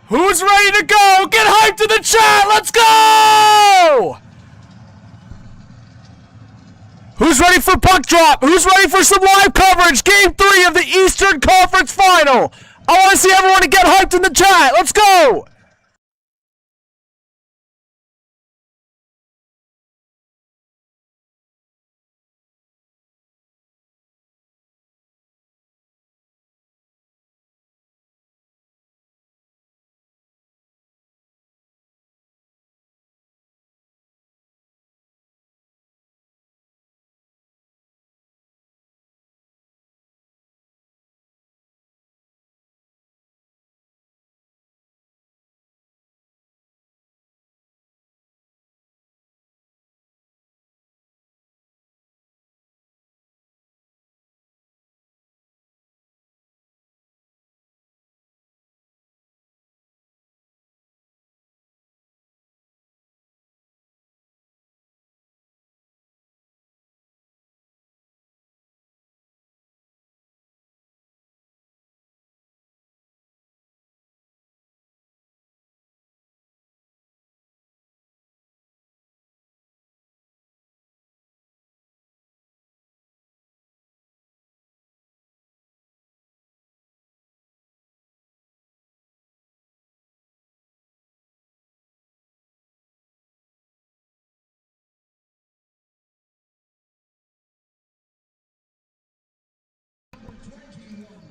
Who's ready to go? Get hyped in the chat. Let's go! Who's ready for puck drop? Who's ready for some live coverage? Game 3 of the Eastern Conference Final. I want to see everyone to get hyped in the chat. Let's go!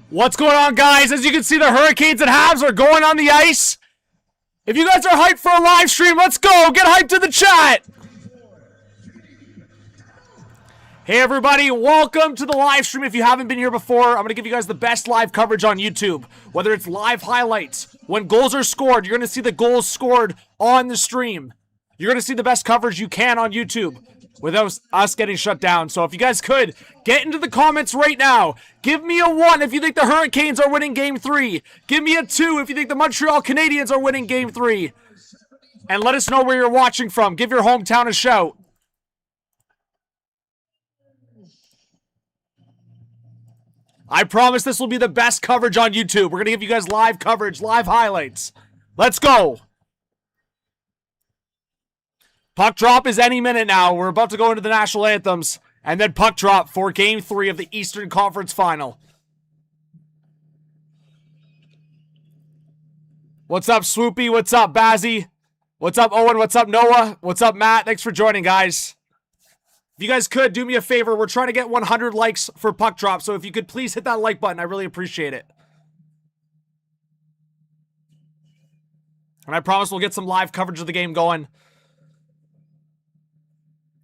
What's going on, guys? As you can see, the Hurricanes and Habs are going on the ice. If you guys are hyped for a live stream, let's go. Get hyped in the chat. Hey, everybody. Welcome to the live stream. If you haven't been here before, I'm going to give you guys the best live coverage on YouTube. Whether it's live highlights, when goals are scored, you're going to see the goals scored on the stream. You're going to see the best coverage you can on YouTube without us getting shut down. So if you guys could, get into the comments right now. Give me a 1 if you think the Hurricanes are winning Game 3. Give me a 2 if you think the Montreal Canadiens are winning Game 3. And let us know where you're watching from. Give your hometown a shout. I promise this will be the best coverage on YouTube. We're going to give you guys live coverage, live highlights. Let's go. Puck drop is any minute now. We're about to go into the national anthems. And then puck drop for Game 3 of the Eastern Conference Final. What's up, Swoopy? What's up, Bazzy? What's up, Owen? What's up, Noah? What's up, Matt? Thanks for joining, guys. If you guys could, do me a favor. We're trying to get 100 likes for puck drop. So if you could please hit that like button, I really appreciate it. And I promise we'll get some live coverage of the game going.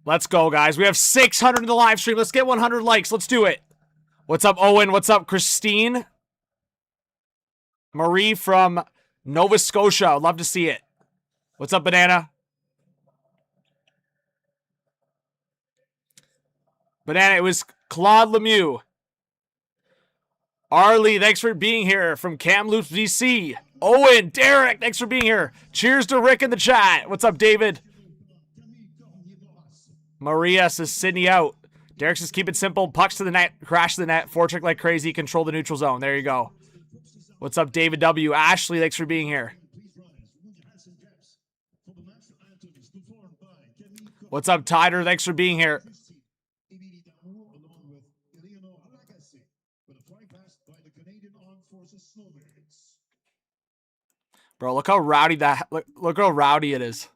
Let's go, guys. We have 600 in the live stream. Let's get 100 likes. Let's do it. What's up, Owen? What's up, Christine? Marie from Nova Scotia. I'd love to see it. What's up, Banana? Banana, it was Claude Lemieux. Arlie, thanks for being here from Kamloops, BC. Owen, Derek, thanks for being here. Cheers to Rick in the chat. What's up, David? Maria says Sydney out. Derek says keep it simple. Pucks to the net, crash the net, forecheck like crazy, control the neutral zone. There you go. What's up, David W? Ashley, thanks for being here. What's up, Tyder? Thanks for being here. Bro, look how rowdy that look how rowdy it is.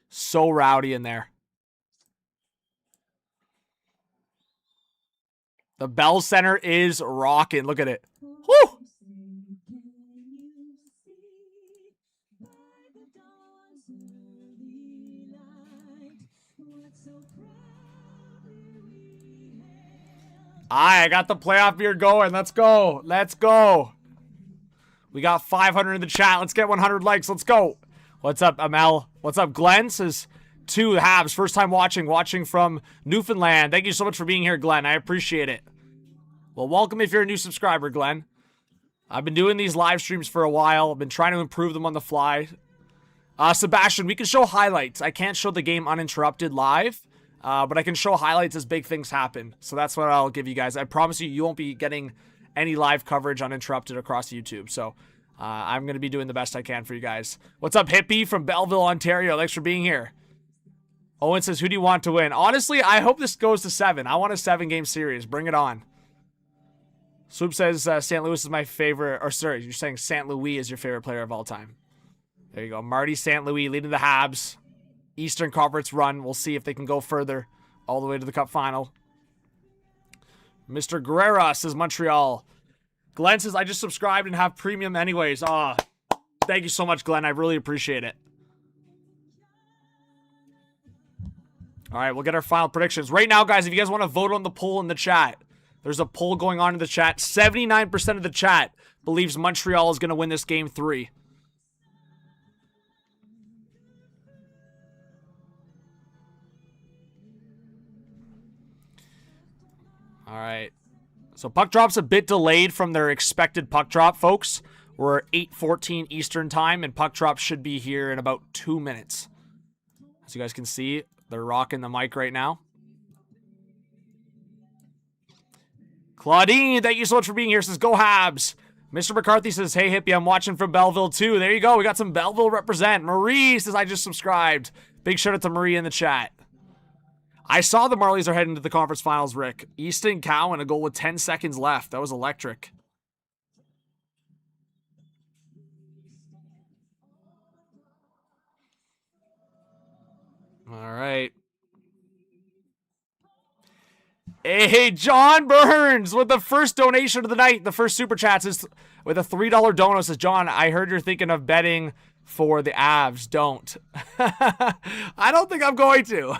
So rowdy in there. The Bell Center is rocking. Look at it. Woo! I got the playoff beer going. Let's go. Let's go. We got 500 in the chat. Let's get 100 likes. Let's go. What's up, Amel? What's up, Glenn? Says 2 Habs. First time watching from Newfoundland. Thank you so much for being here, Glenn. I appreciate it. Well, welcome if you're a new subscriber, Glenn. I've been doing these live streams for a while. I've been trying to improve them on the fly. Sebastian, we can show highlights. I can't show the game uninterrupted live, but I can show highlights as big things happen. So that's what I'll give you guys. I promise you, you won't be getting any live coverage uninterrupted across YouTube. So I'm going to be doing the best I can for you guys. What's up, Hippie from Belleville, Ontario? Thanks for being here. Owen says, who do you want to win? Honestly, I hope this goes to 7. I want a 7-game series. Bring it on. Swoop says St. Louis is my favorite. Or sorry, you're saying St. Louis is your favorite player of all time. There you go. Marty St. Louis leading the Habs. Eastern Conference run. We'll see if they can go further all the way to the Cup final. Mr. Guerrera says Montreal. Glenn says, I just subscribed and have premium anyways. Thank you so much, Glenn. I really appreciate it. All right, we'll get our final predictions. Right now, guys, if you guys want to vote on the poll in the chat, there's a poll going on in the chat. 79% of the chat believes Montreal is going to win this game 3. All right. So puck drop's a bit delayed from their expected puck drop, folks. We're at 8:14 Eastern time, and puck drop should be here in about 2 minutes. As you guys can see, they're rocking the mic right now. Claudine, thank you so much for being here. Says, go Habs. Mr. McCarthy says, hey, Hippie, I'm watching from Belleville, too. There you go. We got some Belleville represent. Marie says, I just subscribed. Big shout out to Marie in the chat. I saw the Marlies are heading to the conference finals, Rick. Easton Cowan, a goal with 10 seconds left. That was electric. All right. Hey, John Burns with the first donation of the night. The first super chats is with a $3 dono. Says, John, I heard you're thinking of betting for the Avs. Don't. I don't think I'm going to.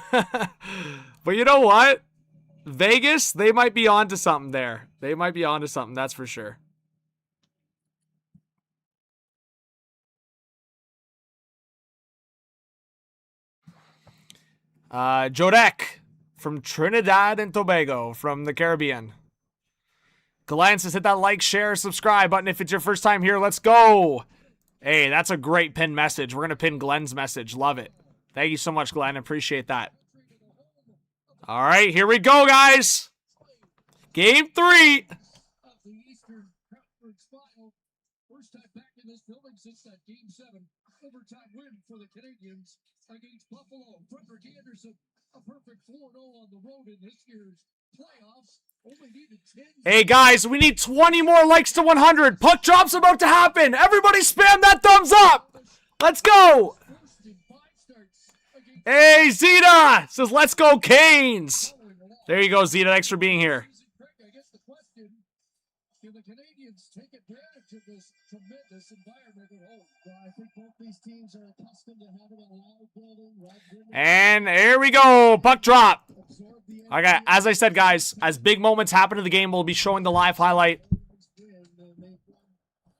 But you know what? Vegas, they might be onto something there. They might be onto something, that's for sure. Jodek from Trinidad and Tobago from the Caribbean. Glenn says, hit that like, share, subscribe button if it's your first time here. Let's go. Hey, that's a great pin message. We're going to pin Glenn's message. Love it. Thank you so much, Glenn. Appreciate that. All right, here we go, guys. Game 3. First time back in this building since that Game 7 overtime win for the Canadiens against Buffalo. Frederick Anderson, a perfect 4-0 on the road in this year's playoffs. Only needed 10. Hey, guys, we need 20 more likes to 100. Puck drop's about to happen. Everybody spam that thumbs up. Let's go. Hey, Zeta says, let's go Canes. There you go, Zeta. Thanks for being here. And here we go. Puck drop. Okay, as I said, guys, as big moments happen in the game, we'll be showing the live highlight.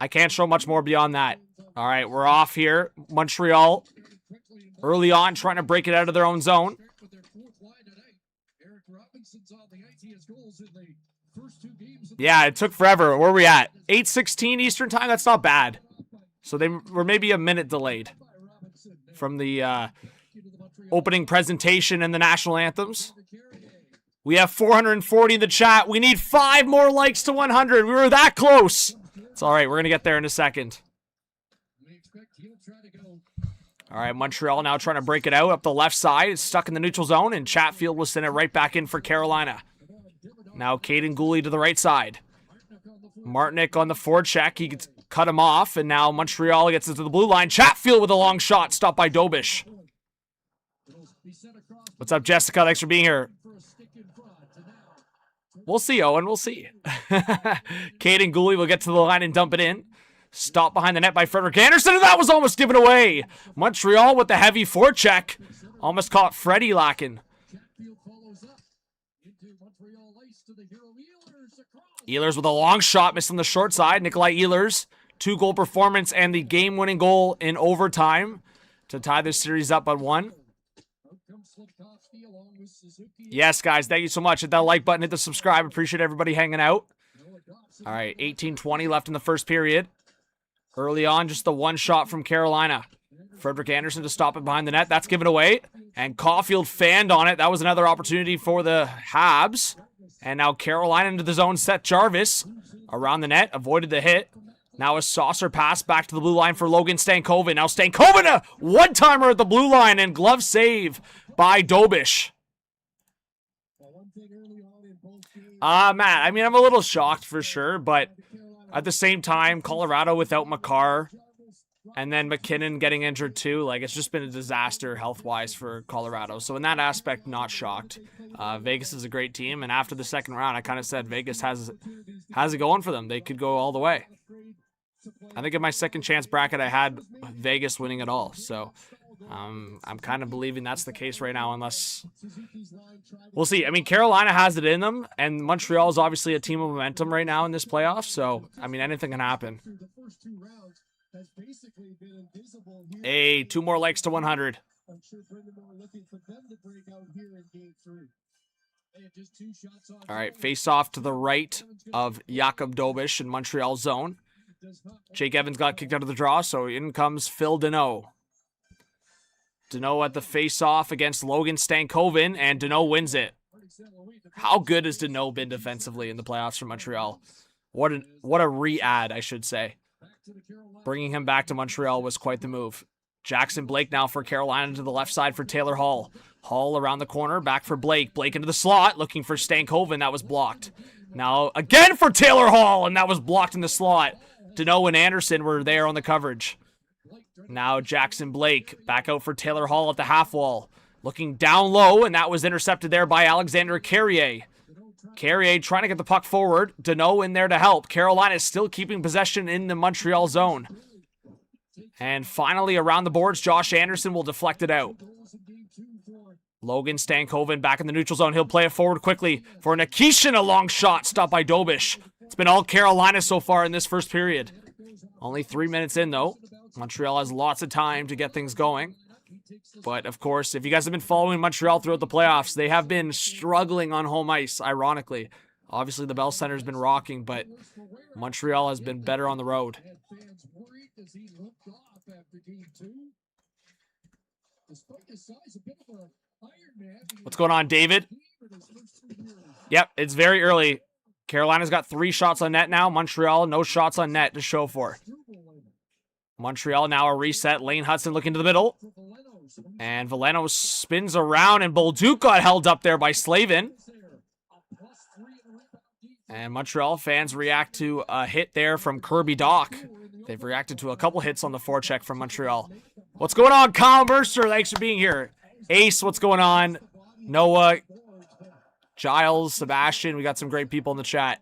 I can't show much more beyond that. All right, we're off here. Montreal, early on, trying to break it out of their own zone. Yeah, it took forever. Where are we at? 8:16 Eastern time? That's not bad. So they were maybe a minute delayed from the opening presentation and the national anthems. We have 440 in the chat. We need 5 more likes to 100. We were that close. It's all right. We're going to get there in a second. All right, Montreal now trying to break it out up the left side. It's stuck in the neutral zone, and Chatfield will send it right back in for Carolina. Now Caden Gooley to the right side. Martinick on the forecheck. He gets cut him off, and now Montreal gets into the blue line. Chatfield with a long shot, stopped by Dobish. What's up, Jessica? Thanks for being here. We'll see, Owen. We'll see. Caden Gooley will get to the line and dump it in. Stopped behind the net by Frederick Anderson, and that was almost given away. Montreal with the heavy forecheck. Almost caught Freddie lacking. Ehlers with a long shot, missing the short side. Nikolai Ehlers, 2-goal performance and the game-winning goal in overtime to tie this series up at 1. Yes, guys, thank you so much. Hit that like button, hit the subscribe. Appreciate everybody hanging out. All right, 18:20 left in the first period. Early on, just the one shot from Carolina. Frederick Anderson to stop it behind the net. That's given away. And Caulfield fanned on it. That was another opportunity for the Habs. And now Carolina into the zone. Seth Jarvis around the net. Avoided the hit. Now a saucer pass back to the blue line for Logan Stankoven. Now Stankoven, a one-timer at the blue line, and glove save by Dobish. Matt, I mean, I'm a little shocked for sure, but at the same time, Colorado without Makar, and then McKinnon getting injured too, like, it's just been a disaster health-wise for Colorado. So in that aspect, not shocked. Vegas is a great team, and after the second round, I kind of said Vegas has it going for them. They could go all the way. I think in my second chance bracket, I had Vegas winning it all. So I'm kind of believing that's the case right now, unless we'll see. I mean, Carolina has it in them, and Montreal is obviously a team of momentum right now in this playoff. So, I mean, anything can happen. Hey, 2 more likes to 100. All right, face off to the right of Jakub Dobish in Montreal zone. Jake Evans got kicked out of the draw, so in comes Phil Deneau. Deneau at the face-off against Logan Stankoven, and Deneau wins it. How good has Deneau been defensively in the playoffs for Montreal? What a re-add, I should say. Bringing him back to Montreal was quite the move. Jackson Blake now for Carolina to the left side for Taylor Hall. Hall around the corner, back for Blake. Blake into the slot, looking for Stankoven. That was blocked. Now again for Taylor Hall, and that was blocked in the slot. Deneau and Anderson were there on the coverage. Now Jackson Blake back out for Taylor Hall at the half wall. Looking down low, and that was intercepted there by Alexander Carrier. Carrier trying to get the puck forward. Deneau in there to help. Carolina is still keeping possession in the Montreal zone. And finally around the boards, Josh Anderson will deflect it out. Logan Stankoven back in the neutral zone. He'll play it forward quickly for Nikishin. A long shot stopped by Dobish. It's been all Carolina so far in this first period. Only 3 minutes in, though. Montreal has lots of time to get things going. But, of course, if you guys have been following Montreal throughout the playoffs, they have been struggling on home ice, ironically. Obviously, the Bell Center has been rocking, but Montreal has been better on the road. What's going on, David? Yep, it's very early. Carolina's got 3 shots on net now. Montreal, no shots on net to show for. Montreal now a reset. Lane Hudson looking to the middle. And Veleno spins around, and Bolduc got held up there by Slavin. And Montreal fans react to a hit there from Kirby Dach. They've reacted to a couple hits on the forecheck from Montreal. What's going on, Kyle Mercer? Thanks for being here. Ace, what's going on? Noah, Giles, Sebastian. We got some great people in the chat.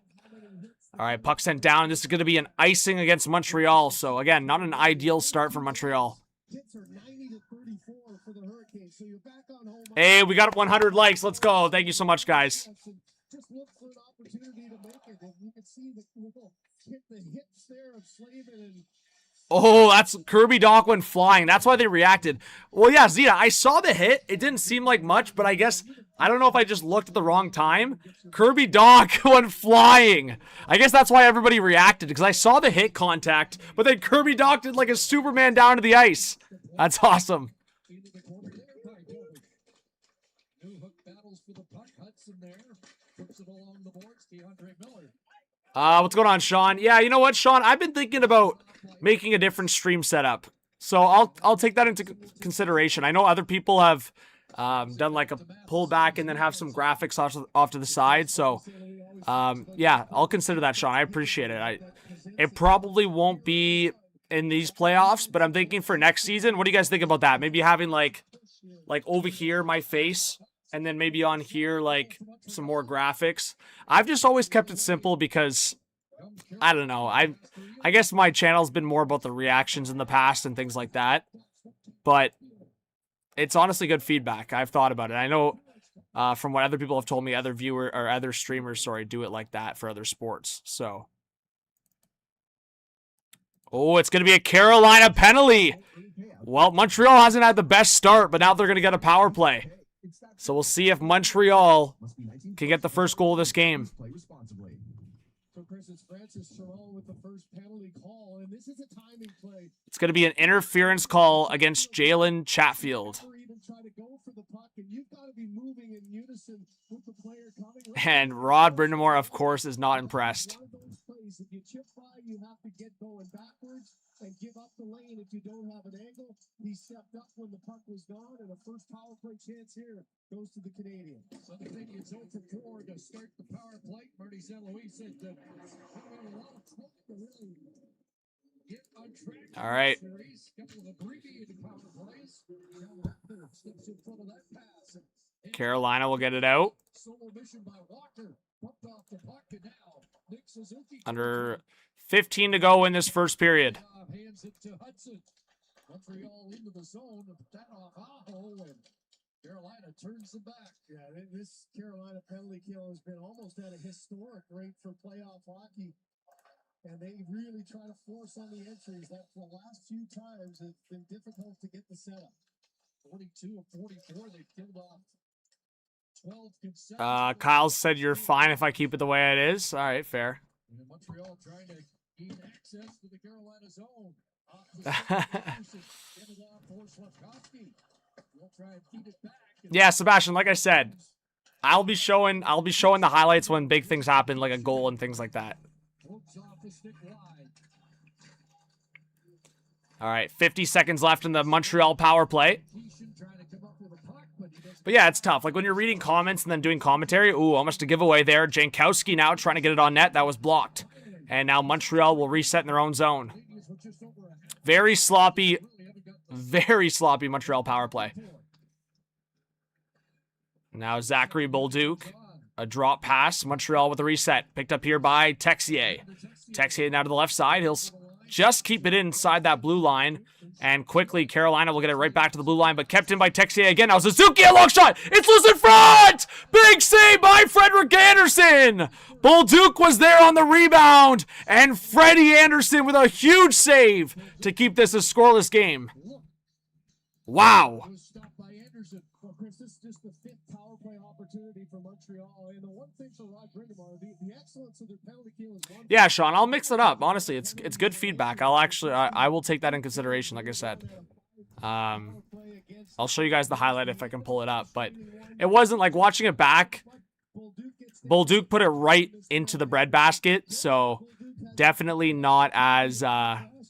All right, puck sent down. This is going to be an icing against Montreal. So, again, not an ideal start for Montreal. Hey, we got 100 likes. Let's go. Thank you so much, guys. Oh, that's Kirby Dach went flying. That's why they reacted. Well, yeah, Zeta, I saw the hit. It didn't seem like much, but I guess, I don't know if I just looked at the wrong time. Kirby Dach went flying. I guess that's why everybody reacted, because I saw the hit contact, but then Kirby Dach did like a Superman down to the ice. That's awesome. What's going on, Sean? Yeah, you know what, Sean? I've been thinking about making a different stream setup, so I'll take that into consideration. I know other people have done like a pullback and then have some graphics off to the side. So yeah, I'll consider that, Sean. I appreciate it. It probably won't be in these playoffs, but I'm thinking for next season. What do you guys think about that? Maybe having like over here my face, and then maybe on here like some more graphics. I've just always kept it simple because I don't know. I guess my channel's been more about the reactions in the past and things like that. But it's honestly good feedback. I've thought about it. I know from what other people have told me, other streamers, do it like that for other sports. So, oh, it's going to be a Carolina penalty. Well, Montreal hasn't had the best start, but now they're going to get a power play. So we'll see if Montreal can get the first goal of this game. It's going to be an interference call against Jalen Chatfield. And Rod Brindamore, of course, is not impressed. get going backwards and give up the lane if you don't have an angle. He stepped up when the puck was gone, and the first power play chance here goes to the Canadiens. So the Canadiens 0 for 4 to start the power play. Marty St. Louis said that a lot of trouble to really get on track. All right. Couple of abbreviated power plays. Steps in front of that pass. Carolina will get it out. Solo mission by Walker. Bumped off the puck, and now Nick Suzuki. Under 15 to go in this first period. Hands it to Hudson. Montreal into the zone. That off Aho, and Carolina turns them back. Yeah, this Carolina penalty kill has been almost at a historic rate for playoff hockey. And they really try to force on the entries. That for the last few times, it's been difficult to get the setup. 42 of 44, they killed off 12 consecutive. Kyle said you're fine if I keep it the way it is. All right, fair. And Montreal trying to gain access to the Carolina zone. Off the get it off for Slavkovsky. We'll try and feed it back. Yeah, Sebastian, like I said, I'll be showing the highlights when big things happen, like a goal and things like that. Off the stick wide. All right, 50 seconds left in the Montreal power play. But yeah, it's tough. Like when you're reading comments and then doing commentary, ooh, almost a giveaway there. Jankowski now trying to get it on net. That was blocked. And now Montreal will reset in their own zone. Very sloppy Montreal power play. Now Zachary Bolduc. A drop pass. Montreal with a reset. Picked up here by Texier. Texier now to the left side. He'll just keep it inside that blue line. And quickly, Carolina will get it right back to the blue line, but kept in by Texier again. Now Suzuki, a long shot. It's loose in front. Big save by Frederik Andersen. Bolduc was there on the rebound. And Freddie Andersen with a huge save to keep this a scoreless game. Wow. Well, Chris, this is just the fifth power play opportunity for Montreal. And the one thing for Rod Brind'Amour, the excellence of their penalty kill is one. Yeah, Sean, I'll mix it up. Honestly, it's good feedback. I will take that in consideration, like I said. I'll show you guys the highlight if I can pull it up. But it wasn't like watching it back. Bolduc put it right into the breadbasket, so definitely not as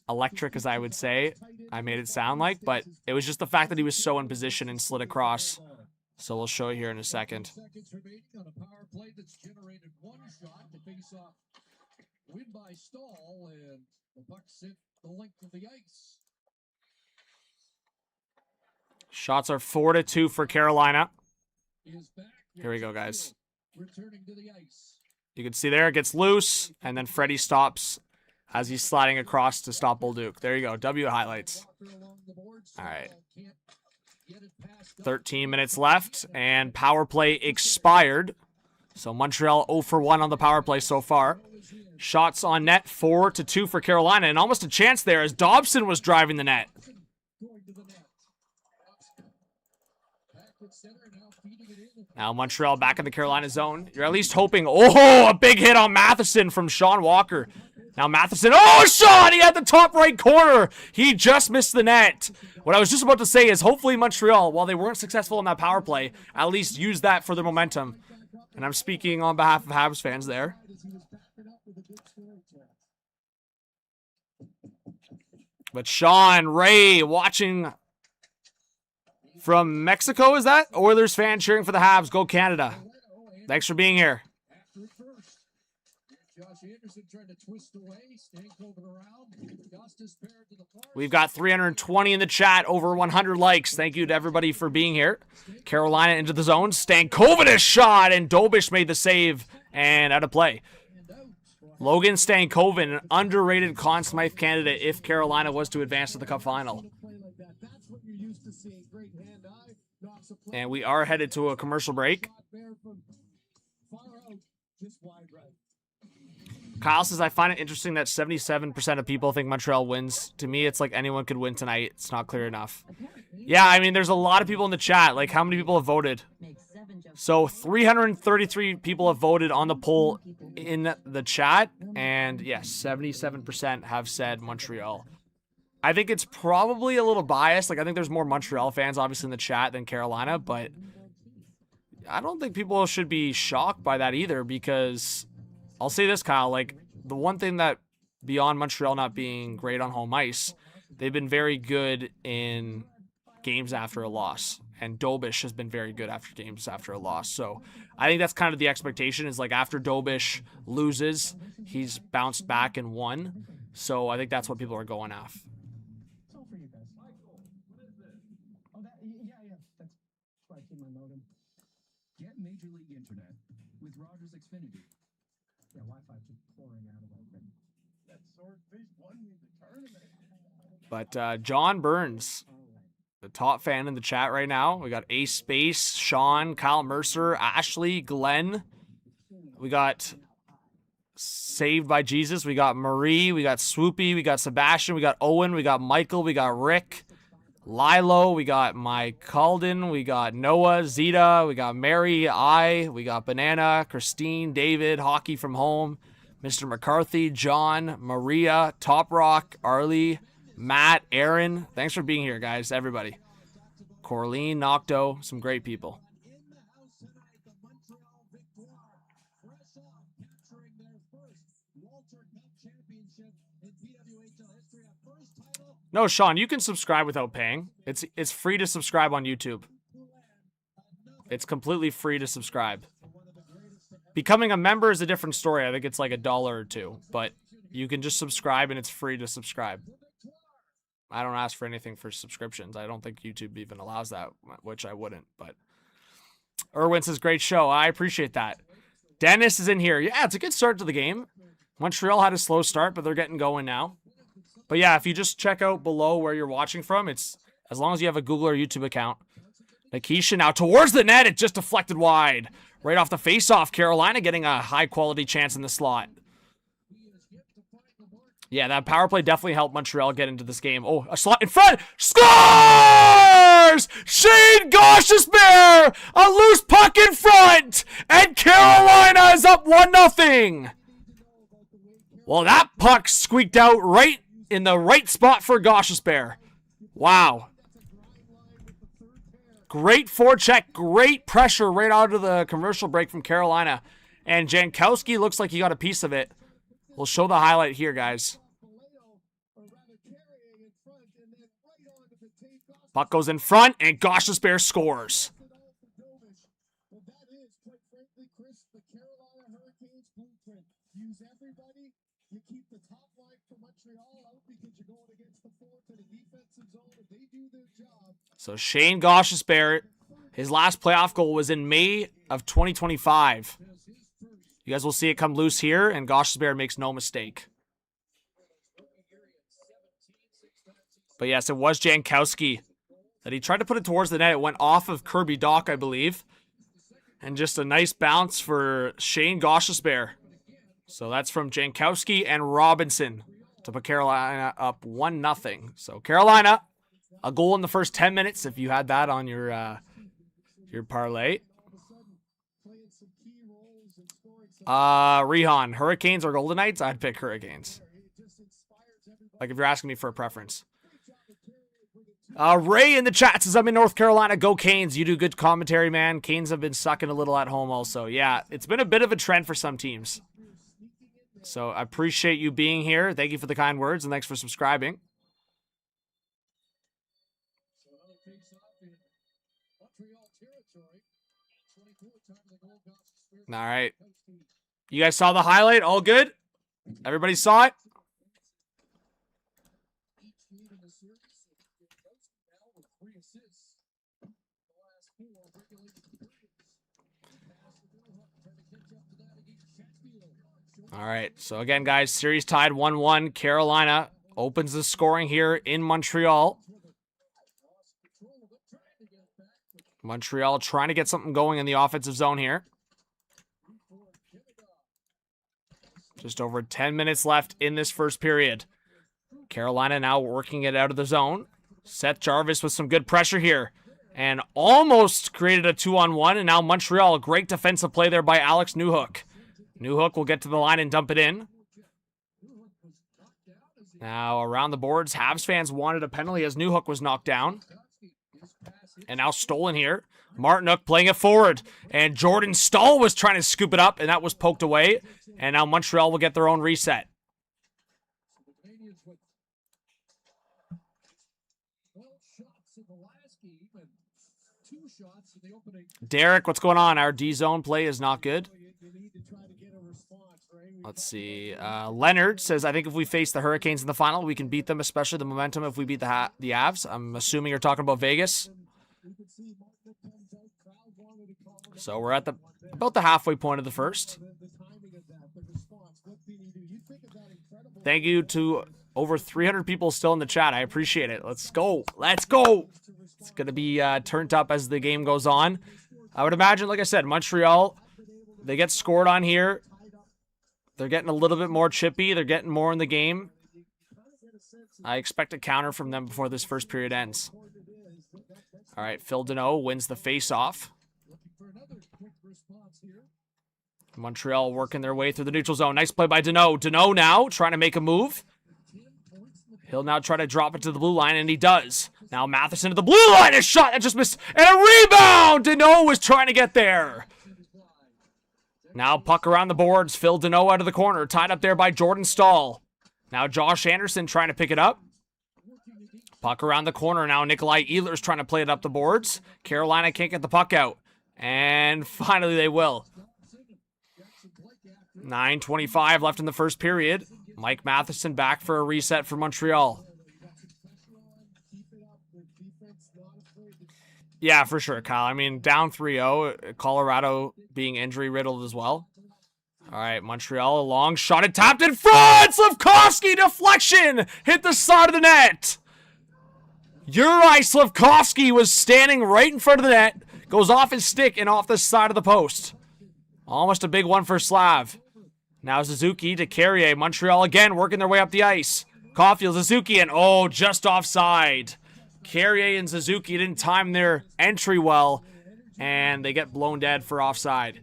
electric as I would say I made it sound like, but it was just the fact that he was so in position and slid across. So we'll show you here in a second. Seconds remaining on a power play that's generated one shot. The face-off win by Stahl, and the puck sent the length of the ice. Shots are 4-2 for Carolina. Is back. Here we go, guys. Returning to the ice. You can see there it gets loose, and then Freddie stops as he's sliding across to stop Bolduc. There you go. W highlights. All right. 13 minutes left, and power play expired. So Montreal 0 for 1 on the power play so far. Shots on net 4-2 for Carolina, and almost a chance there as Dobson was driving the net. Now Montreal back in the Carolina zone. You're at least hoping. Oh, a big hit on Matheson from Sean Walker. Now Matheson. Oh, shot! He had the top right corner. He just missed the net. What I was just about to say is hopefully Montreal, while they weren't successful in that power play, at least use that for their momentum. And I'm speaking on behalf of Habs fans there. But Sean Ray watching from Mexico, is that? Oilers fan cheering for the Habs. Go Canada. Thanks for being here. We've got 320 in the chat, over 100 likes. Thank you to everybody for being here. Carolina into the zone. Stankoven shot, and Dobish made the save and out of play. Logan Stankoven, an underrated Conn Smythe candidate if Carolina was to advance to the Cup final. And we are headed to a commercial break. Kyle says, I find it interesting that 77% of people think Montreal wins. To me, it's like anyone could win tonight. It's not clear enough. Yeah, I mean, there's a lot of people in the chat. Like, how many people have voted? So 333 people have voted on the poll in the chat. And yes, 77% have said Montreal. I think it's probably a little biased. Like, I think there's more Montreal fans, obviously, in the chat than Carolina. But I don't think people should be shocked by that either, because I'll say this, Kyle. Like, the one thing that beyond Montreal not being great on home ice, they've been very good in games after a loss. And Dobish has been very good after games after a loss. So I think that's kind of the expectation is like after Dobish loses, he's bounced back and won. So I think that's what people are going off. It's all for you guys. Oh, that, yeah. That's why I keep my modem. Get Major League Internet with Rogers Xfinity. Yeah, Wi-Fi just pouring out of my thing. That swordfish won me the tournament. But John Burns, the top fan in the chat right now. We got Ace Space, Sean, Kyle Mercer, Ashley, Glenn. We got Saved by Jesus. We got Marie. We got Swoopy. We got Sebastian. We got Owen. We got Michael. We got Rick. Lilo. We got Mike Calden. We got Noah, Zeta. We got Mary, we got Banana, Christine, David, Hockey from Home, Mr. McCarthy, John, Maria, Top Rock, Arlie, Matt, Aaron. Thanks for being here, guys. Everybody. Corleen, Nocto. Some great people. No, Sean, you can subscribe without paying. It's free to subscribe on YouTube. It's completely free to subscribe. Becoming a member is a different story. I think it's like $1 or $2, but you can just subscribe and it's free to subscribe. I don't ask for anything for subscriptions. I don't think YouTube even allows that, which I wouldn't, but Erwin says, great show. I appreciate that. Dennis is in here. Yeah, it's a good start to the game. Montreal had a slow start, but they're getting going now. But yeah, if you just check out below where you're watching from, it's as long as you have a Google or YouTube account. Nikisha now towards the net. It just deflected wide. Right off the face-off. Carolina getting a high-quality chance in the slot. Yeah, that power play definitely helped Montreal get into this game. Oh, a slot in front. Scores! Shane Gostisbehere! A loose puck in front! And Carolina is up 1-0. Well, that puck squeaked out right in the right spot for Gostisbehere. Wow. Great forecheck, great pressure right out of the commercial break from Carolina. And Jankowski looks like he got a piece of it. We'll show the highlight here, guys. Puck goes in front, and Gostisbehere scores. So Shane Gostisbehere, his last playoff goal was in May of 2025. You guys will see it come loose here, and Gostisbehere makes no mistake. But yes, it was Jankowski that he tried to put it towards the net. It went off of Kirby Dach, I believe. And just a nice bounce for Shane Gostisbehere. So that's from Jankowski and Robinson to put Carolina up 1-0. So Carolina, a goal in the first 10 minutes if you had that on your parlay. Rihan, Hurricanes or Golden Knights? I'd pick Hurricanes. Like if you're asking me for a preference. Ray in the chat says, I'm in North Carolina. Go Canes. You do good commentary, man. Canes have been sucking a little at home also. Yeah, it's been a bit of a trend for some teams. So I appreciate you being here. Thank you for the kind words, and thanks for subscribing. All right. You guys saw the highlight? All good? Everybody saw it? All right, so again, guys, series tied 1-1. Carolina opens the scoring here in Montreal. Montreal trying to get something going in the offensive zone here. Just over 10 minutes left in this first period. Carolina now working it out of the zone. Seth Jarvis with some good pressure here. And almost created a 2-on-1. And now Montreal, a great defensive play there by Alex Newhook. Newhook will get to the line and dump it in. Now around the boards, Habs fans wanted a penalty as Newhook was knocked down. And now stolen here. Martinuk playing it forward. And Jordan Stahl was trying to scoop it up, and that was poked away. And now Montreal will get their own reset. in the last game and 2 shots in the opening. Derek, what's going on? Our D-zone play is not good. You need to try to get a response, right? Let's see. Leonard says, I think if we face the Hurricanes in the final, we can beat them, especially the momentum if we beat the Avs. I'm assuming you're talking about Vegas. So we're at about the halfway point of the first. Thank you to over 300 people still in the chat. I appreciate it. Let's go. Let's go. It's going to be turned up as the game goes on. I would imagine, like I said, Montreal, they get scored on here. They're getting a little bit more chippy. They're getting more in the game. I expect a counter from them before this first period ends. All right, Phil Deneau wins the face-off. Montreal working their way through the neutral zone. Nice play by Deneau. Deneau now trying to make a move. He'll now try to drop it to the blue line, and he does. Now Matheson to the blue line. A shot that just missed. And a rebound! Deneau was trying to get there. Now puck around the boards. Phil Deneau out of the corner. Tied up there by Jordan Stahl. Now Josh Anderson trying to pick it up. Puck around the corner. Now Nikolai Ehlers trying to play it up the boards. Carolina can't get the puck out. And finally they will. 9:25 left in the first period. Mike Matheson back for a reset for Montreal. Yeah, for sure, Kyle. I mean, down 3-0. Colorado being injury-riddled as well. All right, Montreal, a long shot. It tapped in front! Slafkovsky deflection! Hit the side of the net! Juraj Slafkovsky was standing right in front of the net. Goes off his stick and off the side of the post. Almost a big one for Slav. Now Suzuki to Carrier. Montreal again working their way up the ice. Caulfield, Suzuki, and oh, just offside. Carrier and Suzuki didn't time their entry well, and they get blown dead for offside.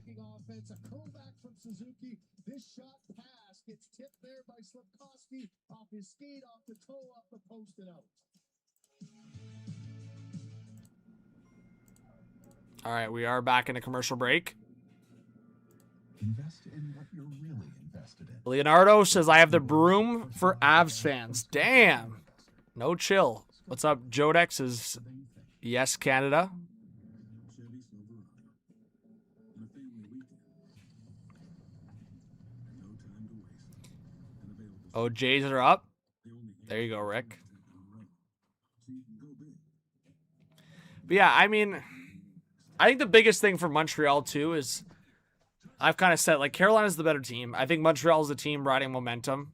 All right, we are back in a commercial break. Invest in what you're really invested in. Leonardo says, I have the broom for Avs fans. Damn. No chill. What's up? Jodex is yes, Canada. Oh, Jays are up. There you go, Rick. But yeah, I mean, I think the biggest thing for Montreal, too, is I've kind of said, like, Carolina's the better team. I think Montreal is the team riding momentum.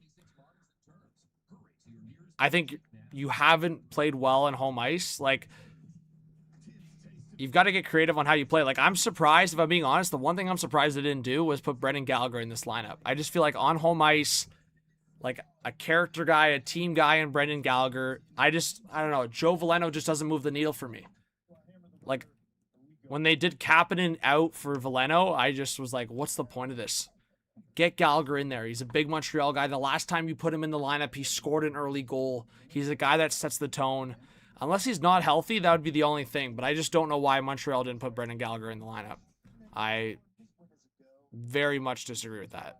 I think you haven't played well on home ice. Like, you've got to get creative on how you play. Like, I'm surprised, if I'm being honest, the one thing I'm surprised they didn't do was put Brendan Gallagher in this lineup. I just feel like on home ice, like a character guy, a team guy, and Brendan Gallagher, I don't know. Joe Veleno just doesn't move the needle for me. Like, when they did Kapanen out for Veleno, I just was like, what's the point of this? Get Gallagher in there. He's a big Montreal guy. The last time you put him in the lineup, he scored an early goal. He's a guy that sets the tone. Unless he's not healthy, that would be the only thing. But I just don't know why Montreal didn't put Brendan Gallagher in the lineup. I very much disagree with that.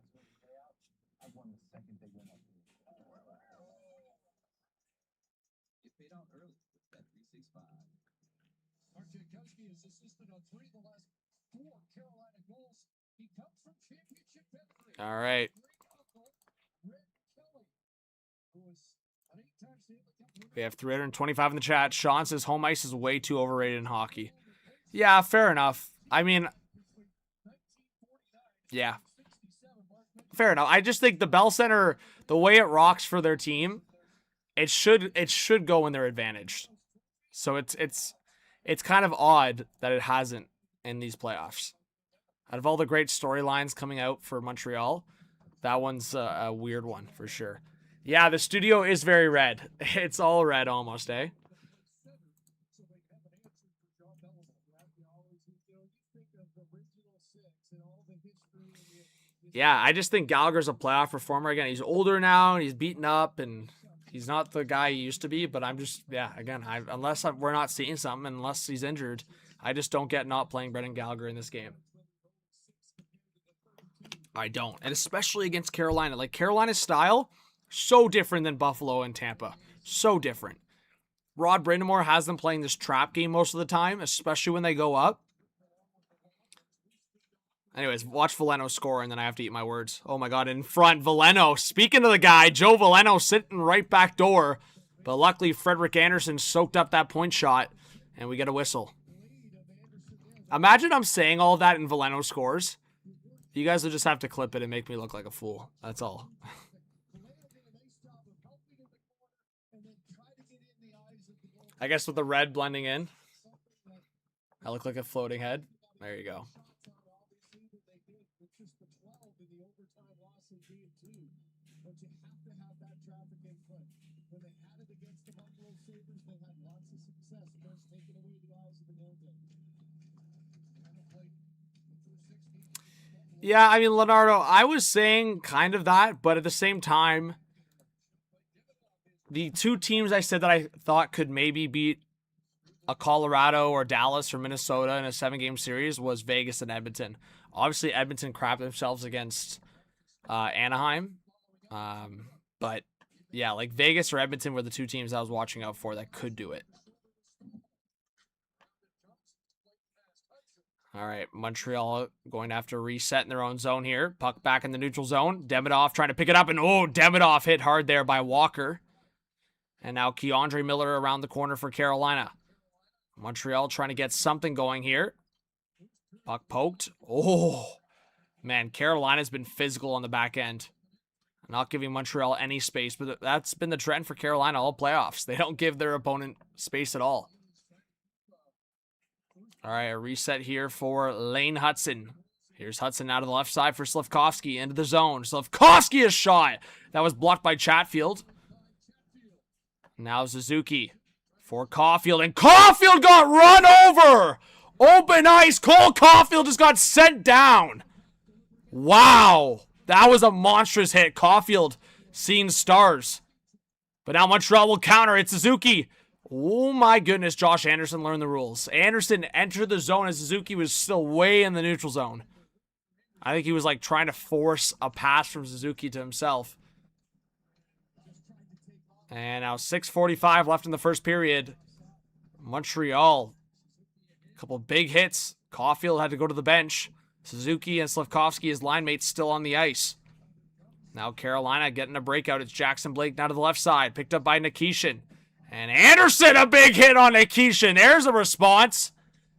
All right. We have 325 in the chat. Sean says home ice is way too overrated in hockey. Yeah, fair enough. I mean, yeah. Fair enough. I just think the Bell Center, the way it rocks for their team, it should go in their advantage. So it's kind of odd that it hasn't in these playoffs. Out of all the great storylines coming out for Montreal, that one's a weird one for sure. Yeah, the studio is very red. It's all red almost, eh? Yeah, I just think Gallagher's a playoff performer. Again, he's older now, and he's beaten up, and he's not the guy he used to be. But I'm just, yeah, again, we're not seeing something, unless he's injured, I just don't get not playing Brendan Gallagher in this game. I don't. And especially against Carolina. Like, Carolina's style, so different than Buffalo and Tampa. So different. Rod Brindamore has them playing this trap game most of the time, especially when they go up. Anyways, watch Veleno score, and then I have to eat my words. Oh my god, in front, Veleno. Speaking of the guy, Joe Veleno sitting right back door. But luckily, Frederick Anderson soaked up that point shot, and we get a whistle. Imagine I'm saying all of that in Veleno scores. You guys will just have to clip it and make me look like a fool. That's all. I guess with the red blending in, I look like a floating head. There you go. Yeah, I mean, Leonardo, I was saying kind of that, but at the same time, the two teams I said that I thought could maybe beat a Colorado or Dallas or Minnesota in a 7-game series was Vegas and Edmonton. Obviously, Edmonton crapped themselves against Anaheim. But, yeah, like Vegas or Edmonton were the two teams I was watching out for that could do it. All right, Montreal going to have to reset in their own zone here. Puck back in the neutral zone. Demidov trying to pick it up, and oh, Demidov hit hard there by Walker. And now Keandre Miller around the corner for Carolina. Montreal trying to get something going here. Puck poked. Oh, man, Carolina's been physical on the back end. Not giving Montreal any space, but that's been the trend for Carolina all playoffs. They don't give their opponent space at all. All right, a reset here for Lane Hudson. Here's Hudson out of the left side for Slafkovsky into the zone. Slafkovsky a shot. That was blocked by Chatfield. Now Suzuki for Caulfield, and Caulfield got run over. Open ice. Cole Caulfield just got sent down. Wow. That was a monstrous hit. Caulfield seeing stars. But now Montreal will counter. It's Suzuki. Oh my goodness, Josh Anderson learned the rules. Anderson entered the zone as Suzuki was still way in the neutral zone. I think he was like trying to force a pass from Suzuki to himself. And now 6:45 left in the first period. Montreal. A couple big hits. Caulfield had to go to the bench. Suzuki and Slafkovsky, his line mates, still on the ice. Now Carolina getting a breakout. It's Jackson Blake now to the left side. Picked up by Nikishin. And Anderson, a big hit on Nikishin. There's a response.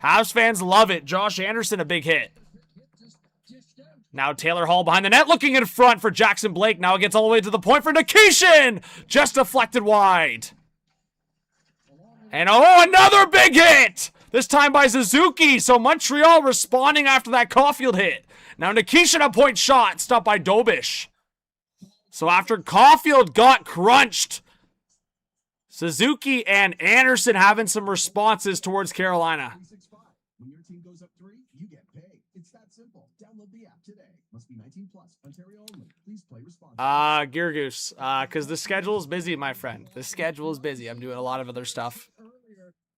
Habs fans love it. Josh Anderson, a big hit. Now Taylor Hall behind the net, looking in front for Jackson Blake. Now it gets all the way to the point for Nikishin. Just deflected wide. And oh, another big hit. This time by Suzuki. So Montreal responding after that Caulfield hit. Now Nikishin, a point shot, stopped by Dobish. So after Caulfield got crunched, Suzuki and Anderson having some responses towards Carolina. When your team goes up 3, you get paid. It's that simple. Download the app today. Must be 19 plus. Ontario only. Please play responsibly. Gear Goose. Because the schedule is busy, my friend. The schedule is busy. I'm doing a lot of other stuff.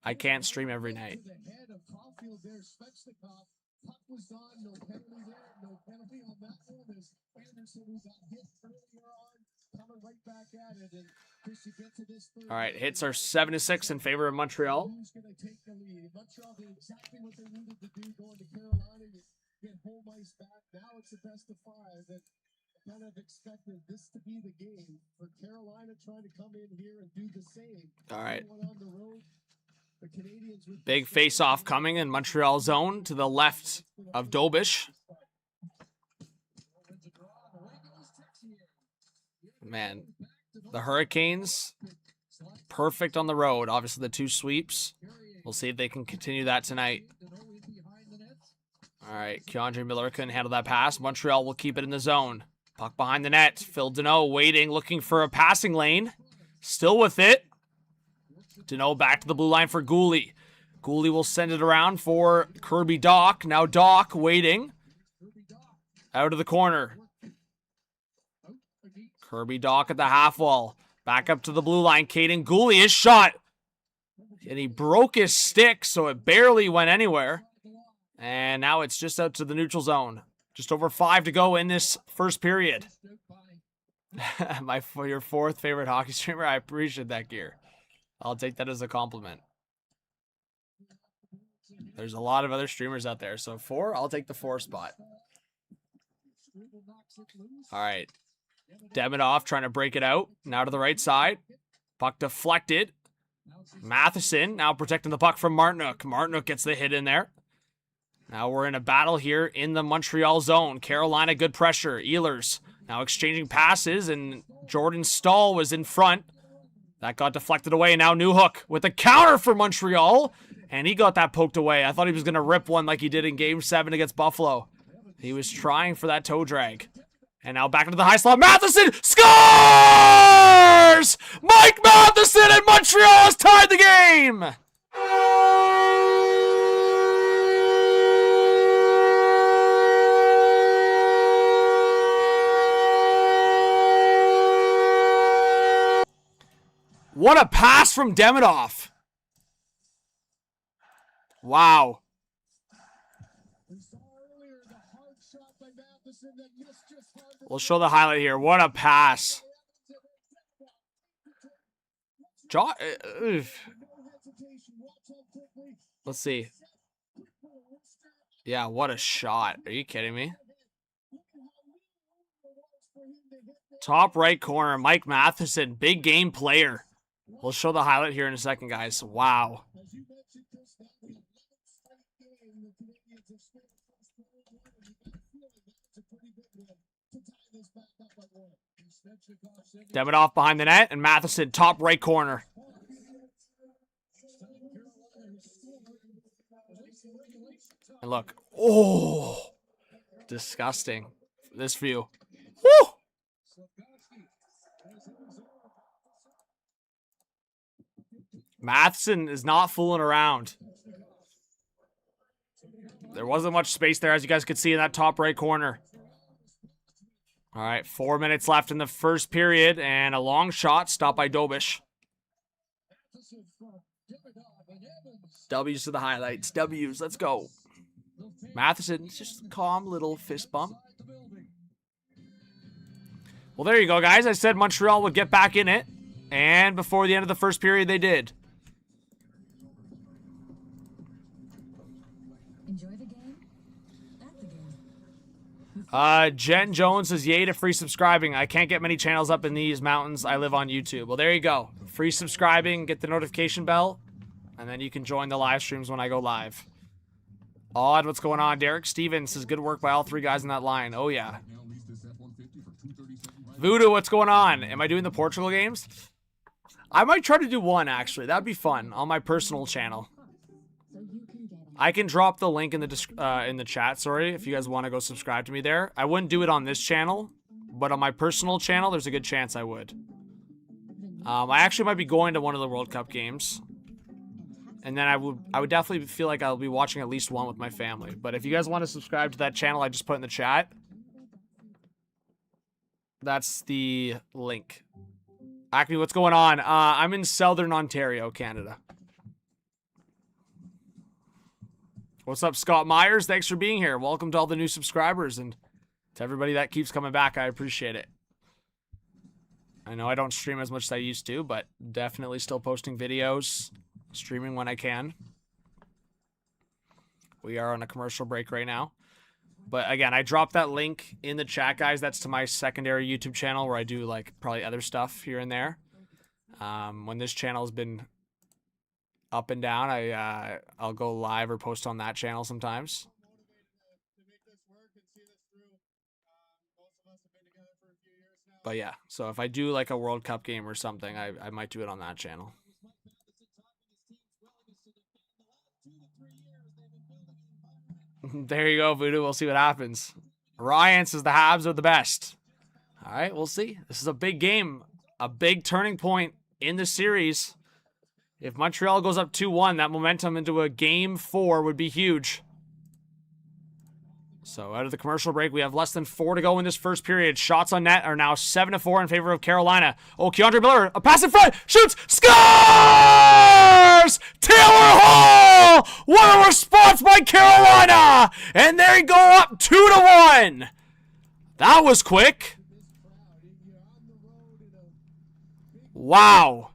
I can't stream every night. All right, hits are 7-6 in favor of Montreal. Montreal did exactly what they needed to do going to Carolina to get home ice back. Now it's the best of 5. And I kind of expected this to be the game for Carolina trying to come in here and do the same. All right. On the road, the Canadiens with Big face-off coming in Montreal zone to the left of Dobish. Man, the Hurricanes, perfect on the road. Obviously, the 2 sweeps. We'll see if they can continue that tonight. All right, Keandre Miller couldn't handle that pass. Montreal will keep it in the zone. Puck behind the net. Phil Deneau waiting, looking for a passing lane. Still with it. Deneau back to the blue line for Gooley. Gooley will send it around for Kirby Dach. Now Dach waiting. Out of the corner. Kirby Dach at the half wall. Back up to the blue line. Caden Gooley is shot. And he broke his stick, so it barely went anywhere. And now it's just out to the neutral zone. Just over 5 to go in this first period. Your 4th favorite hockey streamer. I appreciate that, Gear. I'll take that as a compliment. There's a lot of other streamers out there. So 4, I'll take the 4 spot. All right. Demidov trying to break it out. Now to the right side. Puck deflected. Matheson now protecting the puck from Martinook. Martinook gets the hit in there. Now we're in a battle here in the Montreal zone. Carolina, good pressure. Ehlers now exchanging passes, and Jordan Stahl was in front. That got deflected away, and now Newhook with a counter for Montreal, and he got that poked away. I thought he was going to rip one like he did in Game 7 against Buffalo. He was trying for that toe drag. And now back into the high slot. Matheson scores! Mike Matheson, and Montreal has tied the game! What a pass from Demidov. Wow. We'll show the highlight here. What a pass. Let's see. Yeah, what a shot. Are you kidding me? Top right corner, Mike Matheson, big game player. We'll show the highlight here in a second, guys. Wow. Demidov behind the net, and Matheson, top right corner. And look. Oh, disgusting. This view. Woo! Matheson is not fooling around. There wasn't much space there, as you guys could see in that top right corner. All right, 4 minutes left in the first period, and a long shot stopped by Dobish. W's to the highlights. W's, let's go. Matheson, just a calm little fist bump. Well, there you go, guys. I said Montreal would get back in it, and before the end of the first period, they did. Enjoy the game. At the game. Jen Jones says, yay to free subscribing. I can't get many channels up in these mountains. I live on YouTube. Well, there you go. Free subscribing, get the notification bell, and then you can join the live streams when I go live. Odd, what's going on? Derek Stevens says, good work by all 3 guys in that line. Oh, yeah. Voodoo, what's going on? Am I doing the Portugal games? I might try to do one, actually. That'd be fun on my personal channel. I can drop the link in the chat, sorry, if you guys want to go subscribe to me there. I wouldn't do it on this channel, but on my personal channel, there's a good chance I would. I actually might be going to one of the World Cup games. And then I would definitely feel like I'll be watching at least one with my family. But if you guys want to subscribe to that channel I just put in the chat, that's the link. Acme, what's going on? I'm in Southern Ontario, Canada. What's up, Scott Myers? Thanks for being here. Welcome to all the new subscribers and to everybody that keeps coming back. I appreciate it. I know I don't stream as much as I used to, but definitely still posting videos, streaming when I can. We are on a commercial break right now. But again, I dropped that link in the chat, guys. That's to my secondary YouTube channel where I do like probably other stuff here and there. When this channel has been up and down, I'll go live or post on that channel sometimes. But yeah, so if I do like a World Cup game or something, I might do it on that channel. There you go, Voodoo. We'll see what happens. Ryan says the Habs are the best. All right, we'll see. This is a big game, a big turning point in the series. If Montreal goes up 2-1, that momentum into a Game 4 would be huge. So out of the commercial break, we have less than 4 to go in this first period. Shots on net are now 7-4 in favor of Carolina. Oh, Keandre Miller, a pass in front, shoots, scores! Taylor Hall! What a response by Carolina! And they go up 2-1. That was quick. Wow.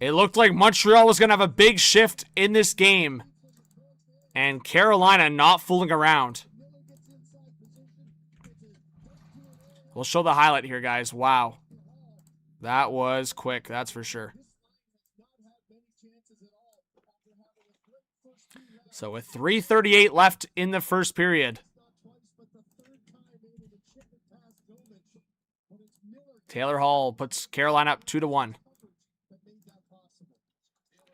It looked like Montreal was going to have a big shift in this game. And Carolina not fooling around. We'll show the highlight here, guys. Wow. That was quick, that's for sure. So with 3:38 left in the first period. Taylor Hall puts Carolina up 2-1.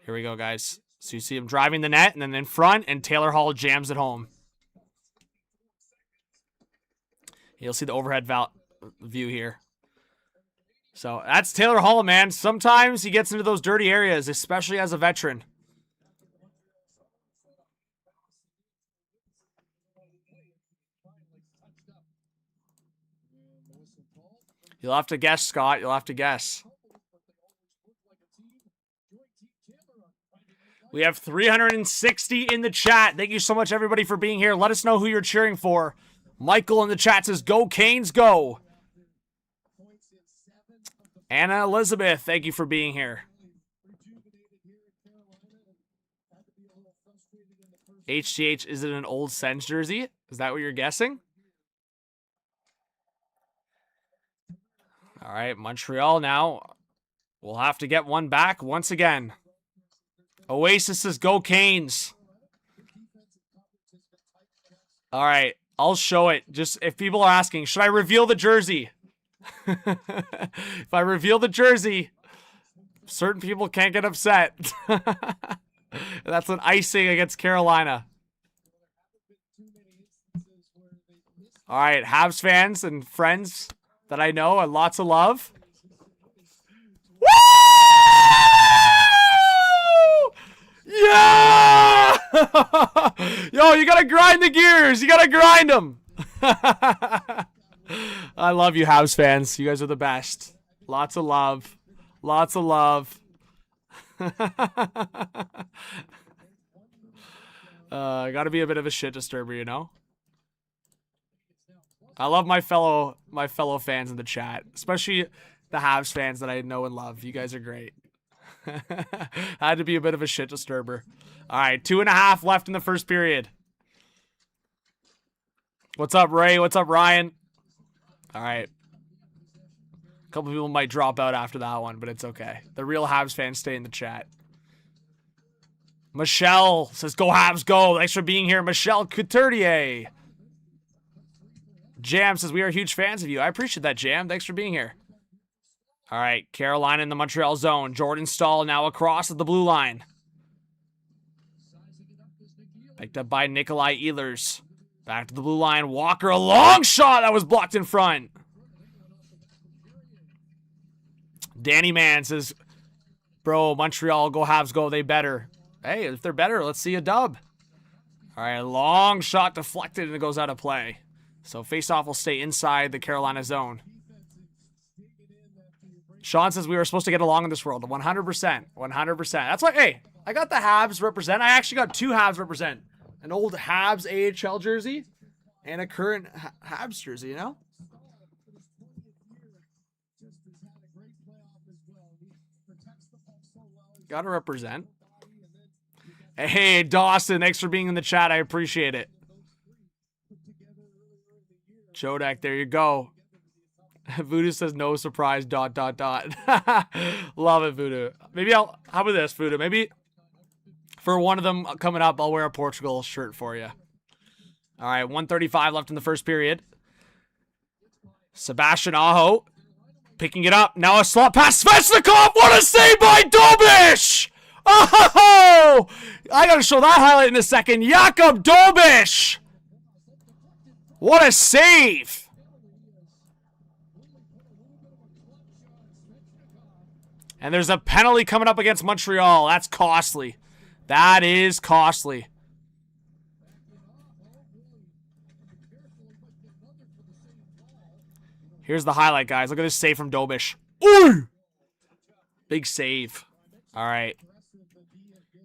Here we go, guys. So you see him driving the net and then in front, and Taylor Hall jams it home. You'll see the overhead view here. So that's Taylor Hall, man. Sometimes he gets into those dirty areas, especially as a veteran. You'll have to guess, Scott. You'll have to guess. We have 360 in the chat. Thank you so much, everybody, for being here. Let us know who you're cheering for. Michael in the chat says, go Canes, go. Anna Elizabeth, thank you for being here. HGH, is it an old Sens jersey? Is that what you're guessing? All right, Montreal now. We'll have to get one back once again. Oasis says, go Canes. All right, I'll show it. Just if people are asking, should I reveal the jersey? If I reveal the jersey, certain people can't get upset. That's an icing against Carolina. All right, Habs fans and friends that I know and lots of love. Woo! Yeah! Yo, you gotta grind the gears. You gotta grind them. I love you, Habs fans. You guys are the best. Lots of love. Lots of love. Gotta be a bit of a shit disturber, you know? I love my fellow fans in the chat, especially the Habs fans that I know and love. You guys are great. Had to be a bit of a shit disturber. All right, 2.5 left in the first period. What's up, Ray? What's up, Ryan? All right. A couple people might drop out after that one, but it's okay. The real Habs fans stay in the chat. Michelle says, go Habs, go. Thanks for being here, Michelle Couturier. Jam says, we are huge fans of you. I appreciate that, Jam. Thanks for being here. All right, Carolina in the Montreal zone. Jordan Stahl now across at the blue line. Picked up by Nikolai Ehlers. Back to the blue line. Walker, a long shot that was blocked in front. Danny Mann says, bro, Montreal, go Habs, go. They better. Hey, if they're better, let's see a dub. All right, long shot deflected and it goes out of play. So faceoff will stay inside the Carolina zone. Sean says we were supposed to get along in this world. 100%. 100%. That's why, hey, I got the Habs represent. I actually got 2 Habs represent. An old Habs AHL jersey and a current Habs jersey, you know? Gotta represent. Hey, Dawson, thanks for being in the chat. I appreciate it. Jodak, there you go. Voodoo says no surprise, ... Love it, Voodoo. Maybe how about this, Voodoo? Maybe for one of them coming up, I'll wear a Portugal shirt for you. All right, 1:35 left in the first period. Sebastian Aho picking it up. Now a slot pass. Svechnikov, what a save by Dobish! Oh, I gotta show that highlight in a second. Jakub Dobish! What a save! And there's a penalty coming up against Montreal. That's costly. That is costly. Here's the highlight, guys. Look at this save from Dobish. Ooh! Big save. All right.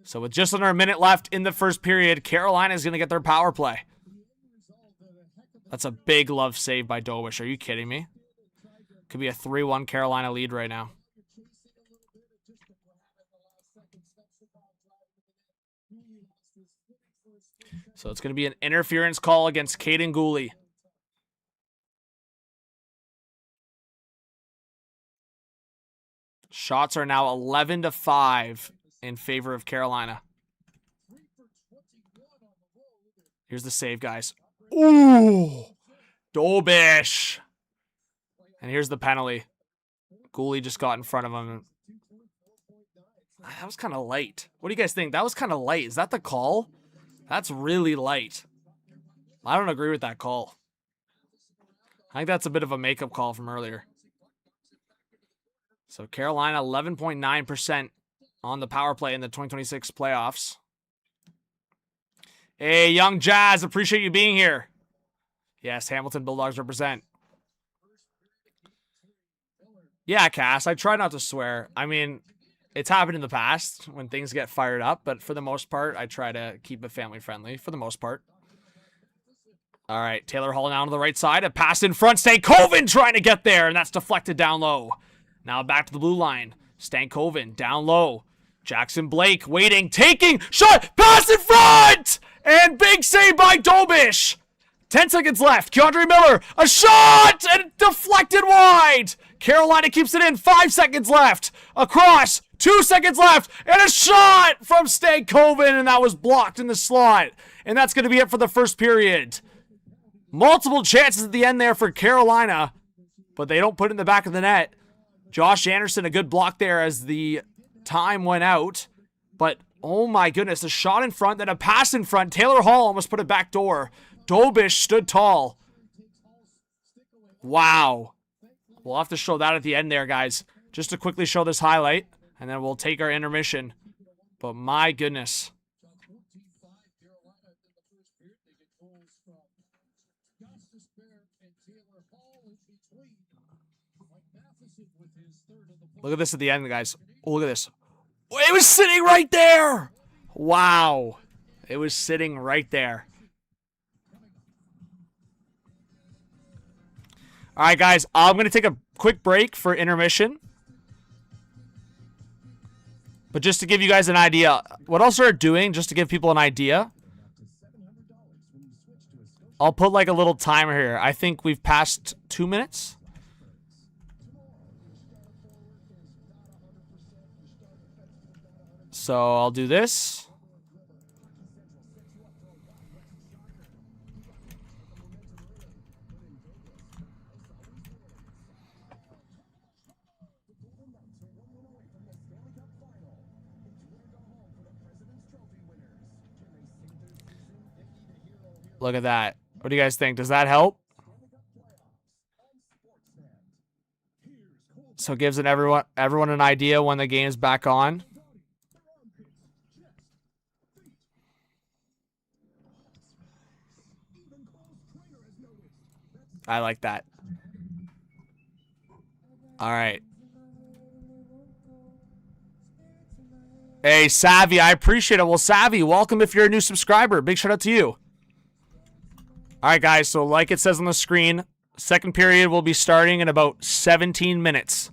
So with just under a minute left in the first period, Carolina is going to get their power play. That's a big love save by Dobish. Are you kidding me? Could be a 3-1 Carolina lead right now. So it's going to be an interference call against Caden Gooley. Shots are now 11-5 in favor of Carolina. Here's the save, guys. Ooh! Dobish! And here's the penalty. Gooley just got in front of him. That was kind of light. What do you guys think? That was kind of light. Is that the call? That's really light. I don't agree with that call. I think that's a bit of a makeup call from earlier. So Carolina 11.9% on the power play in the 2026 playoffs. Hey, Young Jazz, appreciate you being here. Yes, Hamilton Bulldogs represent. Yeah, Cass, I try not to swear. I mean, it's happened in the past when things get fired up, but for the most part, I try to keep it family friendly for the most part. All right, Taylor Hall now to the right side. A pass in front. Stankoven trying to get there, and that's deflected down low. Now back to the blue line. Stankoven down low. Jackson Blake waiting, taking, shot, pass in front! And big save by Dobish. 10 seconds left. Keandre Miller, a shot! And deflected wide! Carolina keeps it in. 5 seconds left. Across. 2 seconds left. And a shot from Stankoven, and that was blocked in the slot. And that's going to be it for the first period. Multiple chances at the end there for Carolina, but they don't put it in the back of the net. Josh Anderson, a good block there as the time went out. But, oh my goodness, a shot in front, then a pass in front. Taylor Hall almost put it back door. Dobish stood tall. Wow. We'll have to show that at the end there, guys. Just to quickly show this highlight, and then we'll take our intermission. But my goodness. Look at this at the end, guys. Oh, look at this. Oh, it was sitting right there. Wow. It was sitting right there. All right, guys. I'm going to take a quick break for intermission. But just to give you guys an idea, what I'll start doing, just to give people an idea, I'll put like a little timer here. I think we've passed 2 minutes. So I'll do this. Look at that. What do you guys think? Does that help? So it gives everyone an idea when the game's back on. I like that. All right. Hey, Savvy, I appreciate it. Well, Savvy, welcome if you're a new subscriber. Big shout out to you. All right, guys, so like it says on the screen, second period will be starting in about 17 minutes.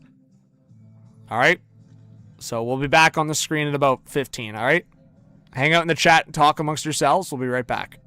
All right? So we'll be back on the screen in about 15, all right? Hang out in the chat and talk amongst yourselves. We'll be right back.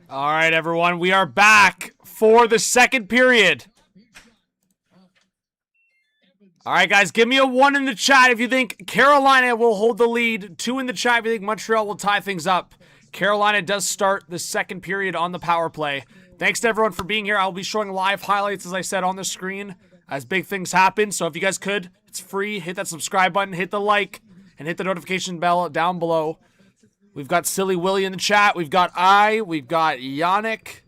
All right, everyone. We are back for the second period. All right, guys. Give me a 1 in the chat if you think Carolina will hold the lead. 2 in the chat if you think Montreal will tie things up. Carolina does start the second period on the power play. Thanks to everyone for being here. I'll be showing live highlights, as I said, on the screen as big things happen. So if you guys could, it's free. Hit that subscribe button, hit the like, and hit the notification bell down below. We've got Silly Willie in the chat. We've got we've got Yannick,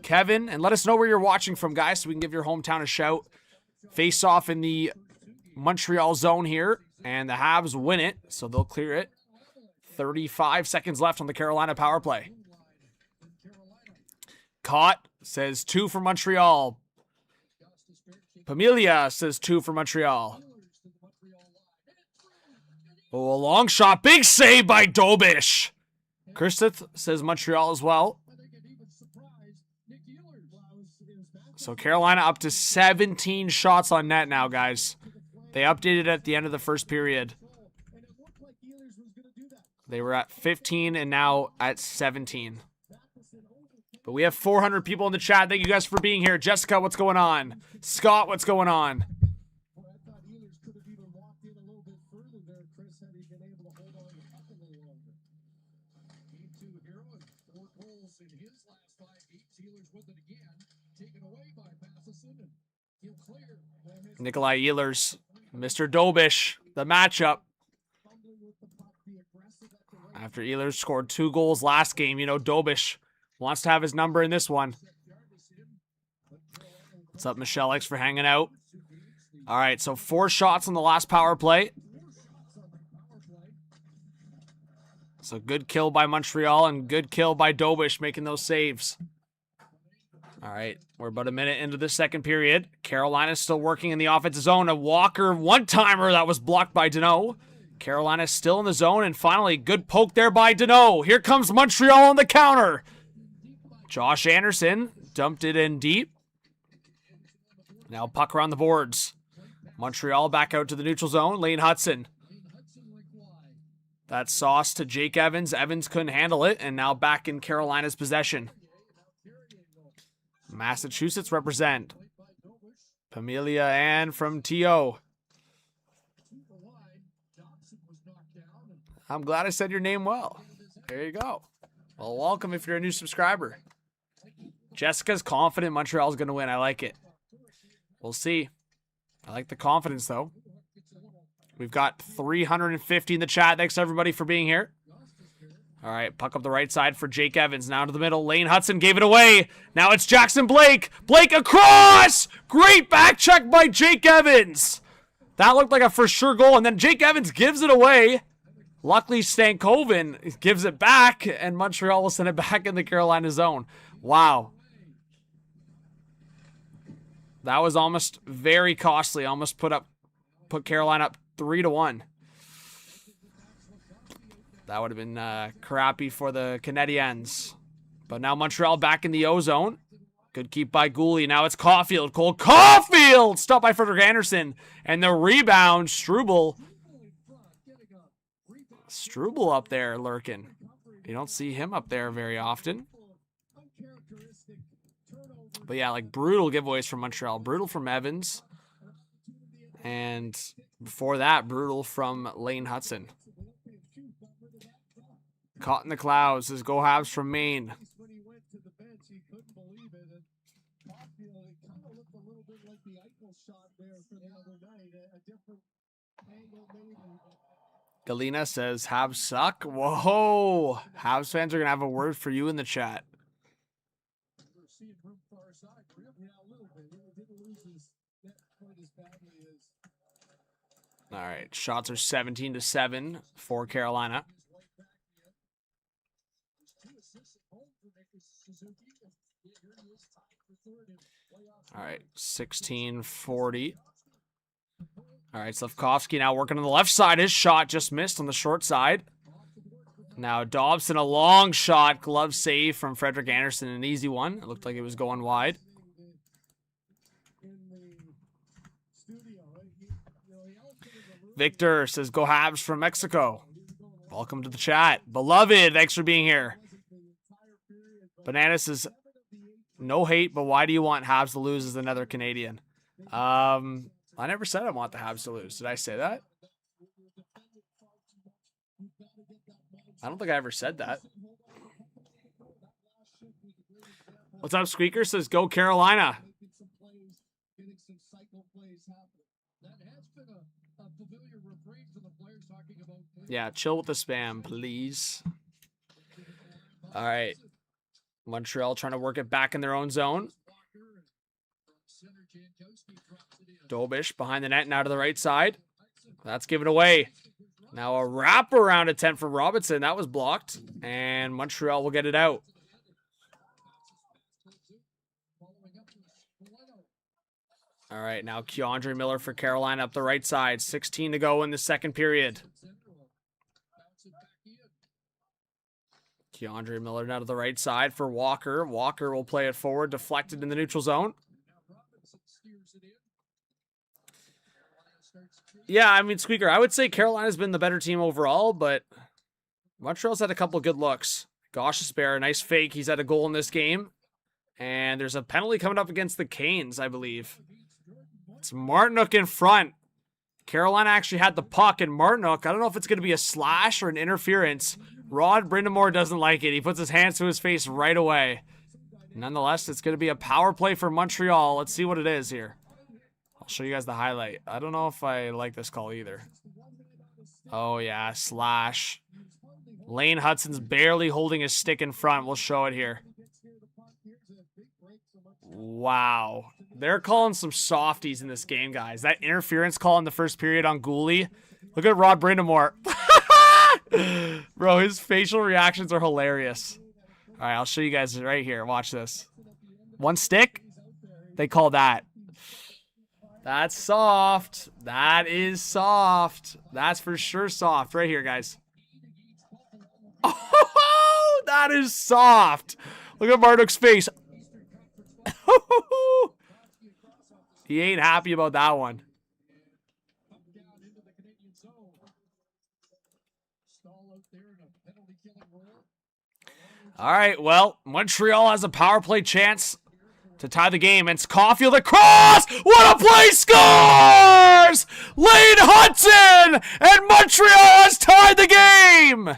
Kevin, and let us know where you're watching from, guys, so we can give your hometown a shout. Face off in the Montreal zone here, and the Habs win it, so they'll clear it. 35 seconds left on the Carolina power play. Caught says 2 for Montreal. Pamelia says 2 for Montreal. Oh, a long shot. Big save by Dobish. Christeth says Montreal as well. So Carolina up to 17 shots on net now, guys. They updated at the end of the first period. They were at 15 and now at 17. But we have 400 people in the chat. Thank you guys for being here. Jessica, what's going on? Scott, what's going on? Nikolai Ehlers, Mr. Dobish, the matchup. After Ehlers scored 2 goals last game, you know, Dobish wants to have his number in this one. What's up, Michelle X, for hanging out? All right, so 4 shots on the last power play. So good kill by Montreal and good kill by Dobish making those saves. All right, we're about a minute into the second period. Carolina's still working in the offensive zone. A Walker one-timer that was blocked by Deneau. Carolina's still in the zone, and finally, good poke there by Deneau. Here comes Montreal on the counter. Josh Anderson dumped it in deep. Now puck around the boards. Montreal back out to the neutral zone. Lane Hudson. That sauce to Jake Evans. Evans couldn't handle it, and now back in Carolina's possession. Massachusetts represent. Pamelia and from T.O. I'm glad I said your name well. There you go. Well, welcome if you're a new subscriber. Jessica's confident Montreal's going to win. I like it. We'll see. I like the confidence, though. We've got 350 in the chat. Thanks, everybody, for being here. All right, puck up the right side for Jake Evans. Now to the middle. Lane Hudson gave it away. Now it's Jackson Blake. Blake across! Great back check by Jake Evans. That looked like a for sure goal, and then Jake Evans gives it away. Luckily, Stankoven gives it back, and Montreal will send it back in the Carolina zone. Wow. That was almost very costly. Almost put Carolina up 3-1. That would have been crappy for the Canadiens. But now Montreal back in the O zone. Good keep by Gooley. Now it's Caulfield. Cole Caulfield! Stopped by Frederik Andersen. And the rebound, Struble. Struble up there lurking. You don't see him up there very often. But yeah, like brutal giveaways from Montreal. Brutal from Evans. And before that, brutal from Lane Hudson. Caught in the clouds is Go Habs from Maine. Galena says, Habs suck? Whoa! Habs fans are going to have a word for you in the chat. All right, shots are 17-7 for Carolina. All right, 16-40. All right, Slavkovsky now working on the left side. His shot just missed on the short side. Now Dobson, a long shot. Glove save from Frederik Andersen, an easy one. It looked like it was going wide. Victor says, Go Habs from Mexico. Welcome to the chat. Beloved, thanks for being here. Bananas is no hate, but why do you want Habs to lose as another Canadian? I never said I want the Habs to lose. Did I say that? I don't think I ever said that. What's up, Squeaker? Says, go Carolina. Yeah, chill with the spam, please. All right. Montreal trying to work it back in their own zone. Dobish behind the net, now to the right side. That's given away. Now a wraparound attempt from Robinson. That was blocked. And Montreal will get it out. All right, now Keandre Miller for Carolina up the right side. 16 to go in the second period. Keandre Miller now to the right side for Walker. Walker will play it forward, deflected in the neutral zone. Yeah, I mean, Squeaker, I would say Carolina's been the better team overall, but Montreal's had a couple of good looks. Gosh, spare, nice fake. He's had a goal in this game. And there's a penalty coming up against the Canes, I believe. It's Martinook in front. Carolina actually had the puck, and Martinook, I don't know if it's going to be a slash or an interference. Rod Brindamore doesn't like it. He puts his hands to his face right away. Nonetheless, it's going to be a power play for Montreal. Let's see what it is here. I'll show you guys the highlight. I don't know if I like this call either. Oh, yeah, slash. Lane Hudson's barely holding his stick in front. We'll show it here. Wow. They're calling some softies in this game, guys. That interference call in the first period on Gooley. Look at Rod Brindamore. Bro, his facial reactions are hilarious. All right, I'll show you guys right here. Watch this. One stick? They call that. That's soft. That is soft. That's for sure soft. Right here, guys. Oh, that is soft. Look at Marduk's face. He ain't happy about that one. All right, well, Montreal has a power play chance to tie the game. And it's Caulfield across. What a play! Scores! Lane Hudson! And Montreal has tied the game!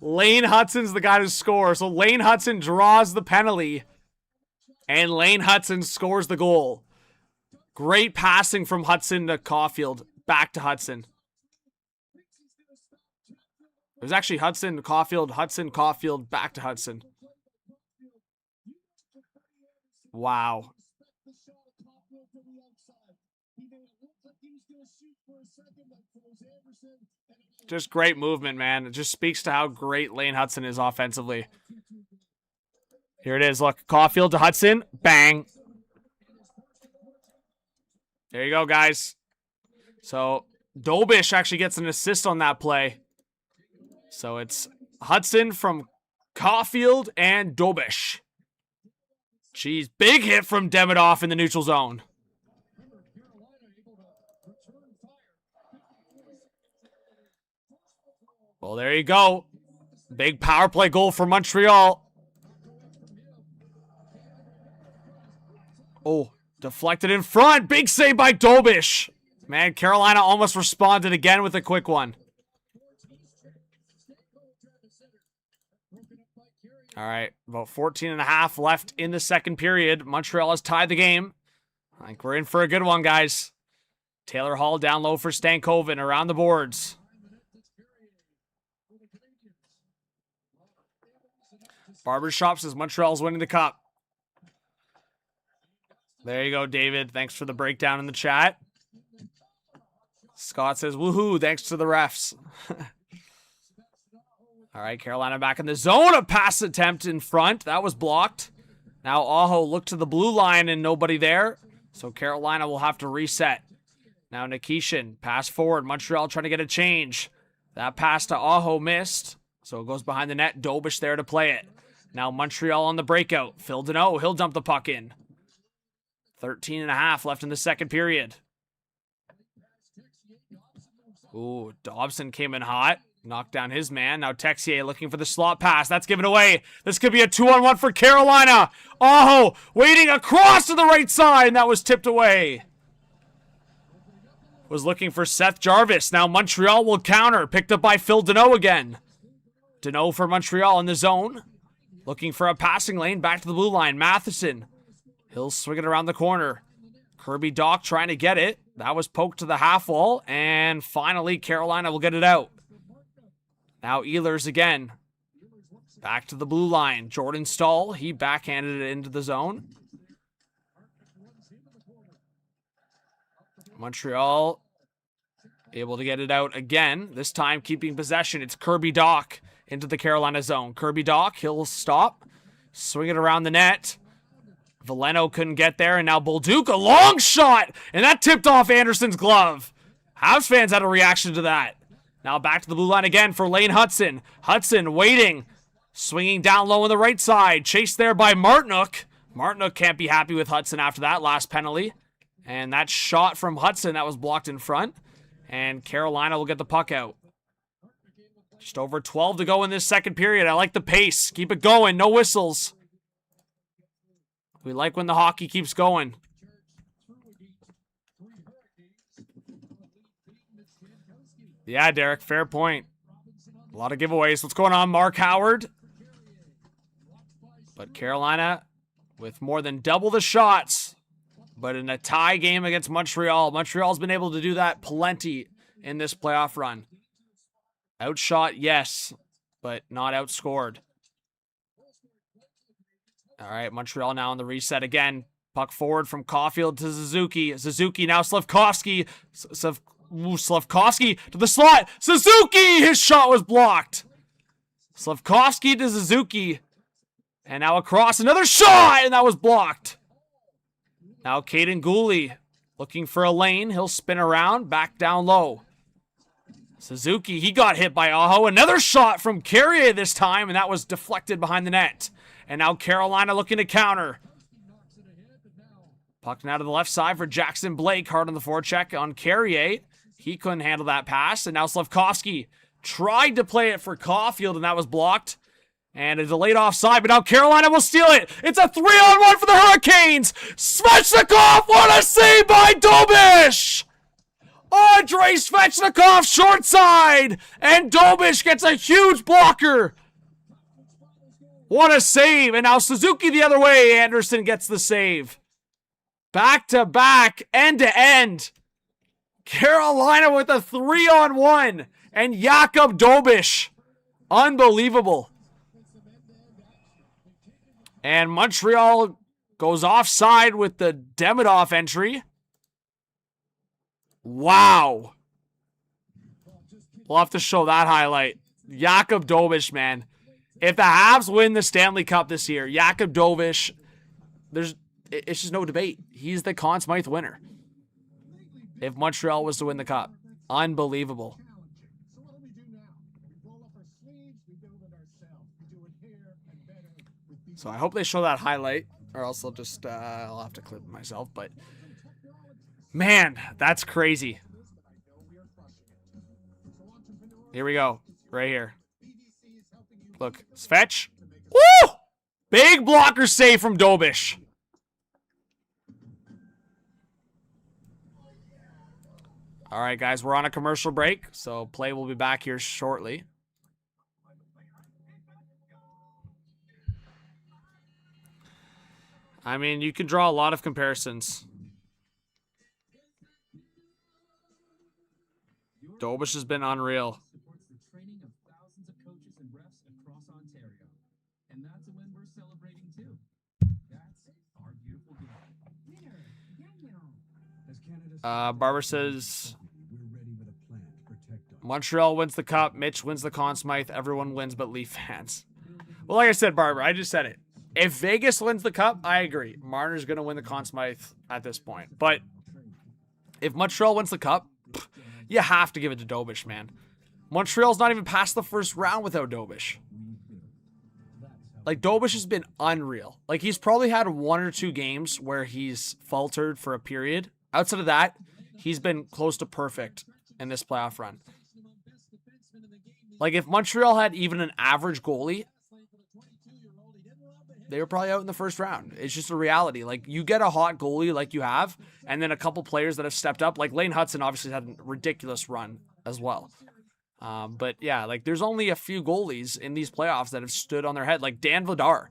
Lane Hudson's the guy to score. So Lane Hudson draws the penalty. And Lane Hudson scores the goal. Great passing from Hudson to Caulfield. Back to Hudson. It was actually Hudson, Caulfield, back to Hudson. Wow. Just great movement, man. It just speaks to how great Lane Hudson is offensively. Here it is. Look, Caulfield to Hudson. Bang. There you go, guys. So, Dobish actually gets an assist on that play. So, it's Hudson from Caulfield and Dobish. Jeez, big hit from Demidov in the neutral zone. Well, there you go. Big power play goal for Montreal. Oh, deflected in front. Big save by Dobish. Man, Carolina almost responded again with a quick one. All right, about 14 and a half left in the second period. Montreal has tied the game. I think we're in for a good one, guys. Taylor Hall down low for Stankoven around the boards. Barbershop says Montreal's winning the cup. There you go, David. Thanks for the breakdown in the chat. Scott says, woohoo, thanks to the refs. All right, Carolina back in the zone. A pass attempt in front. That was blocked. Now Aho looked to the blue line and nobody there. So Carolina will have to reset. Now Nikishin, pass forward. Montreal trying to get a change. That pass to Aho missed. So it goes behind the net. Dobish there to play it. Now Montreal on the breakout. Phil Deneau, he'll dump the puck in. 13.5 left in the second period. Ooh, Dobson came in hot. Knocked down his man. Now Texier looking for the slot pass. That's given away. This could be a 2-on-1 for Carolina. Aho waiting across to the right side, and that was tipped away. Was looking for Seth Jarvis. Now Montreal will counter. Picked up by Phil Deneau again. Deneau for Montreal in the zone. Looking for a passing lane. Back to the blue line. Matheson. He'll swing it around the corner. Kirby Dach trying to get it. That was poked to the half wall. And finally, Carolina will get it out. Now Ehlers again. Back to the blue line. Jordan Stahl. He backhanded it into the zone. Montreal able to get it out again. This time keeping possession. It's Kirby Dach into the Carolina zone. Kirby Dach, he'll stop. Swing it around the net. Veleno couldn't get there, and now Bolduc, a long shot, and that tipped off Anderson's glove. Habs fans had a reaction to that. Now back to the blue line again for Lane Hudson. Hudson waiting, swinging down low on the right side. Chased there by Martinook. Martinook can't be happy with Hudson after that last penalty. And that shot from Hudson, that was blocked in front. And Carolina will get the puck out. Just over 12 to go in this second period. I like the pace. Keep it going. No whistles. We like when the hockey keeps going. Yeah, Derek, fair point. A lot of giveaways. What's going on, Mark Howard? But Carolina with more than double the shots. But in a tie game against Montreal, Montreal's been able to do that plenty in this playoff run. Outshot, yes, but not outscored. All right, Montreal now on the reset again. Puck forward from Caulfield to Suzuki. Suzuki now Slavkovsky. Slavkovsky to the slot. Suzuki! His shot was blocked. Slavkovsky to Suzuki. And now across. Another shot! And that was blocked. Now Caden Gooley looking for a lane. He'll spin around. Back down low. Suzuki, he got hit by Aho. Another shot from Carrier this time. And that was deflected behind the net. And now Carolina looking to counter. Puck now to the left side for Jackson Blake. Hard on the forecheck on Carrier. He couldn't handle that pass. And now Slavkovsky tried to play it for Caulfield, and that was blocked. And a delayed offside, but now Carolina will steal it. It's a 3-on-1 for the Hurricanes. Svechnikov, what a save by Dobish! Andrei Svechnikov, short side. And Dobish gets a huge blocker. What a save. And now Suzuki the other way. Anderson gets the save. Back to back, end to end. Carolina with a 3-on-1. And Jakub Dobish. Unbelievable. And Montreal goes offside with the Demidov entry. Wow. We'll have to show that highlight. Jakub Dobish, man. If the Habs win the Stanley Cup this year, Jakub Dobish, it's just no debate. He's the Conn Smythe winner. If Montreal was to win the Cup. Unbelievable. So I hope they show that highlight, or else I'll just, I'll have to clip it myself, but man, that's crazy. Here we go, right here. Look, Svech. Woo! Big blocker save from Dobish. All right, guys, we're on a commercial break, so play will be back here shortly. I mean, you can draw a lot of comparisons. Dobish has been unreal. Supports the training of thousands of coaches and refs across Ontario. And that's a win we're celebrating too. That's our beautiful game. Barber says Montreal wins the Cup, Mitch wins the Conn Smythe, everyone wins but Leaf fans. Well, like I said, Barber, I just said it. If Vegas wins the Cup, I agree. Marner's going to win the Conn Smythe at this point. But if Montreal wins the Cup, you have to give it to Dobish, man. Montreal's not even past the first round without Dobish. Like, Dobish has been unreal. Like, he's probably had 1 or 2 games where he's faltered for a period. Outside of that, he's been close to perfect in this playoff run. Like, if Montreal had even an average goalie, they were probably out in the first round. It's just a reality. Like, you get a hot goalie like you have, and then a couple players that have stepped up. Like, Lane Hudson obviously had a ridiculous run as well. But yeah, like, there's only a few goalies in these playoffs that have stood on their head. Like Dan Vladar.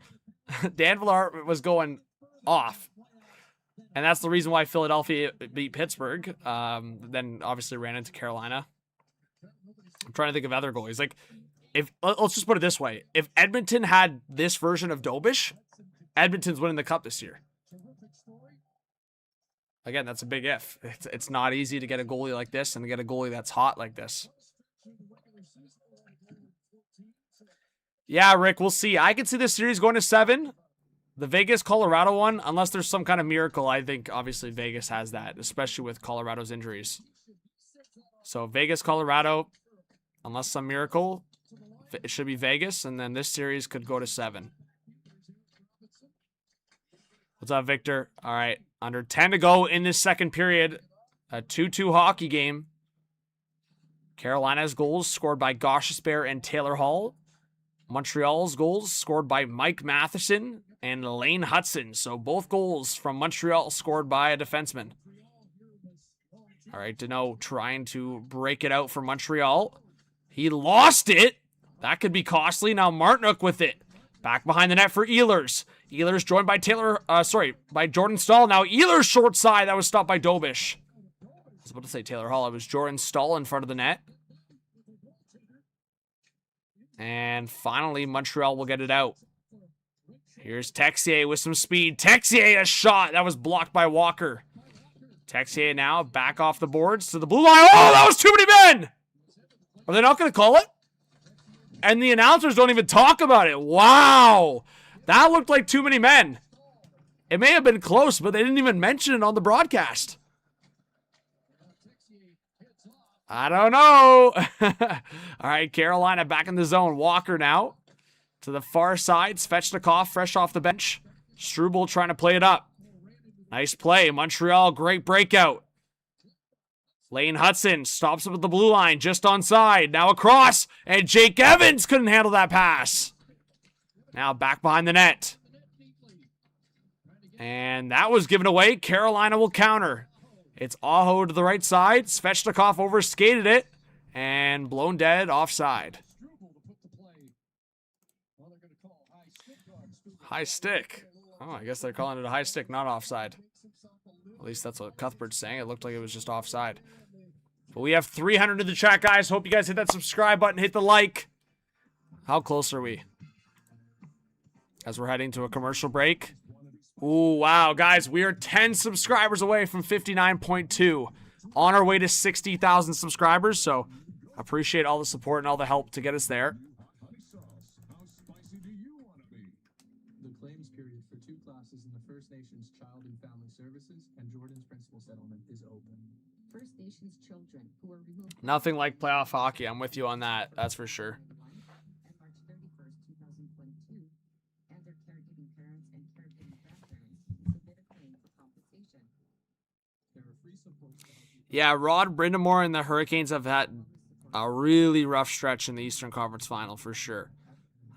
Dan Vladar was going off. And that's the reason why Philadelphia beat Pittsburgh. Then obviously ran into Carolina. I'm trying to think of other goalies. Like, let's just put it this way. If Edmonton had this version of Dobish, Edmonton's winning the cup this year. Again, that's a big if. It's not easy to get a goalie like this and to get a goalie that's hot like this. Yeah, Rick, we'll see. I can see this series going to 7. The Vegas-Colorado one, unless there's some kind of miracle, I think obviously Vegas has that, especially with Colorado's injuries. So Vegas-Colorado, unless some miracle, it should be Vegas, and then this series could go to 7. What's up, Victor? All right, under 10 to go in this second period. A 2-2 hockey game. Carolina's goals scored by Gostisbehere and Taylor Hall. Montreal's goals scored by Mike Matheson and Lane Hudson. So both goals from Montreal scored by a defenseman. All right, Deneau trying to break it out for Montreal. He lost it. That could be costly. Now Martinook with it. Back behind the net for Ehlers. Ehlers joined by by Jordan Stahl. Now Ehlers short side. That was stopped by Dobish. I was about to say Taylor Hall. It was Jordan Stahl in front of the net. And finally, Montreal will get it out. Here's Texier with some speed. Texier, a shot. That was blocked by Walker. Texier now back off the boards to the blue line. Oh, that was too many men! Are they not going to call it? And the announcers don't even talk about it. Wow! That looked like too many men. It may have been close, but they didn't even mention it on the broadcast. I don't know. All right, Carolina back in the zone. Walker now to the far side. Svechnikov fresh off the bench. Struble trying to play it up. Nice play. Montreal, great breakout. Lane Hudson stops up at the blue line, just onside. Now across, and Jake Evans couldn't handle that pass. Now back behind the net. And that was given away. Carolina will counter. It's Aho to the right side. Svechnikov overskated it and blown dead offside. High stick. Oh, I guess they're calling it a high stick, not offside. At least that's what Cuthbert's saying. It looked like it was just offside. But we have 300 in the chat, guys. Hope you guys hit that subscribe button, hit the like. How close are we? As we're heading to a commercial break. Ooh, wow, guys, we are 10 subscribers away from 59.2. On our way to 60,000 subscribers, so appreciate all the support and all the help to get us there. The claims period for 2 classes in the First Nations Child and Family Services and Jordan's Principal Settlement is open. First Nations children who were removed. Nothing like playoff hockey. I'm with you on that. That's for sure. And March 31st, 2022, and their caregiving parents and caregiving grandparents submit a claim for compensation. There are free support to help you. Yeah, Rod Brindamore and the Hurricanes have had a really rough stretch in the Eastern Conference Final for sure.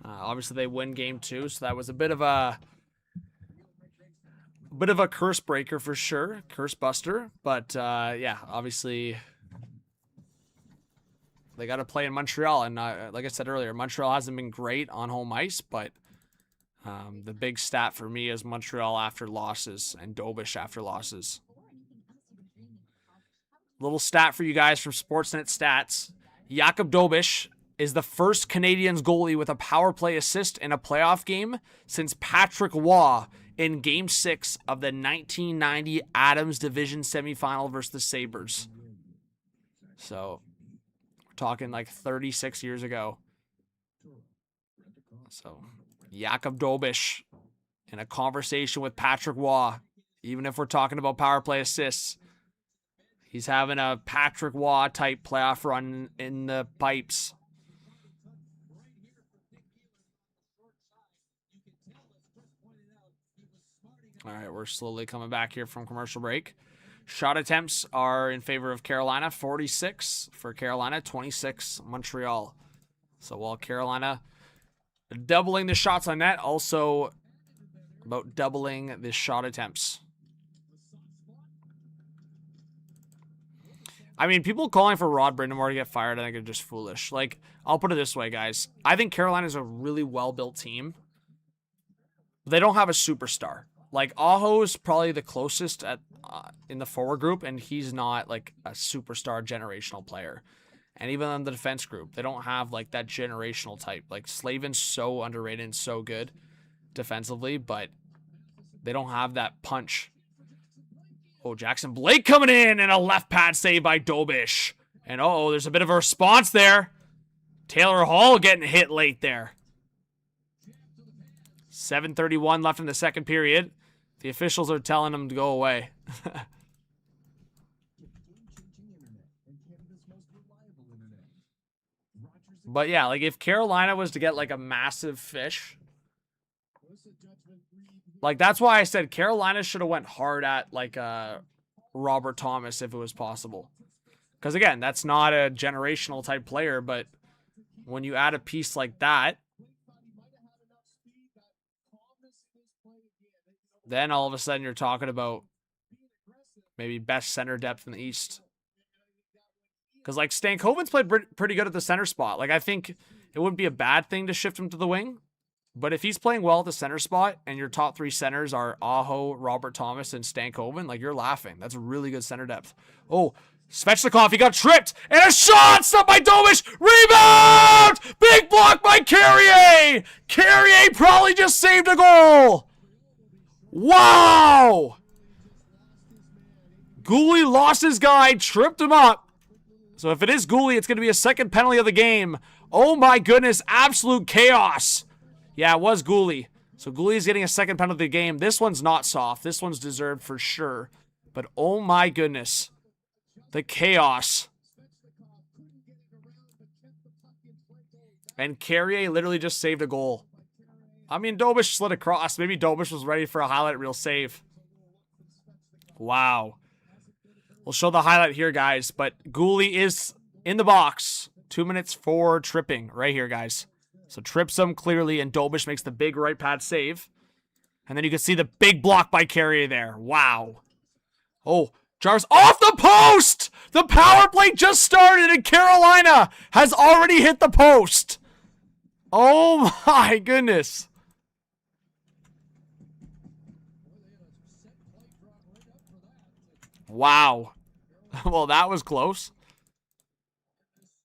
Obviously, they win Game 2, so that was a bit of a curse breaker for sure, curse buster. But yeah, obviously they got to play in Montreal, and like I said earlier, Montreal hasn't been great on home ice, but the big stat for me is Montreal after losses and Dobish after losses. Little stat for you guys from Sportsnet Stats: Jakub Dobish is the first Canadiens goalie with a power play assist in a playoff game since Patrick Waugh in Game 6 of the 1990 Adams Division semifinal versus the Sabres. So, we're talking like 36 years ago. So, Jakub Dobish in a conversation with Patrick Waugh, even if we're talking about power play assists. He's having a Patrick Waugh type playoff run in the pipes. All right, we're slowly coming back here from commercial break. Shot attempts are in favor of Carolina, 46 for Carolina, 26 Montreal. So while Carolina doubling the shots on net, also about doubling the shot attempts. I mean, people calling for Rod Brindamore to get fired, I think are just foolish. Like, I'll put it this way, guys. I think Carolina is a really well-built team. They don't have a superstar. Like, Aho is probably the closest at in the forward group, and he's not, like, a superstar generational player. And even on the defense group, they don't have, like, that generational type. Like, Slavin's so underrated and so good defensively, but they don't have that punch. Oh, Jackson Blake coming in, and a left pad save by Dobish. And uh-oh, there's a bit of a response there. Taylor Hall getting hit late there. 7:31 left in the second period. The officials are telling him to go away. But yeah, like if Carolina was to get like a massive fish, like that's why I said Carolina should have went hard at like Robert Thomas if it was possible. Because again, that's not a generational type player, but when you add a piece like that, then all of a sudden you're talking about maybe best center depth in the East. Because, like, Stankoven's played pretty good at the center spot. Like, I think it wouldn't be a bad thing to shift him to the wing. But if he's playing well at the center spot and your top three centers are Aho, Robert Thomas, and Stankoven, like, you're laughing. That's really good center depth. Oh, Svechnikov, he got tripped. And a shot! Stopped by Dobish! Rebound! Big block by Carrier! Carrier probably just saved a goal! Wow! Gooley lost his guy, tripped him up. So if it is Gooley, it's going to be a second penalty of the game. Oh my goodness, absolute chaos. Yeah, it was Gooley. So Gooley is getting a second penalty of the game. This one's not soft. This one's deserved for sure. But oh my goodness, the chaos. And Carrier literally just saved a goal. I mean, Dobish slid across. Maybe Dobish was ready for a highlight reel save. Wow. We'll show the highlight here, guys. But Gooley is in the box. 2 minutes for tripping right here, guys. So trips him clearly, and Dobish makes the big right pad save. And then you can see the big block by Carrier there. Wow. Oh, Jarvis off the post! The power play just started, and Carolina has already hit the post. Oh my goodness. Wow. Well, that was close.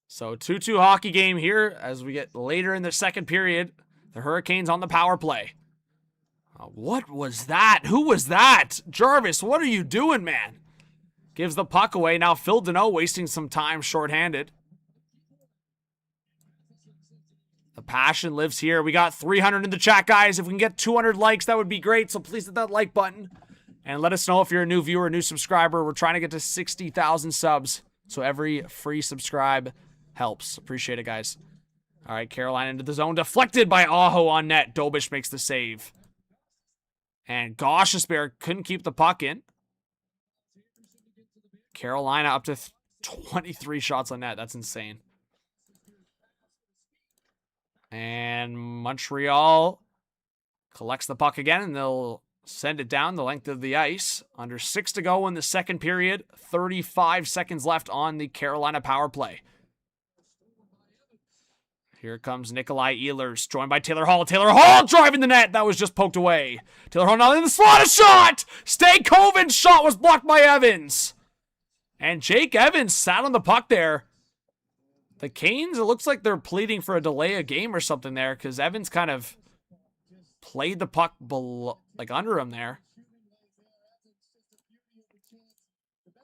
So 2-2 hockey game here as we get later in the second period. The Hurricanes on the power play. What was that? Who was that? Jarvis, what are you doing, man? Gives the puck away. Now Phil Deneau wasting some time shorthanded. The passion lives here. We got 300 in the chat, guys. If we can get 200 likes, that would be great. So please hit that like button. And let us know if you're a new viewer, a new subscriber. We're trying to get to 60,000 subs. So every free subscribe helps. Appreciate it, guys. All right, Carolina into the zone. Deflected by Aho on net. Dobish makes the save. And Gostisbehere couldn't keep the puck in. Carolina up to 23 shots on net. That's insane. And Montreal collects the puck again, and they'll send it down the length of the ice. Under 6 to go in the second period. 35 seconds left on the Carolina power play. Here comes Nikolai Ehlers, joined by Taylor Hall. Taylor Hall driving the net. That was just poked away. Taylor Hall now in the slot. A shot! Stankoven's shot was blocked by Evans. And Jake Evans sat on the puck there. The Canes, it looks like they're pleading for a delay of game or something there, because Evans kind of played the puck below, like under him there.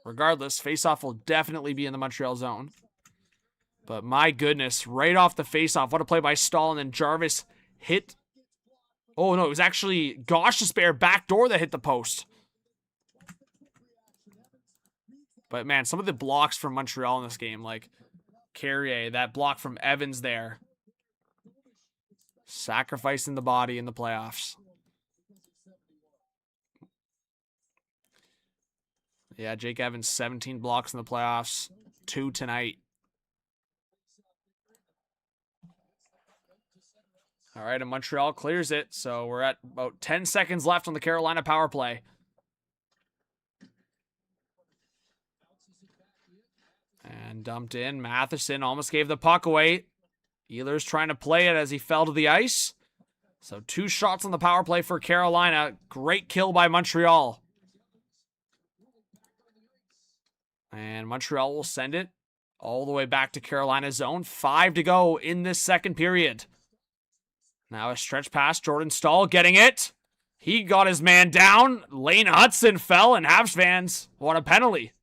Regardless, faceoff will definitely be in the Montreal zone. But my goodness, right off the faceoff, what a play by Stahl, and then Jarvis hit. Oh no, it was actually Gostisbehere backdoor that hit the post. But man, some of the blocks from Montreal in this game, like Carrier, that block from Evans there. Sacrificing the body in the playoffs. Yeah, Jake Evans, 17 blocks in the playoffs, 2 tonight. All right, and Montreal clears it, so we're at about 10 seconds left on the Carolina power play. And dumped in. Matheson almost gave the puck away. Ehlers trying to play it as he fell to the ice. So 2 shots on the power play for Carolina. Great kill by Montreal. And Montreal will send it all the way back to Carolina's zone. 5 to go in this second period. Now a stretch pass. Jordan Staal getting it. He got his man down. Lane Hudson fell, and Habs fans want a penalty.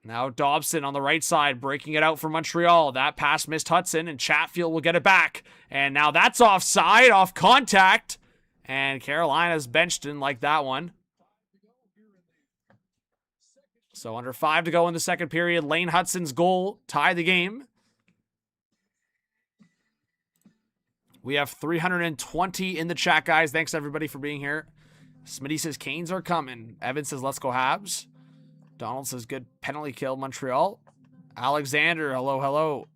Now Dobson on the right side, breaking it out for Montreal. That pass missed Hudson, and Chatfield will get it back. And now that's offside, off contact. And Carolina's benched in like that one. So under 5 to go in the second period. Lane Hudson's goal tied the game. We have 320 in the chat, guys. Thanks, everybody, for being here. Smitty says, Canes are coming. Evan says, let's go Habs. Donald says, good penalty kill, Montreal. Alexander, hello, hello.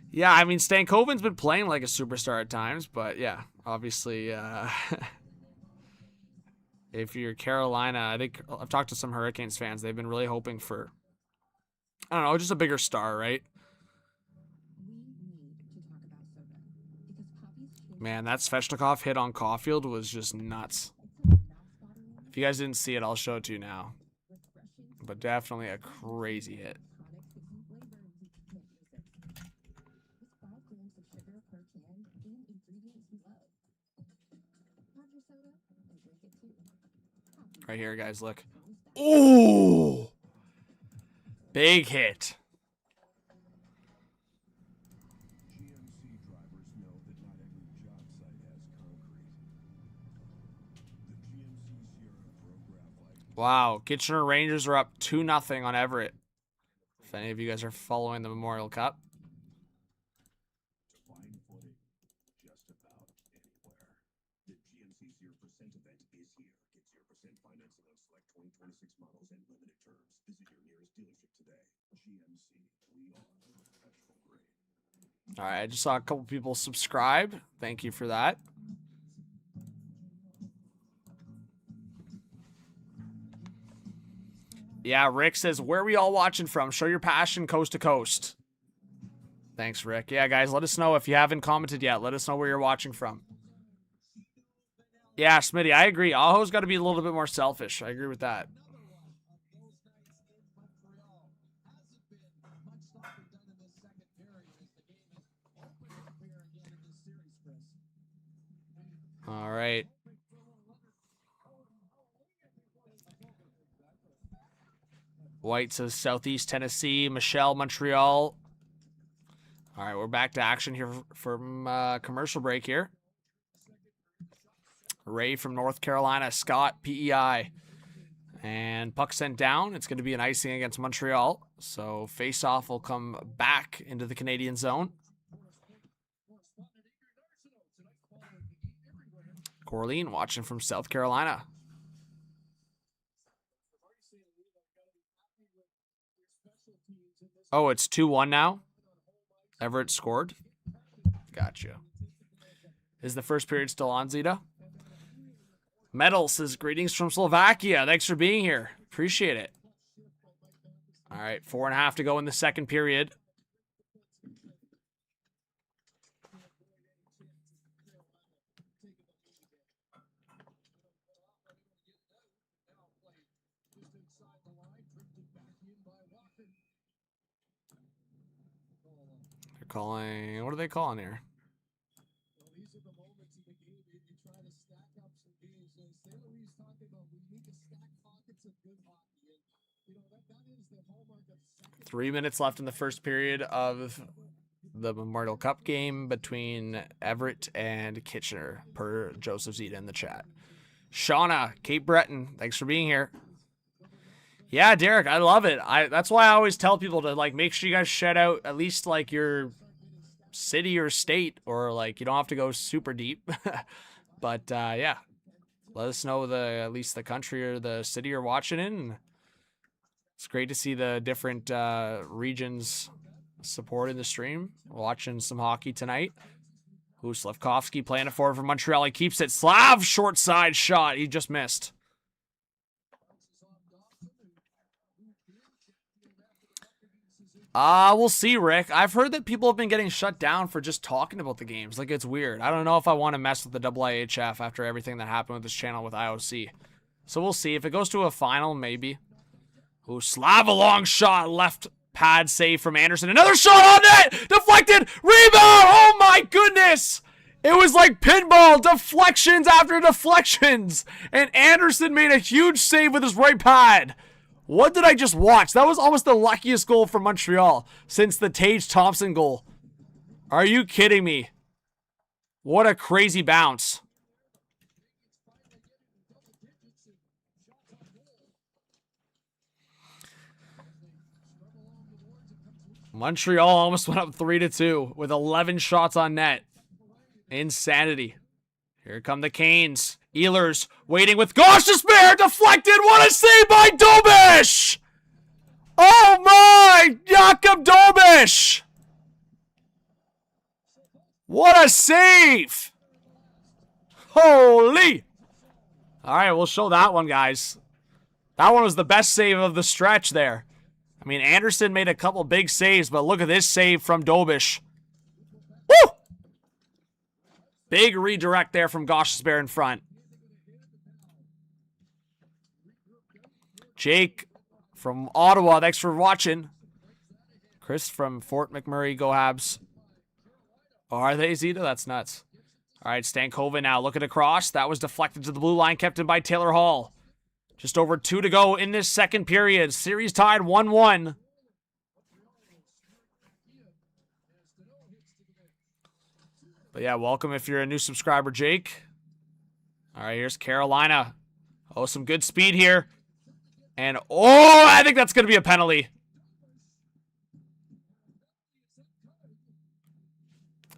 Yeah, I mean, Stankoven's been playing like a superstar at times, but yeah, obviously, if you're Carolina, I think I've talked to some Hurricanes fans. They've been really hoping for, I don't know, just a bigger star, right? Man, that Svechnikov hit on Caulfield was just nuts. If you guys didn't see it, I'll show it to you now. But definitely a crazy hit. Right here, guys, look. Ooh! Big hit. Wow, Kitchener Rangers are up 2-0 on Everett. If any of you guys are following the Memorial Cup. All right, I just saw a couple people subscribe. Thank you for that. Yeah, Rick says, where are we all watching from? Show your passion coast to coast. Thanks, Rick. Yeah, guys, let us know if you haven't commented yet. Let us know where you're watching from. Yeah, Smitty, I agree. Aho's got to be a little bit more selfish. I agree with that. All right. White says Southeast Tennessee. Michelle, Montreal. All right, we're back to action here from commercial break here. Ray from North Carolina. Scott, PEI. And puck sent down. It's going to be an icing against Montreal. So face-off will come back into the Canadian zone. Corleen watching from South Carolina. Oh, it's 2-1 now? Everett scored? Gotcha. Is the first period still on, Zeta? Metal says, greetings from Slovakia. Thanks for being here. Appreciate it. All right, 4.5 to go in the second period. They're calling, what are they calling here? Well, these are the moments in the game that you try to stack up some games. St. Louis talking about we need to stack pockets of good hockey. And, you know, that is the hallmark of second. 3 minutes left in the first period of the Memorial Cup game between Everett and Kitchener, per Joseph Zeta in the chat. Shauna, Cape Breton, thanks for being here. Yeah, Derek, I love it. That's why I always tell people to, like, make sure you guys shout out at least, like, your city or state, or, like, you don't have to go super deep. But, yeah, Let us know at least the country or the city you're watching in. It's great to see the different regions supporting the stream. Watching some hockey tonight. Ooh, Slavkovsky playing it forward for Montreal. He keeps it. Slav, short side shot. He just missed. We'll see, Rick. I've heard that people have been getting shut down for just talking about the games. Like, it's weird. I don't know if I want to mess with the IIHF after everything that happened with this channel with IOC. So we'll see. If it goes to a final, maybe. Ooh, Slav, a long shot. Left pad save from Anderson. Another shot on net! Deflected! Rebound! Oh my goodness! It was like pinball. Deflections after deflections. And Anderson made a huge save with his right pad. What did I just watch? That was almost the luckiest goal for Montreal since the Tage Thompson goal. Are you kidding me? What a crazy bounce. Montreal almost went up 3-2 with 11 shots on net. Insanity. Here come the Canes. Ehlers waiting with Gosh to spare. Deflected. What a save by Dobish! Oh my! Jakob Dobish! What a save! Holy! Alright, we'll show that one, guys. That one was the best save of the stretch there. I mean, Anderson made a couple big saves, but look at this save from Dobish. Woo! Big redirect there from Goshesbear in front. Jake from Ottawa, thanks for watching. Chris from Fort McMurray, go Habs. Oh, are they, Zeta? That's nuts. All right, Stankova now looking across. That was deflected to the blue line, kept in by Taylor Hall. Just over 2 to go in this second period. Series tied 1-1. But yeah, welcome if you're a new subscriber, Jake. All right, here's Carolina. Oh, some good speed here. And, oh, I think that's going to be a penalty.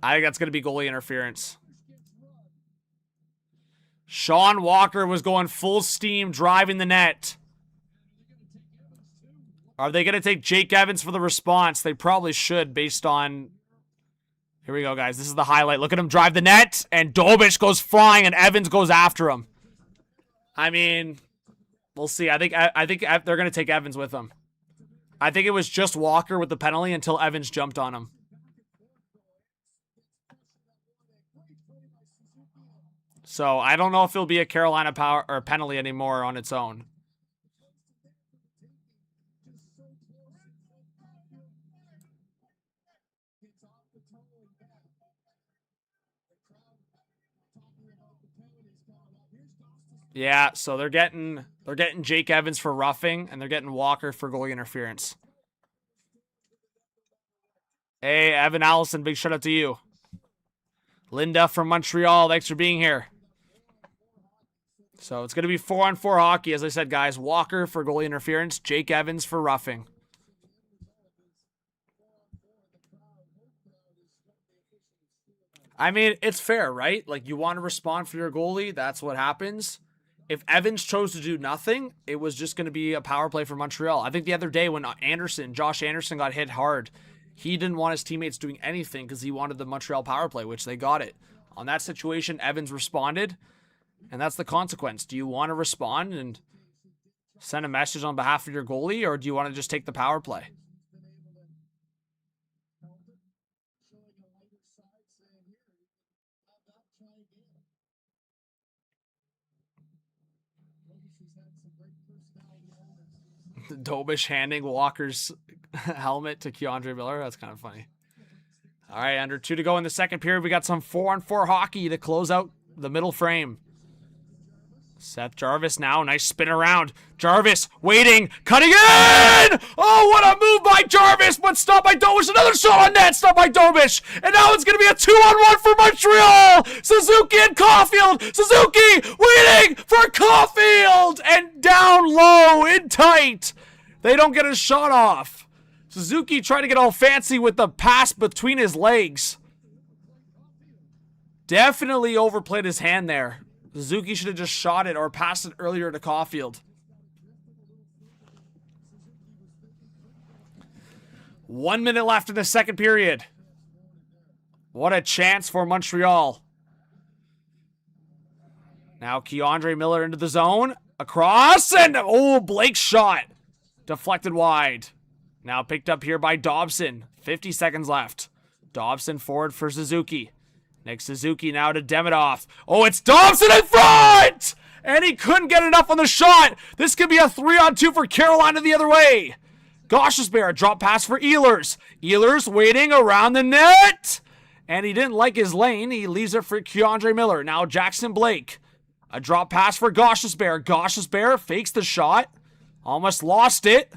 I think that's going to be goalie interference. Sean Walker was going full steam, driving the net. Are they going to take Jake Evans for the response? They probably should, based on... Here we go, guys. This is the highlight. Look at him drive the net, and Dobish goes flying, and Evans goes after him. I mean, we'll see. I think they're going to take Evans with them. I think it was just Walker with the penalty until Evans jumped on him. So I don't know if it'll be a Carolina power or penalty anymore on its own. Yeah, so they're getting Jake Evans for roughing, and they're getting Walker for goalie interference. Hey, Evan Allison, big shout out to you. Linda from Montreal, thanks for being here. So it's going to be 4-on-4 hockey, as I said, guys. Walker for goalie interference, Jake Evans for roughing. I mean, it's fair, right? Like, you want to respond for your goalie, that's what happens. If Evans chose to do nothing, it was just going to be a power play for Montreal. I think the other day when Josh Anderson got hit hard, he didn't want his teammates doing anything because he wanted the Montreal power play, which they got it. On that situation, Evans responded, and that's the consequence. Do you want to respond and send a message on behalf of your goalie, or do you want to just take the power play? Dobish handing Walker's helmet to Keandre Miller. That's kind of funny. All right, under 2 to go in the second period. We got some 4-on-4 hockey to close out the middle frame. Seth Jarvis now. Nice spin around. Jarvis waiting. Cutting in! Oh, what a move by Jarvis, but stopped by Dobish. Another shot on net. Stopped by Dobish. And now it's going to be a 2-on-1 for Montreal. Suzuki and Caulfield. Suzuki waiting for Caulfield. And down low in tight. They don't get a shot off. Suzuki trying to get all fancy with the pass between his legs. Definitely overplayed his hand there. Suzuki should have just shot it or passed it earlier to Caulfield. 1 minute left in the second period. What a chance for Montreal. Now Keandre Miller into the zone. Across, and oh, Blake's shot. Deflected wide. Now picked up here by Dobson. 50 seconds left. Dobson forward for Suzuki. Nick Suzuki now to Demidov. Oh, it's Dobson in front! And he couldn't get enough on the shot. This could be a 3-on-2 for Carolina the other way. Gostisbehere, drop pass for Ehlers. Ehlers waiting around the net. And he didn't like his lane. He leaves it for Keandre Miller. Now Jackson Blake. A drop pass for Gostisbehere. Gostisbehere fakes the shot. Almost lost it.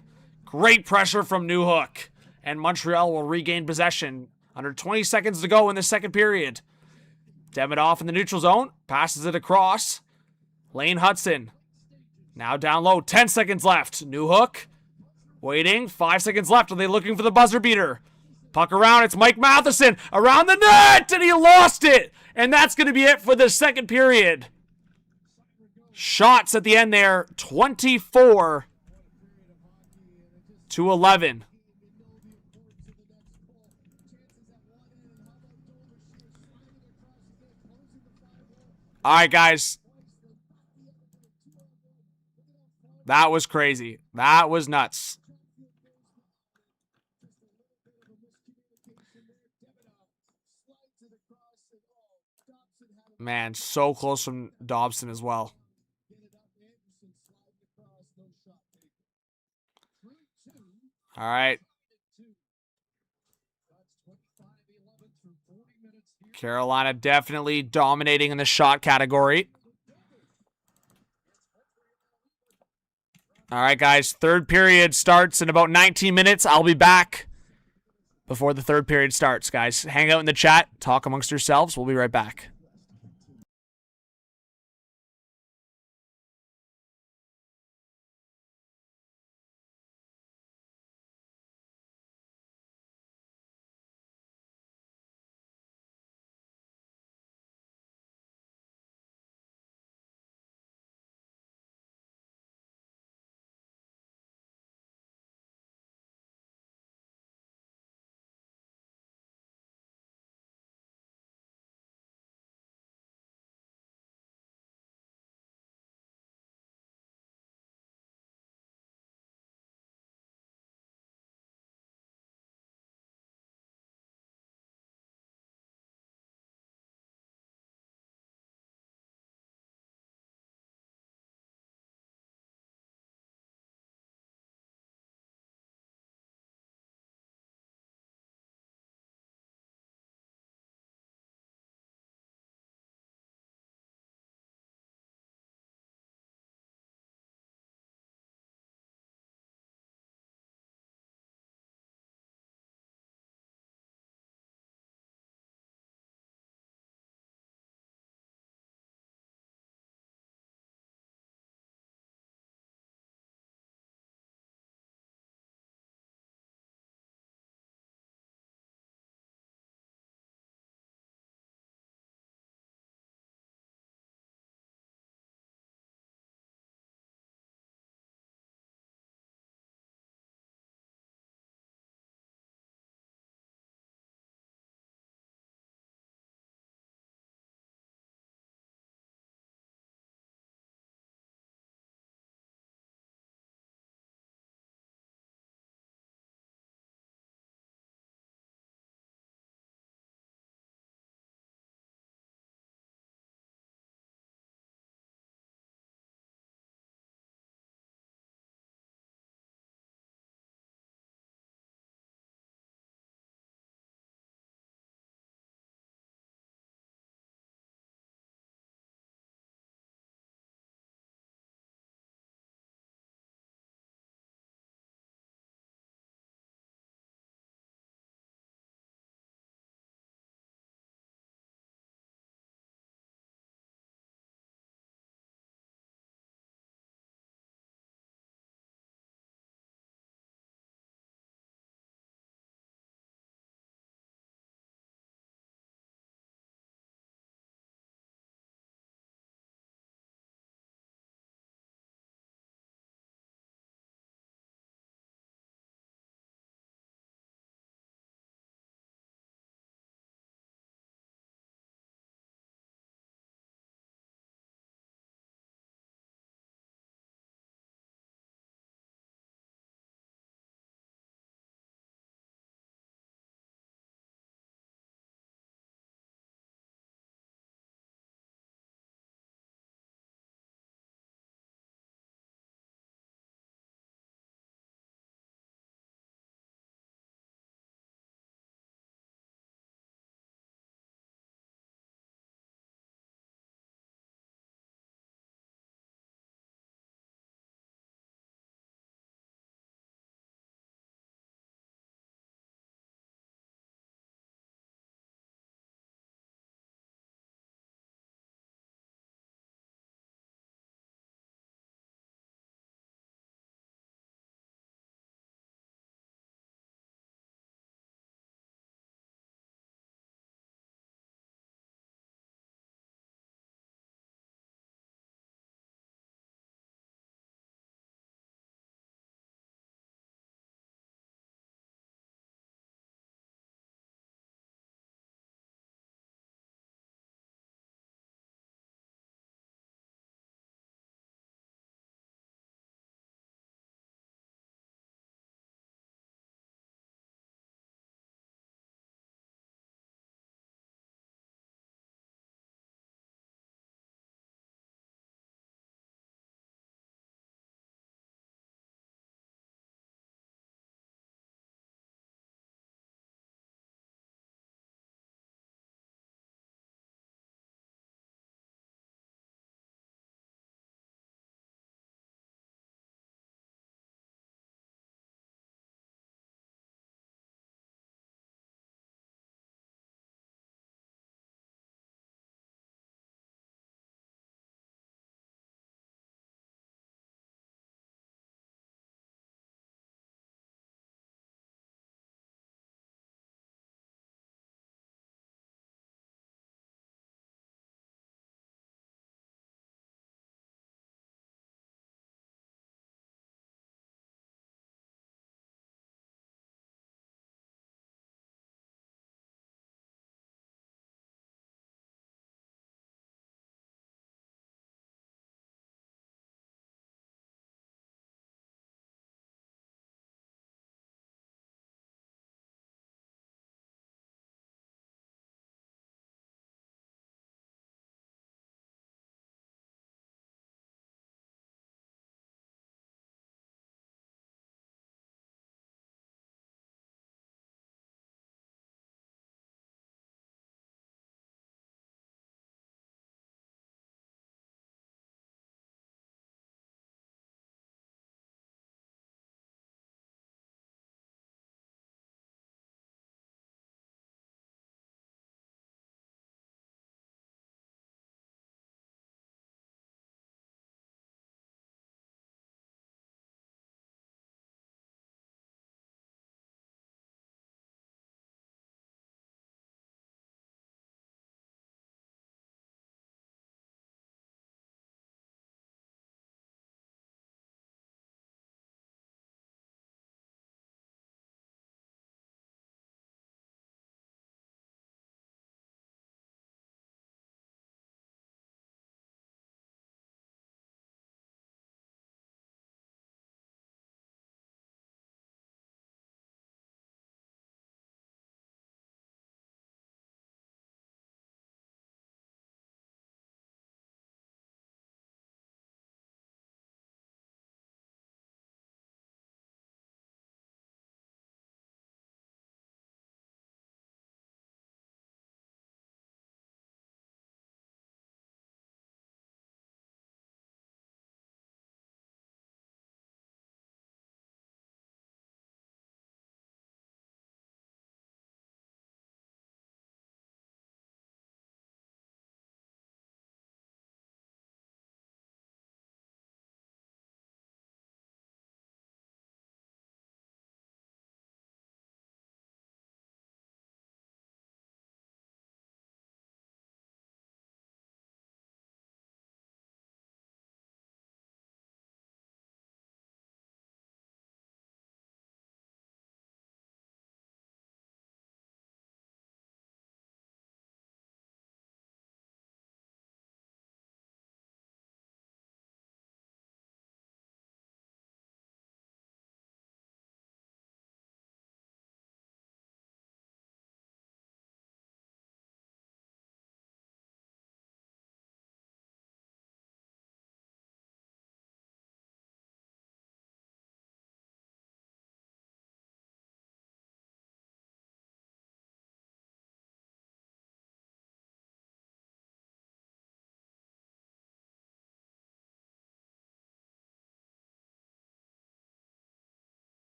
Great pressure from Newhook. And Montreal will regain possession. Under 20 seconds to go in the second period. Demidov in the neutral zone. Passes it across. Lane Hudson. Now down low. 10 seconds left. Newhook. Waiting. 5 seconds left. Are they looking for the buzzer beater? Puck around. It's Mike Matheson. Around the net. And he lost it. And that's going to be it for the second period. Shots at the end there. 24-11. All right, guys. That was crazy. That was nuts. Man, so close from Dobson as well. All right. Carolina definitely dominating in the shot category. All right, guys. Third period starts in about 19 minutes. I'll be back before the third period starts, guys. Hang out in the chat. Talk amongst yourselves. We'll be right back.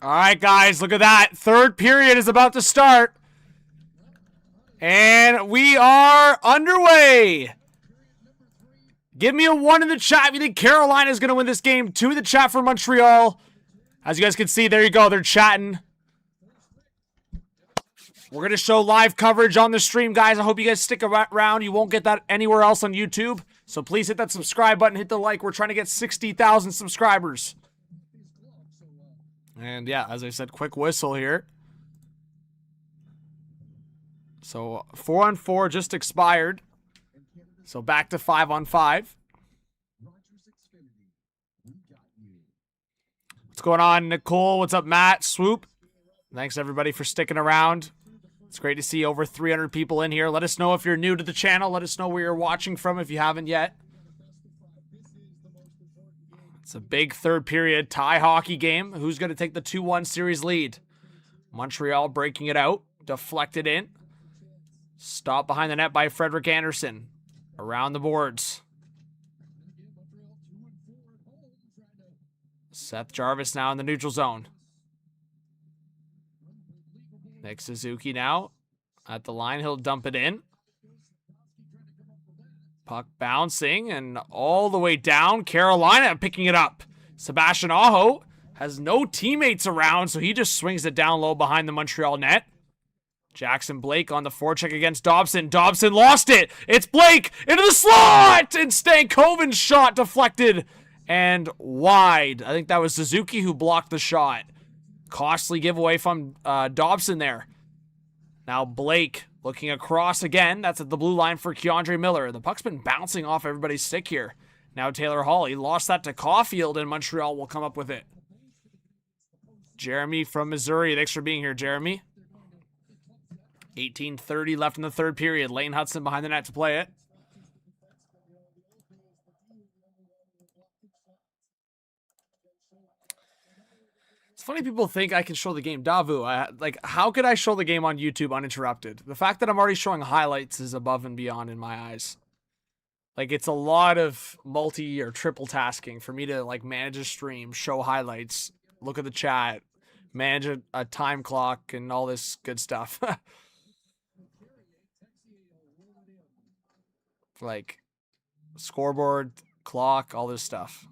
All right, guys, look at that. Third period is about to start. And we are underway. Give me a 1 in the chat if you think Carolina is going to win this game. 2 in the chat for Montreal. As you guys can see, there you go. They're chatting. We're going to show live coverage on the stream, guys. I hope you guys stick around. You won't get that anywhere else on YouTube. So please hit that subscribe button. Hit the like. We're trying to get 60,000 subscribers. And yeah, as I said, quick whistle here. So 4-on-4 just expired. So back to 5-on-5. What's going on, Nicole? What's up, Matt? Swoop. Thanks, everybody, for sticking around. It's great to see over 300 people in here. Let us know if you're new to the channel. Let us know where you're watching from if you haven't yet. It's a big third period tie hockey game. Who's going to take the 2-1 series lead? Montreal breaking it out. Deflected in. Stopped behind the net by Frederik Andersen. Around the boards. Seth Jarvis now in the neutral zone. Nick Suzuki now at the line. He'll dump it in. Puck bouncing and all the way down. Carolina picking it up. Sebastian Aho has no teammates around, so he just swings it down low behind the Montreal net. Jackson Blake on the forecheck against Dobson. Dobson lost it. It's Blake into the slot! And Stankoven's shot deflected and wide. I think that was Suzuki who blocked the shot. Costly giveaway from Dobson there. Now Blake looking across again. That's at the blue line for Keandre Miller. The puck's been bouncing off everybody's stick here. Now Taylor Hall. He lost that to Caulfield, and Montreal will come up with it. Jeremy from Missouri. Thanks for being here, Jeremy. 18:30 left in the third period. Lane Hudson behind the net to play it. It's funny people think I can show the game. Davu, like, how could I show the game on YouTube uninterrupted? The fact that I'm already showing highlights is above and beyond in my eyes. Like, it's a lot of multi or triple tasking for me to, like, manage a stream, show highlights, look at the chat, manage a time clock, and all this good stuff. Like, scoreboard, clock, all this stuff.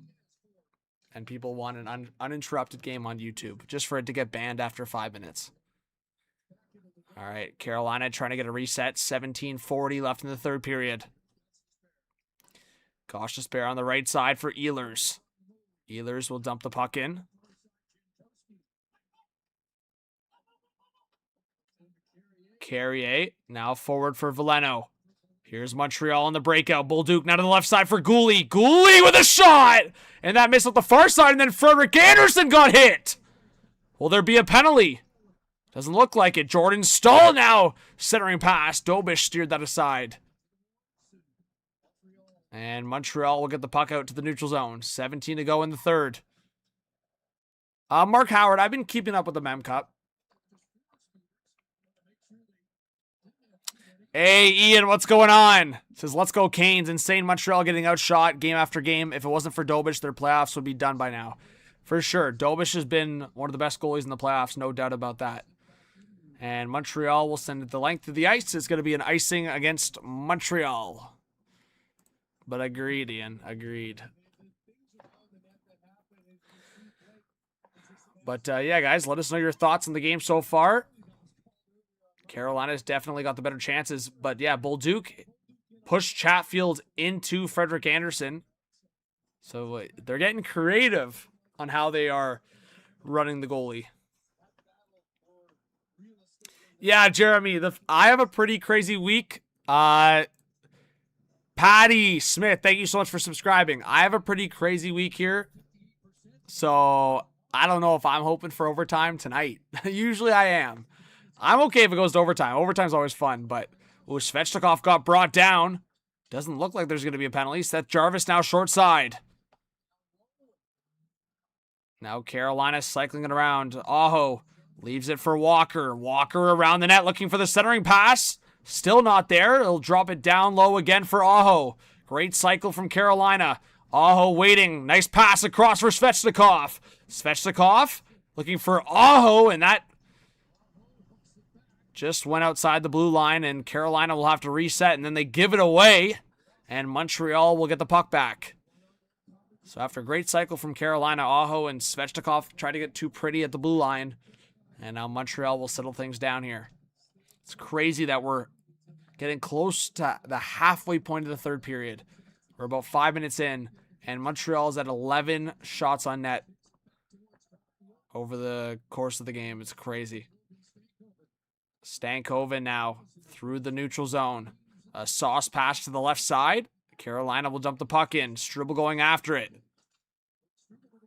And people want an uninterrupted game on YouTube just for it to get banned after 5 minutes. All right, Carolina trying to get a reset. 17:40 left in the third period. Cautious bear on the right side for Ehlers. Ehlers will dump the puck in. Carrier now forward for Veleno. Here's Montreal on the breakout. Bolduc now to the left side for Gooley. Gooley with a shot! And that missed at the far side, and then Frederik Andersen got hit! Will there be a penalty? Doesn't look like it. Jordan Stahl now centering pass. Dobish steered that aside. And Montreal will get the puck out to the neutral zone. 17 to go in the third. Mark Howard, I've been keeping up with the Mem Cup. Hey, Ian, what's going on? Says, let's go Canes. Insane Montreal getting outshot game after game. If it wasn't for Dobish, their playoffs would be done by now. For sure. Dobish has been one of the best goalies in the playoffs. No doubt about that. And Montreal will send it the length of the ice. It's going to be an icing against Montreal. But agreed, Ian. Agreed. But, yeah, guys, let us know your thoughts on the game so far. Carolina's definitely got the better chances. But, yeah, Bolduc pushed Chatfield into Frederik Andersen. So they're getting creative on how they are running the goalie. Yeah, Jeremy, I have a pretty crazy week. Patty Smith, thank you so much for subscribing. I have a pretty crazy week here. So I don't know if I'm hoping for overtime tonight. Usually I am. I'm okay if it goes to overtime. Overtime's always fun, but Svechnikov got brought down. Doesn't look like there's going to be a penalty. Seth Jarvis now short side. Now Carolina cycling it around. Aho leaves it for Walker. Walker around the net looking for the centering pass. Still not there. He'll drop it down low again for Aho. Great cycle from Carolina. Aho waiting. Nice pass across for Svechnikov. Svechnikov Looking for Aho, and that just went outside the blue line, and Carolina will have to reset, and then they give it away, and Montreal will get the puck back. So after a great cycle from Carolina, Aho and Svechnikov tried to get too pretty at the blue line, and now Montreal will settle things down here. It's crazy that we're getting close to the halfway point of the third period. We're about 5 minutes in, and Montreal is at 11 shots on net over the course of the game. It's crazy. Stankoven now through the neutral zone. A sauce pass to the left side. Carolina will dump the puck in. Struble going after it.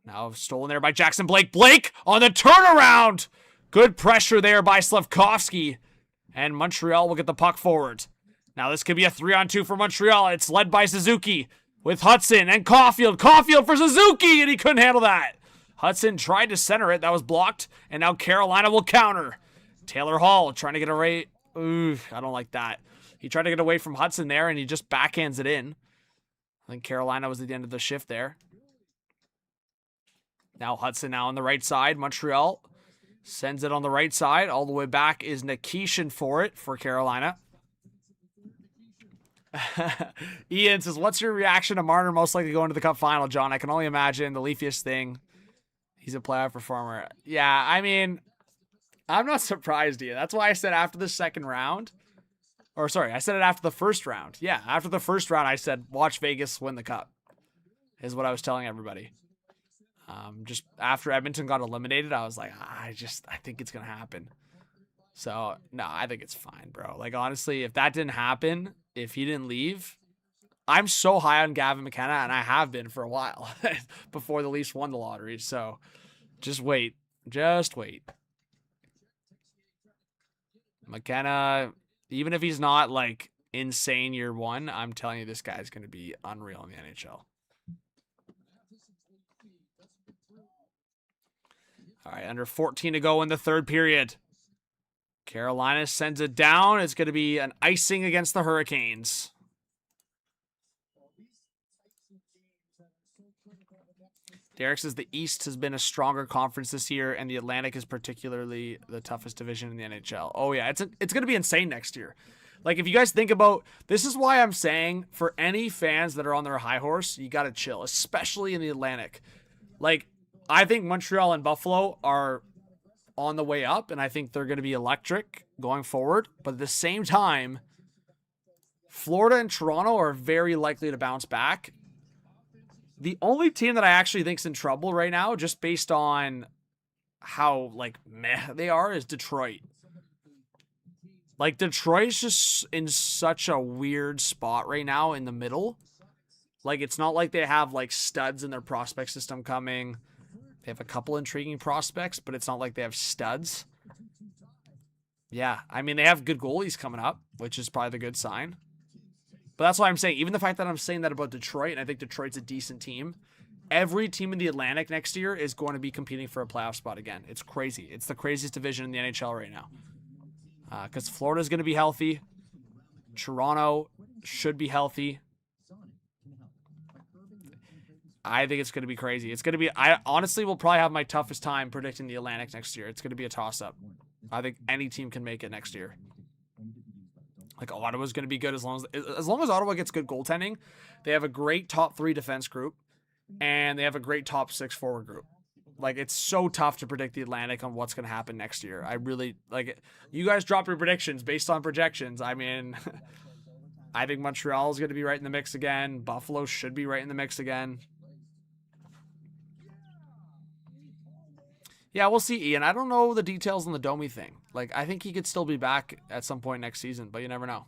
Now stolen there by Jackson Blake. Blake on the turnaround. Good pressure there by Slafkovsky. And Montreal will get the puck forward. Now this could be a 3-on-2 for Montreal. It's led by Suzuki with Hudson and Caulfield. Caulfield for Suzuki, and he couldn't handle that. Hudson tried to center it. That was blocked. And now Carolina will counter. Taylor Hall trying to get away. Ooh, I don't like that. He tried to get away from Hudson there, and he just backhands it in. I think Carolina was at the end of the shift there. Now Hudson now on the right side. Montreal sends it on the right side. All the way back is Nikishin for it for Carolina. Ian says, what's your reaction to Marner most likely going to the Cup final, John? I can only imagine the Leafiest thing. He's a playoff performer. Yeah, I mean, I'm not surprised, Ian. That's why I said after the second round. Or sorry, I said it after the first round. Yeah, after the first round, I said, watch Vegas win the Cup. Is what I was telling everybody. Just after Edmonton got eliminated, I was like, I think it's going to happen. So, no, I think it's fine, bro. Like, honestly, if that didn't happen, if he didn't leave, I'm so high on Gavin McKenna, and I have been for a while before the Leafs won the lottery. So, just wait. Just wait. McKenna, even if he's not, like, insane year one, I'm telling you this guy's going to be unreal in the NHL. All right, under 14 to go in the third period. Carolina sends it down. It's going to be an icing against the Hurricanes. Derek says the East has been a stronger conference this year, and the Atlantic is particularly the toughest division in the NHL. Oh, yeah, it's going to be insane next year. Like, if you guys think about, this is why I'm saying, for any fans that are on their high horse, you got to chill, especially in the Atlantic. Like, I think Montreal and Buffalo are on the way up, and I think they're going to be electric going forward. But at the same time, Florida and Toronto are very likely to bounce back. The only team that I actually think is in trouble right now, just based on how, like, meh they are, is Detroit. Like, Detroit's just in such a weird spot right now in the middle. Like, it's not like they have, like, studs in their prospect system coming. They have a couple intriguing prospects, but it's not like they have studs. Yeah, I mean, they have good goalies coming up, which is probably the good sign. But that's why I'm saying, even the fact that I'm saying that about Detroit, and I think Detroit's a decent team, every team in the Atlantic next year is going to be competing for a playoff spot again. It's crazy. It's the craziest division in the NHL right now. Because Florida's going to be healthy. Toronto should be healthy. I think it's going to be crazy. It's going to be, I honestly will probably have my toughest time predicting the Atlantic next year. It's going to be a toss-up. I think any team can make it next year. Like, Ottawa's going to be good as long as Ottawa gets good goaltending. They have a great top 3 defense group, and they have a great top 6 forward group. Like, it's so tough to predict the Atlantic on what's going to happen next year. I really, like, you guys drop your predictions based on projections. I mean, I think Montreal is going to be right in the mix again. Buffalo should be right in the mix again. Yeah, we'll see, Ian. I don't know the details on the Domi thing. Like, I think he could still be back at some point next season, but you never know.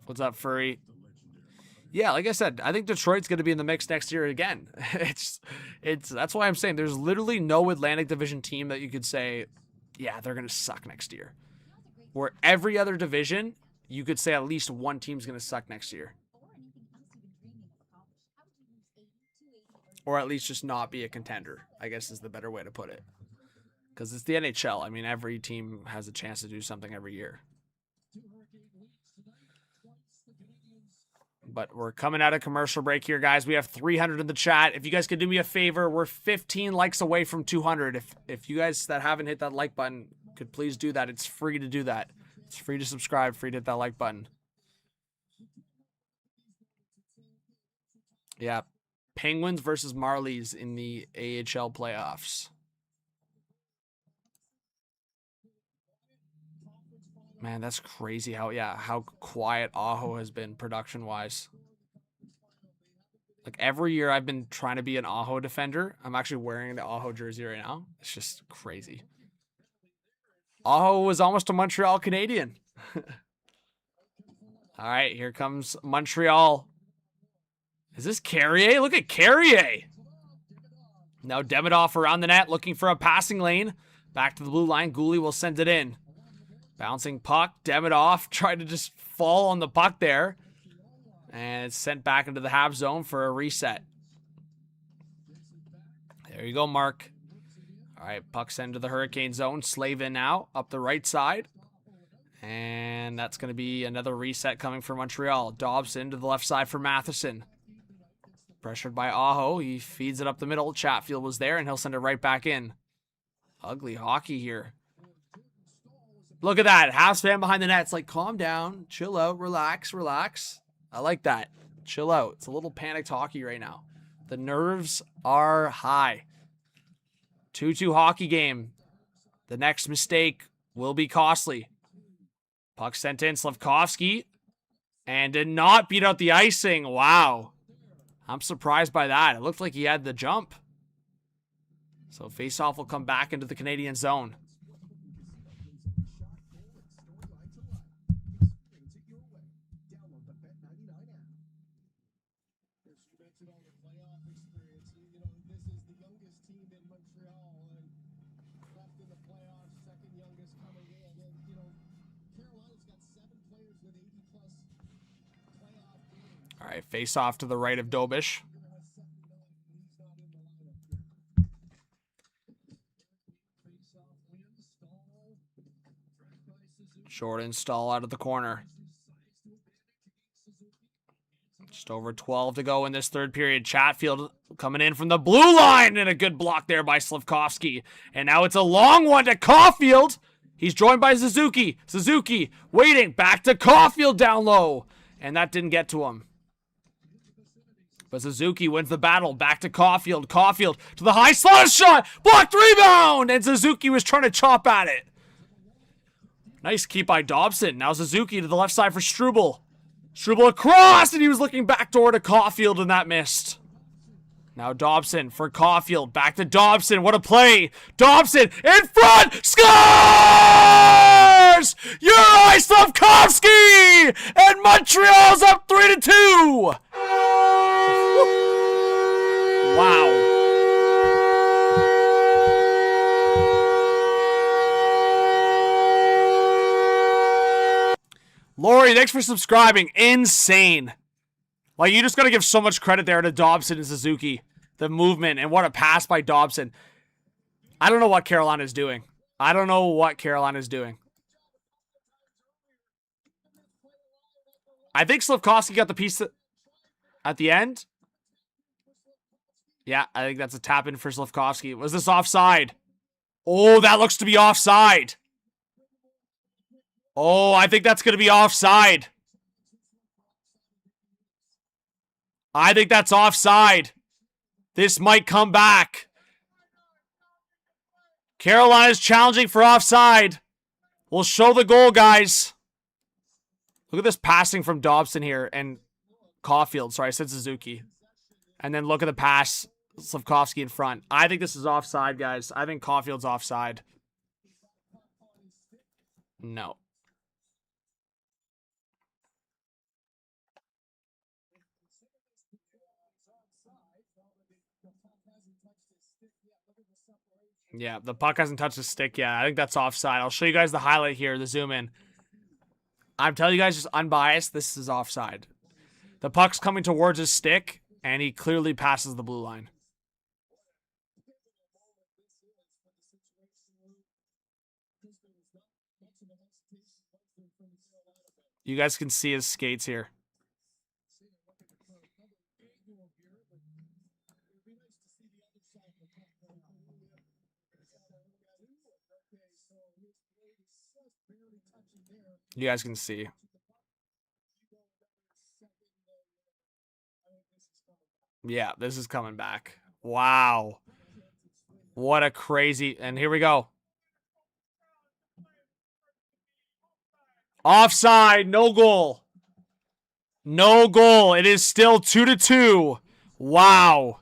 What's up, Furry? Yeah, like I said, I think Detroit's going to be in the mix next year again. That's why I'm saying there's literally no Atlantic Division team that you could say, yeah, they're going to suck next year. Where every other division, you could say at least one team's going to suck next year. Or at least just not be a contender, I guess is the better way to put it. Because it's the NHL. I mean, every team has a chance to do something every year. But we're coming out of commercial break here, guys. We have 300 in the chat. If you guys could do me a favor, we're 15 likes away from 200. If you guys that haven't hit that like button could please do that. It's free to do that. It's free to subscribe, free to hit that like button. Yeah. Penguins versus Marlies in the AHL playoffs. Man, that's crazy how quiet Aho has been production-wise. Like, every year I've been trying to be an Aho defender. I'm actually wearing the Aho jersey right now. It's just crazy. Aho was almost a Montreal Canadian. All right, here comes Montreal. Is this Carrier? Look at Carrier. Now Demidov around the net looking for a passing lane. Back to the blue line. Gooley will send it in. Bouncing puck. Demidov tried to just fall on the puck there. And it's sent back into the Habs zone for a reset. There you go, Mark. All right, puck sent to the Hurricane zone. Slavin now up the right side. And that's going to be another reset coming for Montreal. Dobson to the left side for Matheson. Pressured by Aho. He feeds it up the middle. Chatfield was there, and he'll send it right back in. Ugly hockey here. Look at that. Habs fan behind the net. It's like, calm down. Chill out. Relax. Relax. I like that. Chill out. It's a little panicked hockey right now. The nerves are high. 2-2 hockey game. The next mistake will be costly. Puck sent in. Slavkovsky. And did not beat out the icing. Wow. I'm surprised by that. It looked like he had the jump. So faceoff will come back into the Canadian zone. All right, face off to the right of Dobish. Short install out of the corner. Just over 12 to go in this third period. Chatfield coming in from the blue line, and a good block there by Slavkovsky. And now it's a long one to Caulfield. He's joined by Suzuki. Suzuki waiting. Back to Caulfield down low. And that didn't get to him. But Suzuki wins the battle. Back to Caulfield. Caulfield to the high slot shot. Blocked rebound. And Suzuki was trying to chop at it. Nice keep by Dobson. Now Suzuki to the left side for Struble. Struble across, and he was looking backdoor to Caulfield, and that missed. Now Dobson for Caulfield. Back to Dobson. What a play. Dobson in front. Scores! Yuri Slavkovsky! And Montreal's up 3-2. Wow. Lori, thanks for subscribing. Insane. Like, you just got to give so much credit there to Dobson and Suzuki. The movement, and what a pass by Dobson. I don't know what Carolina's doing. I don't know what Carolina's doing. I think Slavkovsky got the piece at the end. Yeah, I think that's a tap in for Slavkovsky. Was this offside? Oh, that looks to be offside. Oh, I think that's going to be offside. I think that's offside. This might come back. Carolina's challenging for offside. We'll show the goal, guys. Look at this passing from Dobson here and Caulfield. Sorry, I said Suzuki. And then look at the pass. Slavkovsky in front. I think this is offside, guys. I think Caulfield's offside. No. Yeah, the puck hasn't touched his stick yet. I think that's offside. I'll show you guys the highlight here, the zoom in. I'm telling you guys, just unbiased, this is offside. The puck's coming towards his stick, and he clearly passes the blue line. You guys can see his skates here. You guys can see. Yeah, this is coming back. Wow. What a crazy... And here we go. Offside. No goal. No goal. It is still 2-2. Wow.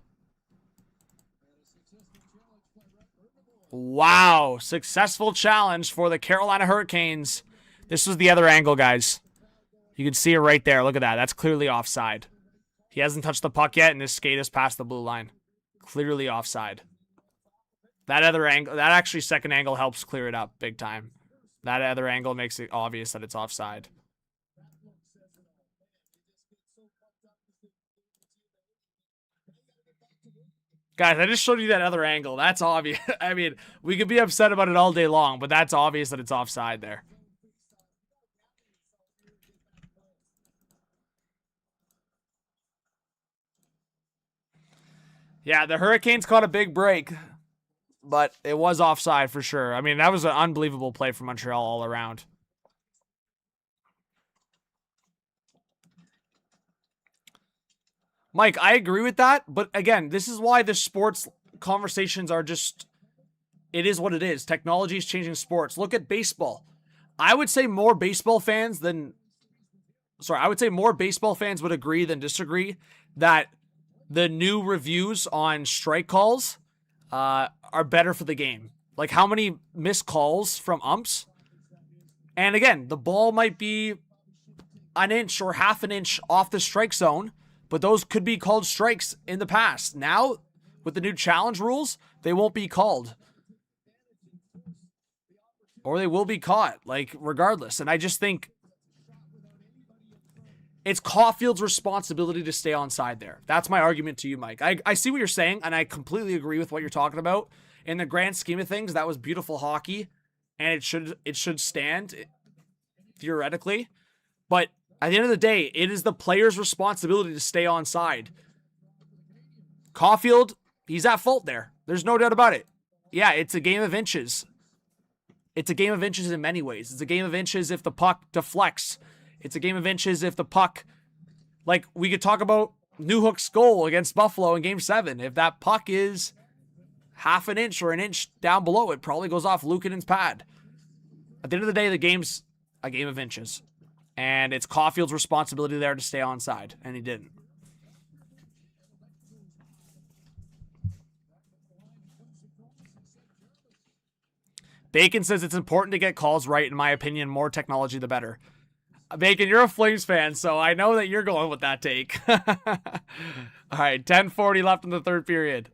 Wow. Successful challenge for the Carolina Hurricanes. This was the other angle, guys. You can see it right there. Look at that. That's clearly offside. He hasn't touched the puck yet, and his skate is past the blue line. Clearly offside. That other angle, that actually second angle helps clear it up big time. That other angle makes it obvious that it's offside. Guys, I just showed you that other angle. That's obvious. I mean, we could be upset about it all day long, but that's obvious that it's offside there. Yeah, the Hurricanes caught a big break, but it was offside for sure. I mean, that was an unbelievable play from Montreal all around. Mike, I agree with that, but again, this is why the sports conversations are just, it is what it is. Technology is changing sports. Look at baseball. I would say more baseball fans would agree than disagree that the new reviews on strike calls are better for the game. Like how many missed calls from umps? And again, the ball might be an inch or half an inch off the strike zone, but those could be called strikes in the past. Now, with the new challenge rules, they won't be called. Or they will be caught, like, regardless. And I just think it's Caulfield's responsibility to stay onside there. That's my argument to you, Mike. I see what you're saying, and I completely agree with what you're talking about. In the grand scheme of things, that was beautiful hockey, and it should stand, theoretically. But at the end of the day, it is the player's responsibility to stay onside. Caulfield, he's at fault there. There's no doubt about it. Yeah, it's a game of inches. It's a game of inches in many ways. It's a game of inches if the puck deflects. It's a game of inches if the puck, like we could talk about Newhook's goal against Buffalo in Game 7. If that puck is half an inch or an inch down below, it probably goes off Luukkonen's pad. At the end of the day, the game's a game of inches. And it's Caulfield's responsibility there to stay onside, and he didn't. Bacon says it's important to get calls right. In my opinion, more technology, the better. Bacon, you're a Flames fan, so I know that you're going with that take. All right, 10:40 left in the third period.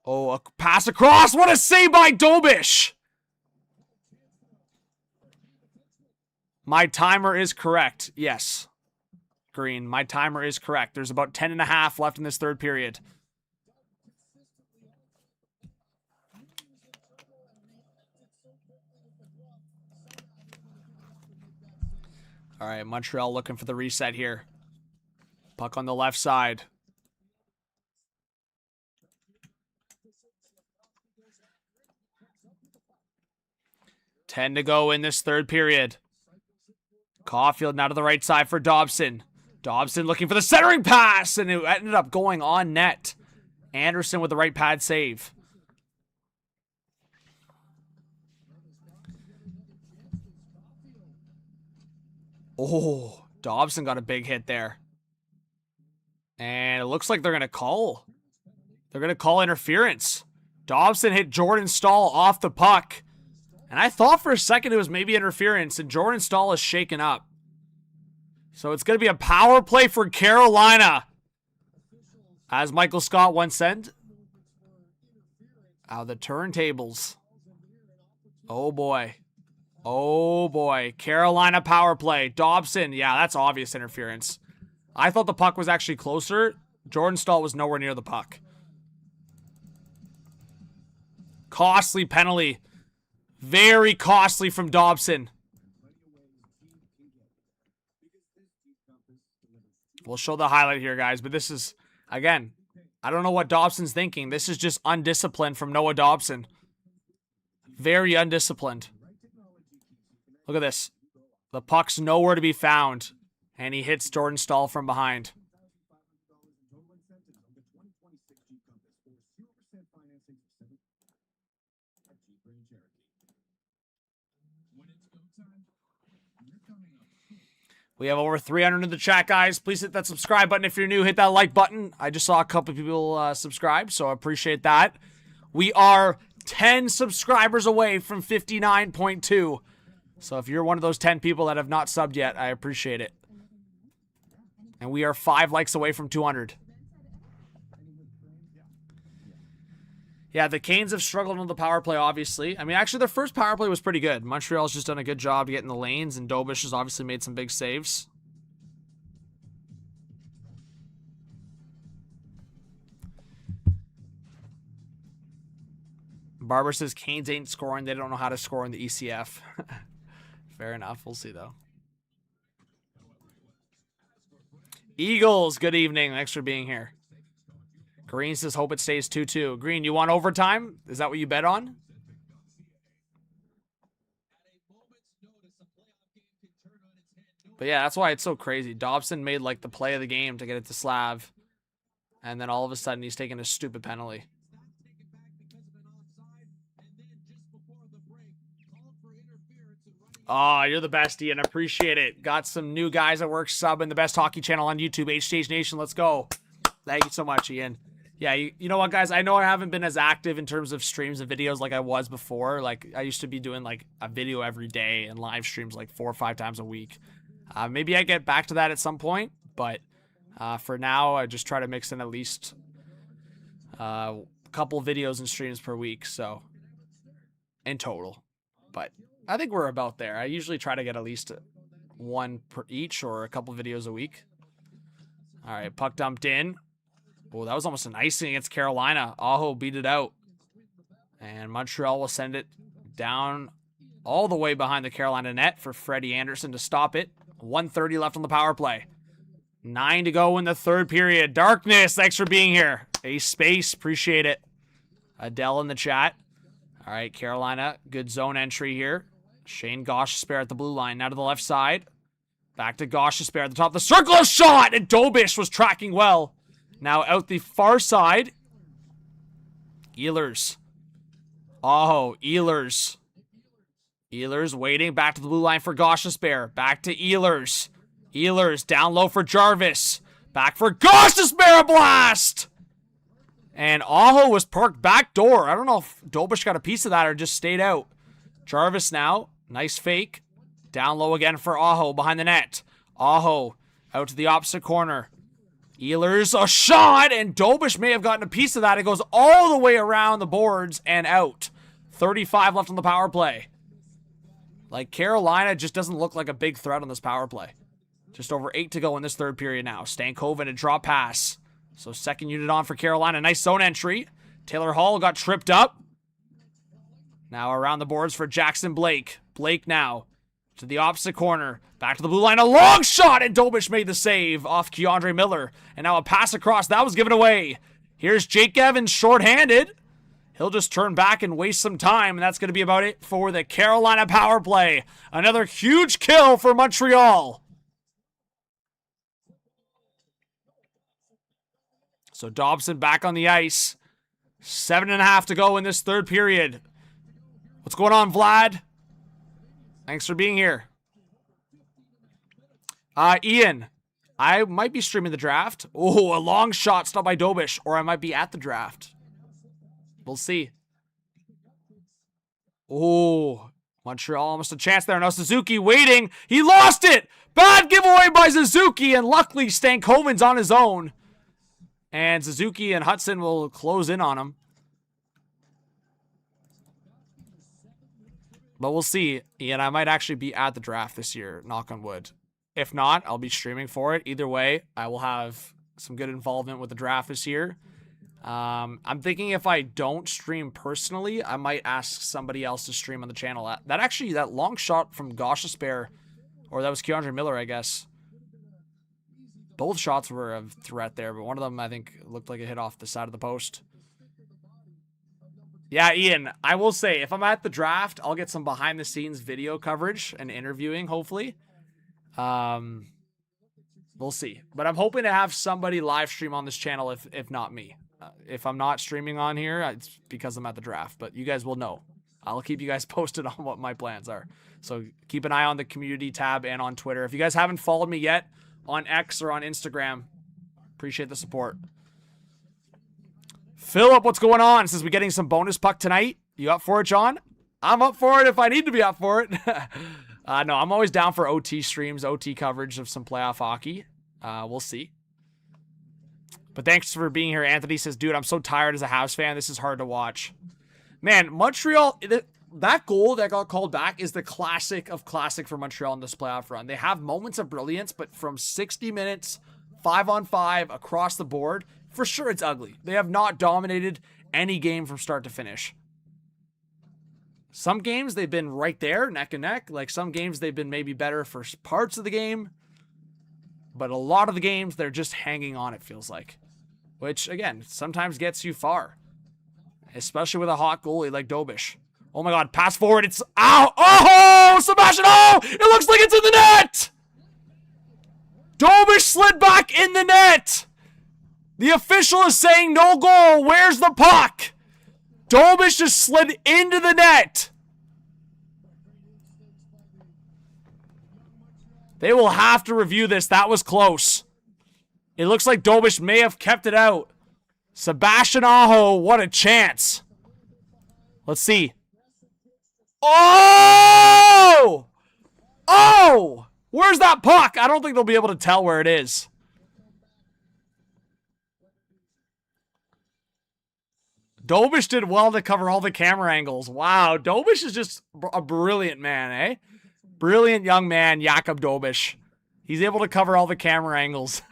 Oh, a pass across. What a save by Dobish. My timer is correct. Yes. Green, my timer is correct. There's about 10.5 left in this third period. All right, Montreal looking for the reset here. Puck on the left side. Ten to go in this third period. Caulfield now to the right side for Dobson. Dobson looking for the centering pass, and it ended up going on net. Anderson with the right pad save. Oh, Dobson got a big hit there. And it looks like they're going to call. They're going to call interference. Dobson hit Jordan Staal off the puck. And I thought for a second it was maybe interference, and Jordan Staal is shaken up. So it's going to be a power play for Carolina. As Michael Scott once said. Out of the turntables. Oh boy. Oh boy. Carolina power play. Dobson. Yeah, that's obvious interference. I thought the puck was actually closer. Jordan Staal was nowhere near the puck. Costly penalty. Very costly from Dobson. We'll show the highlight here, guys. But this is, again, I don't know what Dobson's thinking. This is just undisciplined from Noah Dobson. Very undisciplined. Look at this. The puck's nowhere to be found. And he hits Jordan Stahl from behind. We have over 300 in the chat, guys. Please hit that subscribe button if you're new. Hit that like button. I just saw a couple of people subscribe, so I appreciate that. We are 10 subscribers away from 59.2. So if you're one of those 10 people that have not subbed yet, I appreciate it. And we are 5 likes away from 200. Yeah, the Canes have struggled on the power play, obviously. I mean, actually, their first power play was pretty good. Montreal's just done a good job getting the lanes, and Dobish has obviously made some big saves. Barber says Canes ain't scoring. They don't know how to score in the ECF. Fair enough. We'll see, though. Eagles, good evening. Thanks for being here. Green says, hope it stays 2-2. Green, you want overtime? Is that what you bet on? But yeah, that's why it's so crazy. Dobson made like the play of the game to get it to Slav. And then all of a sudden he's taking a stupid penalty. Oh, you're the best, Ian. Appreciate it. Got some new guys at work subbing the best hockey channel on YouTube, HStage Nation. Let's go. Thank you so much, Ian. Yeah, you know what, guys? I know I haven't been as active in terms of streams and videos like I was before. Like, I used to be doing, like, a video every day and live streams, like, 4 or 5 times a week. Maybe I get back to that at some point, but for now, I just try to mix in at least a couple videos and streams per week, so, in total. But I think we're about there. I usually try to get at least one per each or a couple videos a week. All right, puck dumped in. Oh, that was almost an icing against Carolina. Aho beat it out. And Montreal will send it down all the way behind the Carolina net for Freddie Anderson to stop it. 1:30 left on the power play. 9 to go in the third period. Darkness, thanks for being here. Ace Space, appreciate it. Adele in the chat. All right, Carolina, good zone entry here. Shane Gostisbehere at the blue line. Now to the left side. Back to Gostisbehere at the top of the circle. A shot! And Dobish was tracking well. Now out the far side. Ehlers. Oh, Ehlers. Ehlers waiting. Back to the blue line for Gostisbehere. Back to Ehlers. Ehlers down low for Jarvis. Back for Gostisbehere. A blast! And Aho was parked back door. I don't know if Dobish got a piece of that or just stayed out. Jarvis now. Nice fake. Down low again for Aho behind the net. Aho out to the opposite corner. Ehlers, a shot, and Dobish may have gotten a piece of that. It goes all the way around the boards and out. 35 left on the power play. Like, Carolina just doesn't look like a big threat on this power play. Just over 8 to go in this third period now. Stankoven, a drop pass. So second unit on for Carolina. Nice zone entry. Taylor Hall got tripped up. Now around the boards for Jackson Blake. Blake now to the opposite corner. Back to the blue line. A long shot, and Dobish made the save off Keandre Miller. And now a pass across. That was given away. Here's Jake Evans shorthanded. He'll just turn back and waste some time, and that's going to be about it for the Carolina power play. Another huge kill for Montreal. So Dobson back on the ice. 7.5 to go in this third period. What's going on, Vlad? Thanks for being here. Ian, I might be streaming the draft. Oh, a long shot stopped by Dobish, or I might be at the draft. We'll see. Oh, Montreal almost a chance there. Now Suzuki waiting. He lost it. Bad giveaway by Suzuki, and luckily Stankoven's on his own. And Suzuki and Hudson will close in on him. But we'll see. Ian, I might actually be at the draft this year, knock on wood. If not, I'll be streaming for it. Either way, I will have some good involvement with the draft this year. I'm thinking if I don't stream personally, I might ask somebody else to stream on the channel. That long shot from Gostisbehere, or that was Keandre Miller, I guess. Both shots were a threat there, but one of them, I think, looked like it hit off the side of the post. Yeah, Ian, I will say, if I'm at the draft, I'll get some behind-the-scenes video coverage and interviewing, hopefully. We'll see. But I'm hoping to have somebody live stream on this channel, if not me. If I'm not streaming on here, it's because I'm at the draft. But you guys will know. I'll keep you guys posted on what my plans are. So keep an eye on the community tab and on Twitter. If you guys haven't followed me yet on X or on Instagram, appreciate the support. Philip, what's going on? Says, we getting some bonus puck tonight? You up for it, John? I'm up for it if I need to be up for it. No, I'm always down for OT streams, OT coverage of some playoff hockey. We'll see. But thanks for being here. Anthony says, dude, I'm so tired as a Habs fan. This is hard to watch. Man, Montreal, that goal that got called back is the classic of classic for Montreal in this playoff run. They have moments of brilliance, but from 60 minutes, 5-on-5, across the board, for sure it's ugly. They have not dominated any game from start to finish. Some games they've been right there, neck and neck. Like some games they've been maybe better for parts of the game. But a lot of the games, they're just hanging on, it feels like. Which, again, sometimes gets you far. Especially with a hot goalie like Dobish. Oh my god, pass forward, it's... Ow! Oh! Sebastian! Oh! It looks like it's in the net! Dobish slid back in the net! The official is saying no goal. Where's the puck? Dobish just slid into the net. They will have to review this. That was close. It looks like Dobish may have kept it out. Sebastian Aho, what a chance. Let's see. Oh! Oh! Where's that puck? I don't think they'll be able to tell where it is. Dobish did well to cover all the camera angles. Wow, Dobish is just a brilliant man, eh? Brilliant young man, Jakub Dobish. He's able to cover all the camera angles.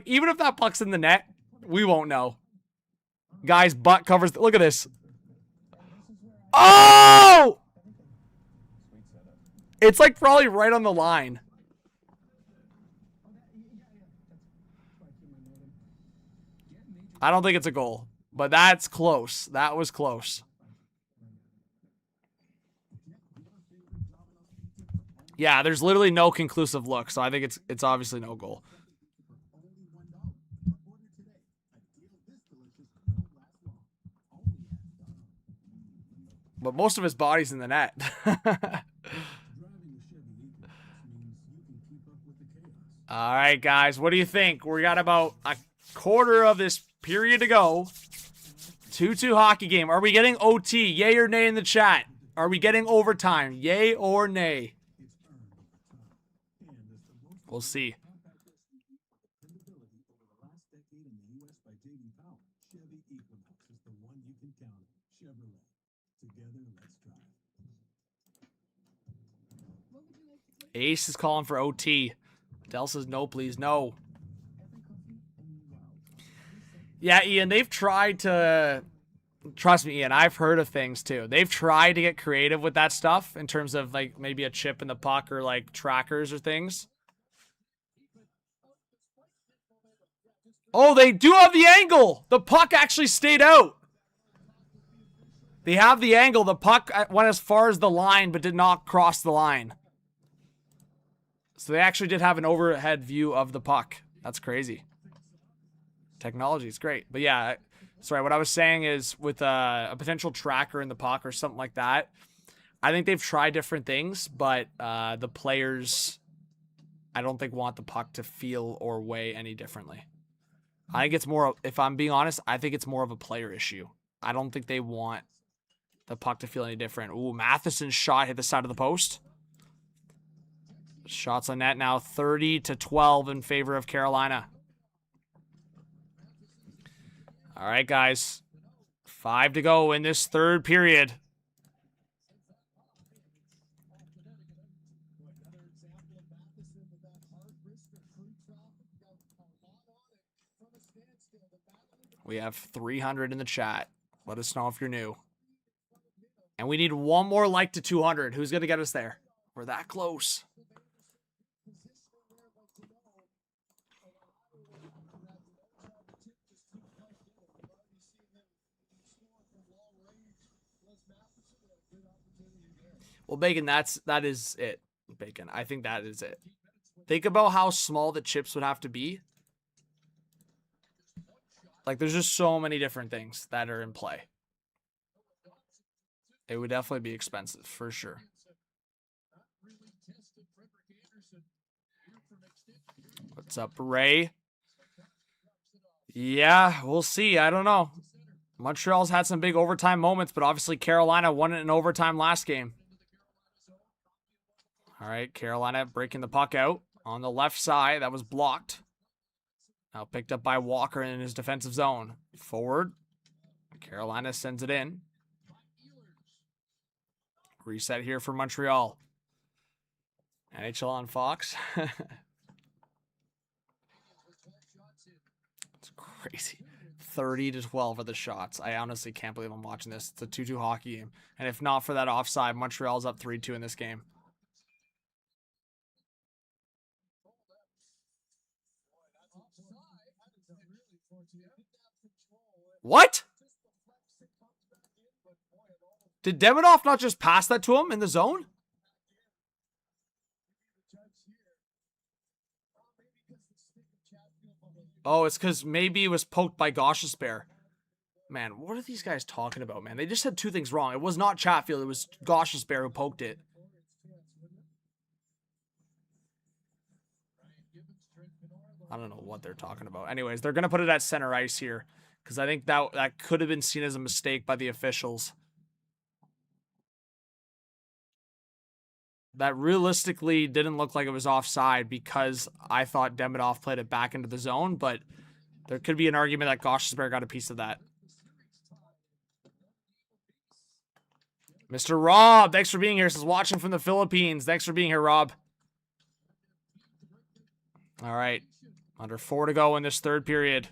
Even if that puck's in the net, we won't know. Guy's butt covers... Look at this. Oh! It's like probably right on the line. I don't think it's a goal. But that's close. That was close. Yeah, there's literally no conclusive look, so I think it's obviously no goal. But most of his body's in the net. All right, guys, what do you think? We got about a quarter of this period to go. 2-2 hockey game. Are we getting OT? Yay or nay in the chat? Are we getting overtime? Yay or nay? We'll see. Ace is calling for OT. Del says no, please, no. Yeah, Ian, they've tried to... Trust me, Ian, I've heard of things, too. They've tried to get creative with that stuff in terms of, like, maybe a chip in the puck or, like, trackers or things. Oh, they do have the angle! The puck actually stayed out! They have the angle. The puck went as far as the line, but did not cross the line. So they actually did have an overhead view of the puck. That's crazy. Technology is great. But yeah, sorry, what I was saying is with a potential tracker in the puck or something like that, I think they've tried different things, but the players, I don't think want the puck to feel or weigh any differently. I think it's more, if I'm being honest, I think it's more of a player issue. I don't think they want the puck to feel any different. Ooh, Matheson's shot hit the side of the post. Shots on net now 30-12 in favor of Carolina. All right, guys. 5 to go in this third period. We have 300 in the chat. Let us know if you're new. And we need one more like to 200. Who's going to get us there? We're that close. Well, Bacon, that is it. Bacon, I think that is it. Think about how small the chips would have to be. Like, there's just so many different things that are in play. It would definitely be expensive, for sure. What's up, Ray? Yeah, we'll see. I don't know. Montreal's had some big overtime moments, but obviously Carolina won it in overtime last game. All right, Carolina breaking the puck out on the left side. That was blocked. Now picked up by Walker in his defensive zone. Forward. Carolina sends it in. Reset here for Montreal. NHL on Fox. It's crazy. 30-12 are the shots. I honestly can't believe I'm watching this. It's a 2-2 hockey game. And if not for that offside, Montreal's up 3-2 in this game. What? Did Demidov not just pass that to him in the zone? Oh, it's because maybe it was poked by Gostisbehere. Man, what are these guys talking about, man? They just said two things wrong. It was not Chatfield. It was Gostisbehere who poked it. I don't know what they're talking about. Anyways, they're going to put it at center ice here because I think that could have been seen as a mistake by the officials. That realistically didn't look like it was offside because I thought Demidov played it back into the zone, but there could be an argument that Gostisbehere got a piece of that. Mr. Rob, thanks for being here. Says watching from the Philippines. Thanks for being here, Rob. All right. Under 4 to go in this third period.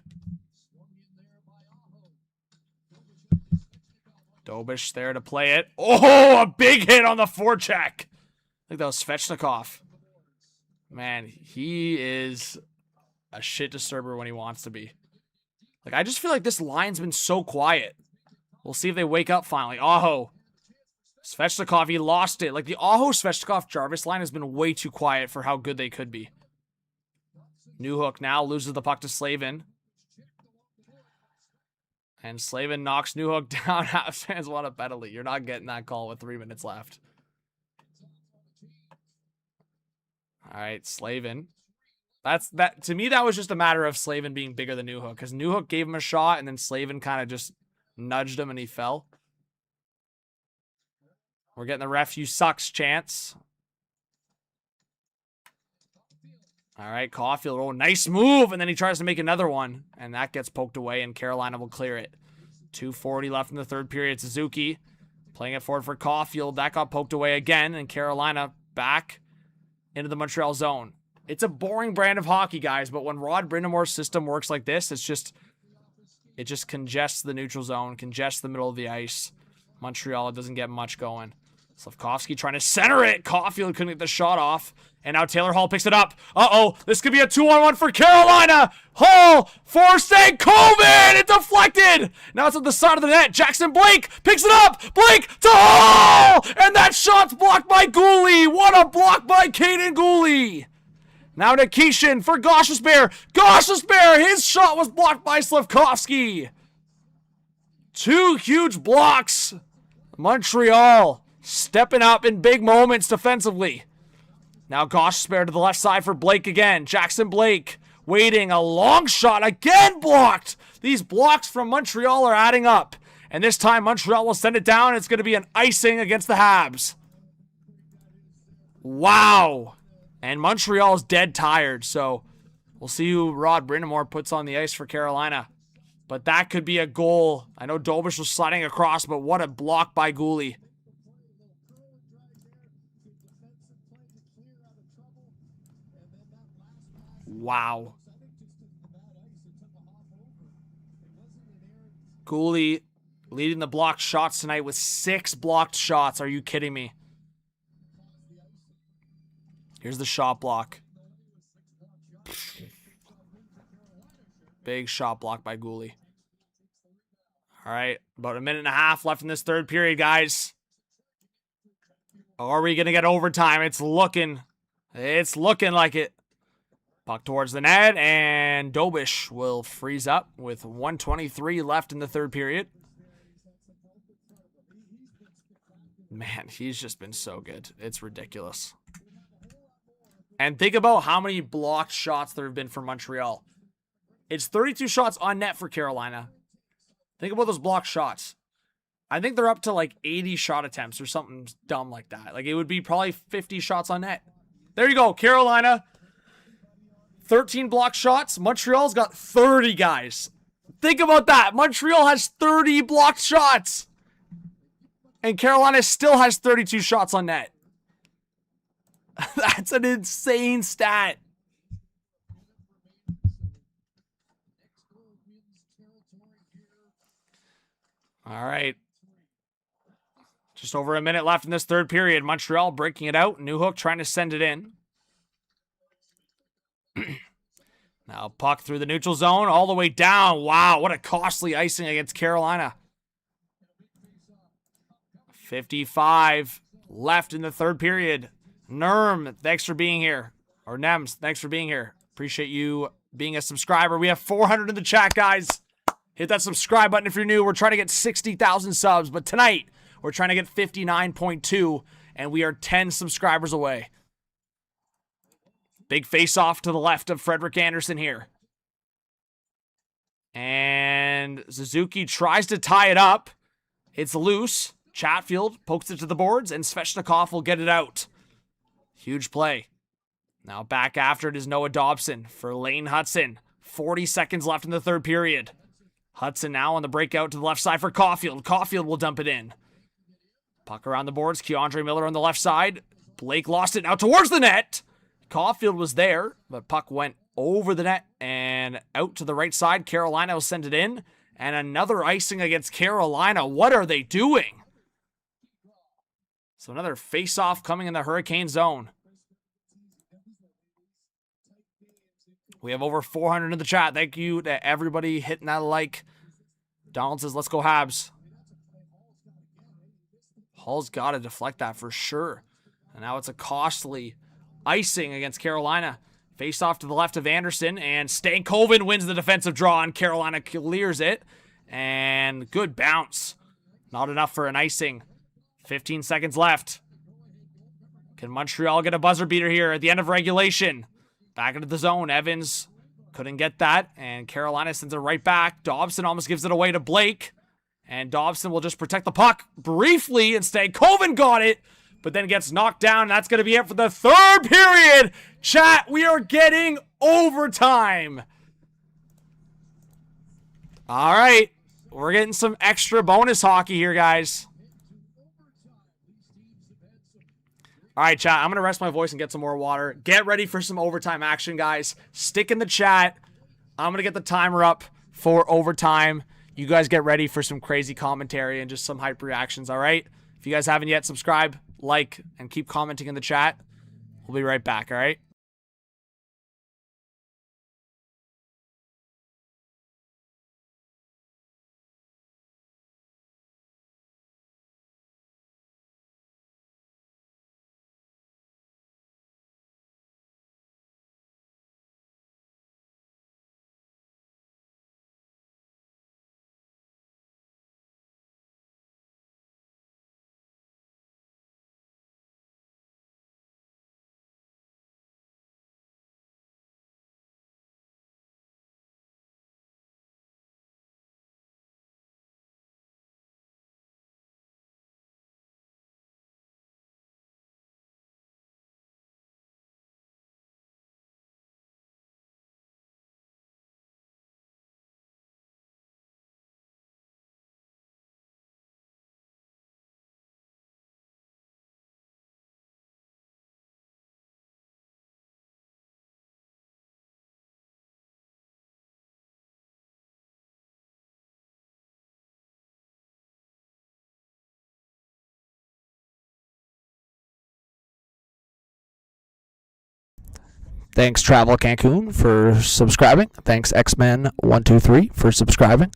Dobish there to play it. Oh, a big hit on the forecheck. I think that was Svechnikov. Man, he is a shit disturber when he wants to be. Like, I just feel like this line's been so quiet. We'll see if they wake up finally. Aho. Svechnikov, he lost it. Like, the Aho Svechnikov Jarvis line has been way too quiet for how good they could be. Newhook now loses the puck to Slavin. And Slavin knocks Newhook down. Habs fans want a penalty. You're not getting that call with 3 minutes left. All right, Slavin. That to me, that was just a matter of Slavin being bigger than Newhook. Because Newhook gave him a shot, and then Slavin kind of just nudged him, and he fell. We're getting the ref, you sucks chance. All right, Caulfield. Oh, nice move. And then he tries to make another one. And that gets poked away, and Carolina will clear it. 2:40 left in the third period. Suzuki playing it forward for Caulfield. That got poked away again, and Carolina back into the Montreal zone. It's a boring brand of hockey, guys, but when Rod Brindamore's system works like this, it just congests the neutral zone, congests the middle of the ice. Montreal doesn't get much going. Slavkovsky trying to center it. Caulfield couldn't get the shot off. And now Taylor Hall picks it up. Uh-oh. This could be a 2-on-1 for Carolina. Hall forcing Coven. It deflected. Now it's at the side of the net. Jackson Blake picks it up. Blake to Hall. And that shot's blocked by Gooley. What a block by Caden Gooley. Now Nikishin for Gostisbehere. Gostisbehere. His shot was blocked by Slavkovsky. 2 huge blocks. Montreal stepping up in big moments defensively. Now Gostisbehere to the left side for Blake again. Jackson Blake waiting. A long shot again blocked. These blocks from Montreal are adding up. And this time Montreal will send it down. It's going to be an icing against the Habs. Wow. And Montreal's dead tired. So we'll see who Rod Brindamore puts on the ice for Carolina. But that could be a goal. I know Dobish was sliding across, but what a block by Gooley. Wow. Gooley leading the blocked shots tonight with 6 blocked shots. Are you kidding me? Here's the shot block. Big shot block by Gooley. All right, about a minute and a half left in this third period, guys. Are we going to get overtime? It's looking like it. Puck towards the net, and Dobish will freeze up with 1:23 left in the third period. Man, he's just been so good. It's ridiculous. And think about how many blocked shots there have been for Montreal. It's 32 shots on net for Carolina. Think about those blocked shots. I think they're up to like 80 shot attempts or something dumb like that. Like it would be probably 50 shots on net. There you go, Carolina. 13 blocked shots. Montreal's got 30, guys. Think about that. Montreal has 30 blocked shots. And Carolina still has 32 shots on net. That's an insane stat. All right. Just over a minute left in this third period. Montreal breaking it out. Newhook trying to send it in. Now puck through the neutral zone all the way down. Wow, what a costly icing against Carolina. 55 left in the third period. Nerm, thanks for being here. Or Nems, thanks for being here. Appreciate you being a subscriber. We have 400 in the chat, guys. Hit that subscribe button if you're new. We're trying to get 60,000 subs, but tonight we're trying to get 59.2, and we are 10 subscribers away. Big face-off to the left of Frederik Andersen here. And Suzuki tries to tie it up. It's loose. Chatfield pokes it to the boards, and Svechnikov will get it out. Huge play. Now back after it is Noah Dobson for Lane Hudson. 40 seconds left in the third period. Hudson now on the breakout to the left side for Caulfield. Caulfield will dump it in. Puck around the boards. Keandre Miller on the left side. Blake lost it now towards the net. Caulfield was there, but puck went over the net and out to the right side. Carolina will send it in. And another icing against Carolina. What are they doing? So another face-off coming in the Hurricane zone. We have over 400 in the chat. Thank you to everybody hitting that like. Donald says, let's go Habs. Hall's got to deflect that for sure. And now it's a costly icing against Carolina. Face off to the left of Anderson, and Stankoven wins the defensive draw, and Carolina clears it. And good bounce. Not enough for an icing. 15 seconds left. Can Montreal get a buzzer beater here at the end of regulation? Back into the zone. Evans couldn't get that, and Carolina sends it right back. Dobson almost gives it away to Blake, and Dobson will just protect the puck briefly, and Stankoven got it, but then gets knocked down, and that's going to be it for the third period. Chat, we are getting overtime. All right, we're getting some extra bonus hockey here, guys. All right, chat, I'm going to rest my voice and get some more water. Get ready for some overtime action, guys. Stick in the chat. I'm going to get the timer up for overtime. You guys get ready for some crazy commentary and just some hype reactions, all right? If you guys haven't yet, subscribe, like, and keep commenting in the chat. We'll be right back, all right? Thanks, Travel Cancun, for subscribing. Thanks, X-Men123, for subscribing.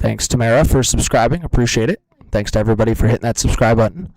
Thanks, Tamara, for subscribing. Appreciate it. Thanks to everybody for hitting that subscribe button.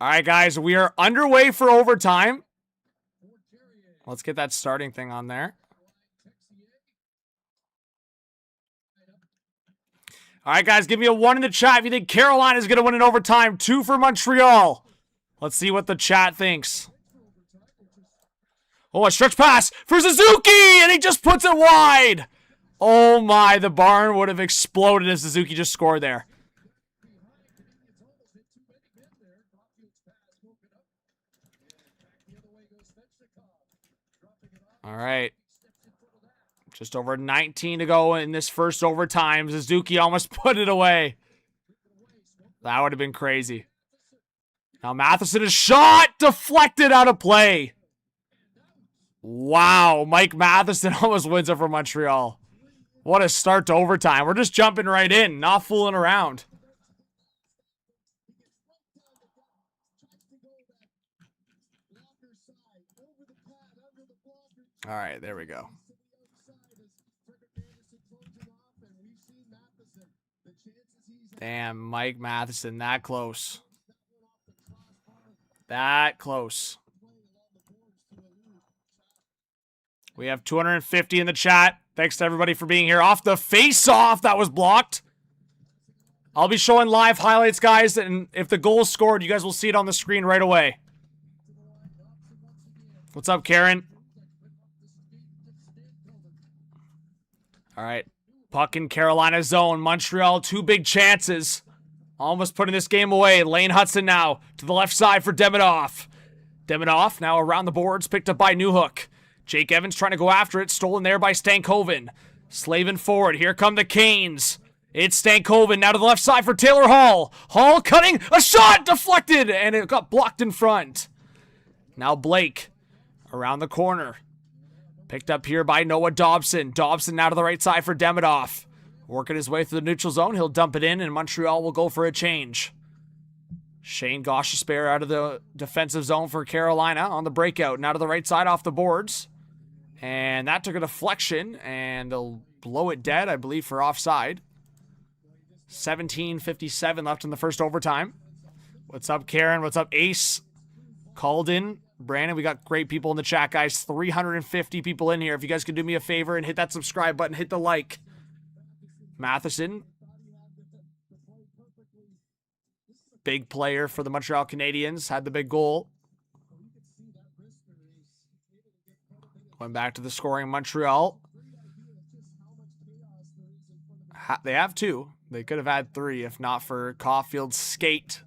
All right, guys, we are underway for overtime. Let's get that starting thing on there. All right, guys, give me a 1 in the chat if you think Carolina is going to win in overtime. 2 for Montreal. Let's see what the chat thinks. Oh, a stretch pass for Suzuki, and he just puts it wide. Oh, my, the barn would have exploded as Suzuki just scored there. All right. Just over 19 to go in this first overtime. Suzuki almost put it away. That would have been crazy. Now Matheson is shot, deflected out of play. Wow, Mike Matheson almost wins it for Montreal. What a start to overtime. We're just jumping right in, not fooling around. All right, there we go. Damn, Mike Matheson, that close. That close. We have 250 in the chat. Thanks to everybody for being here. Off the face-off, that was blocked. I'll be showing live highlights, guys, and if the goal is scored, you guys will see it on the screen right away. What's up, Karen? All right. Puck in Carolina zone. Montreal, 2 big chances. Almost putting this game away. Lane Hudson now to the left side for Demidov. Demidov now around the boards, picked up by Newhook. Jake Evans trying to go after it. Stolen there by Stankoven. Slavin forward. Here come the Canes. It's Stankoven now to the left side for Taylor Hall. Hall cutting. A shot deflected. And it got blocked in front. Now Blake around the corner. Picked up here by Noah Dobson. Dobson now to the right side for Demidov. Working his way through the neutral zone. He'll dump it in, and Montreal will go for a change. Shane Gostisbehere out of the defensive zone for Carolina on the breakout. Now to the right side off the boards. And that took a deflection, and they'll blow it dead, I believe, for offside. 17:57 left in the first overtime. What's up, Karen? What's up, Ace? Called in. Brandon, we got great people in the chat, guys. 350 people in here. If you guys could do me a favor and hit that subscribe button, hit the like. Matheson. Big player for the Montreal Canadiens. Had the big goal. Going back to the scoring, Montreal. They have 2. They could have had 3 if not for Caulfield's skate.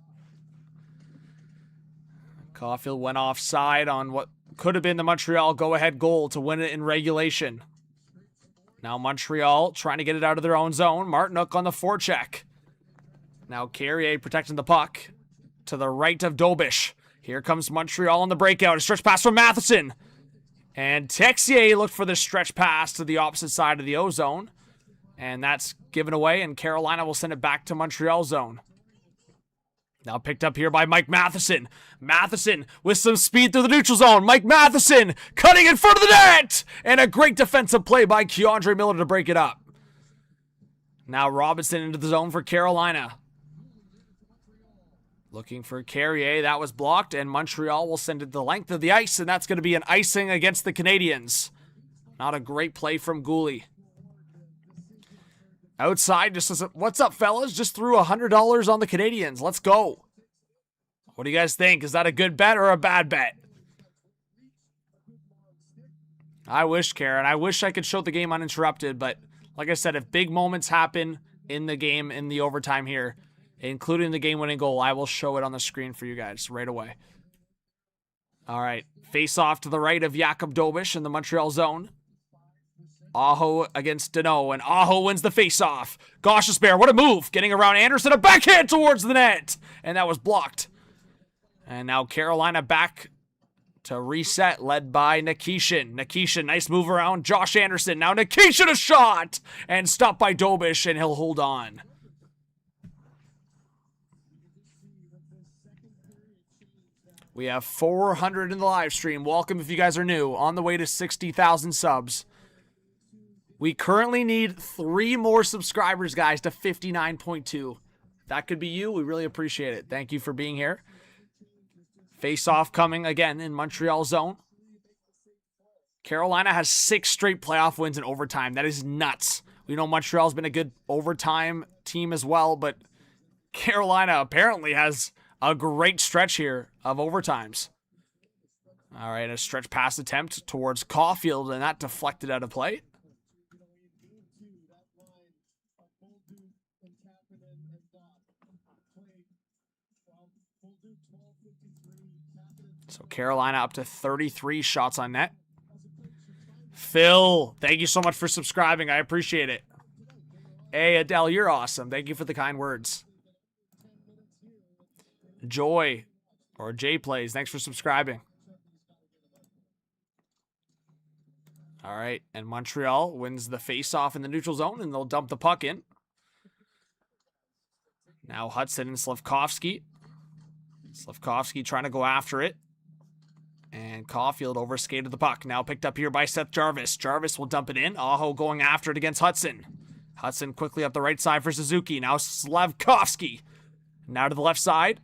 Caulfield went offside on what could have been the Montreal go-ahead goal to win it in regulation. Now Montreal trying to get it out of their own zone. Martinook on the forecheck. Now Carrier protecting the puck to the right of Dobish. Here comes Montreal on the breakout. A stretch pass from Matheson. And Texier looked for the stretch pass to the opposite side of the O zone. And that's given away, and Carolina will send it back to Montreal zone. Now picked up here by Mike Matheson. Matheson with some speed through the neutral zone. Mike Matheson cutting in front of the net. And a great defensive play by Keandre Miller to break it up. Now Robinson into the zone for Carolina. Looking for Carrier. That was blocked. And Montreal will send it the length of the ice. And that's going to be an icing against the Canadiens. Not a great play from Gooley. Outside, just as what's up, fellas? Just threw $100 on the Canadiens. Let's go. What do you guys think? Is that a good bet or a bad bet? I wish, Karen. I wish I could show the game uninterrupted, but like I said, if big moments happen in the game, in the overtime here, including the game-winning goal, I will show it on the screen for you guys right away. All right. Face off to the right of Jakub Dobish in the Montreal zone. Aho against Deneau, and Aho wins the face-off. Gostisbehere, what a move. Getting around Anderson, a backhand towards the net. And that was blocked. And now Carolina back to reset, led by Nikishin. Nikishin, nice move around Josh Anderson. Now Nikishin, a shot! And stopped by Dobish, and he'll hold on. We have 400 in the live stream. Welcome if you guys are new. On the way to 60,000 subs. We currently need 3 more subscribers, guys, to 59.2. that could be you, we really appreciate it. Thank you for being here. Face-off coming again in Montreal zone. Carolina has 6 straight playoff wins in overtime. That is nuts. We know Montreal's been a good overtime team as well, but Carolina apparently has a great stretch here of overtimes. All right, a stretch pass attempt towards Caulfield, and that deflected out of play. So Carolina up to 33 shots on net. Phil, thank you so much for subscribing. I appreciate it. Hey, Adele, you're awesome. Thank you for the kind words. Joy, or J Plays, thanks for subscribing. All right, and Montreal wins the face-off in the neutral zone, and they'll dump the puck in. Now Hudson and Slavkovsky. Slavkovsky trying to go after it. And Caulfield overskated the puck. Now picked up here by Seth Jarvis. Jarvis will dump it in. Aho going after it against Hudson. Hudson quickly up the right side for Suzuki. Now Slavkovsky. Now to the left side.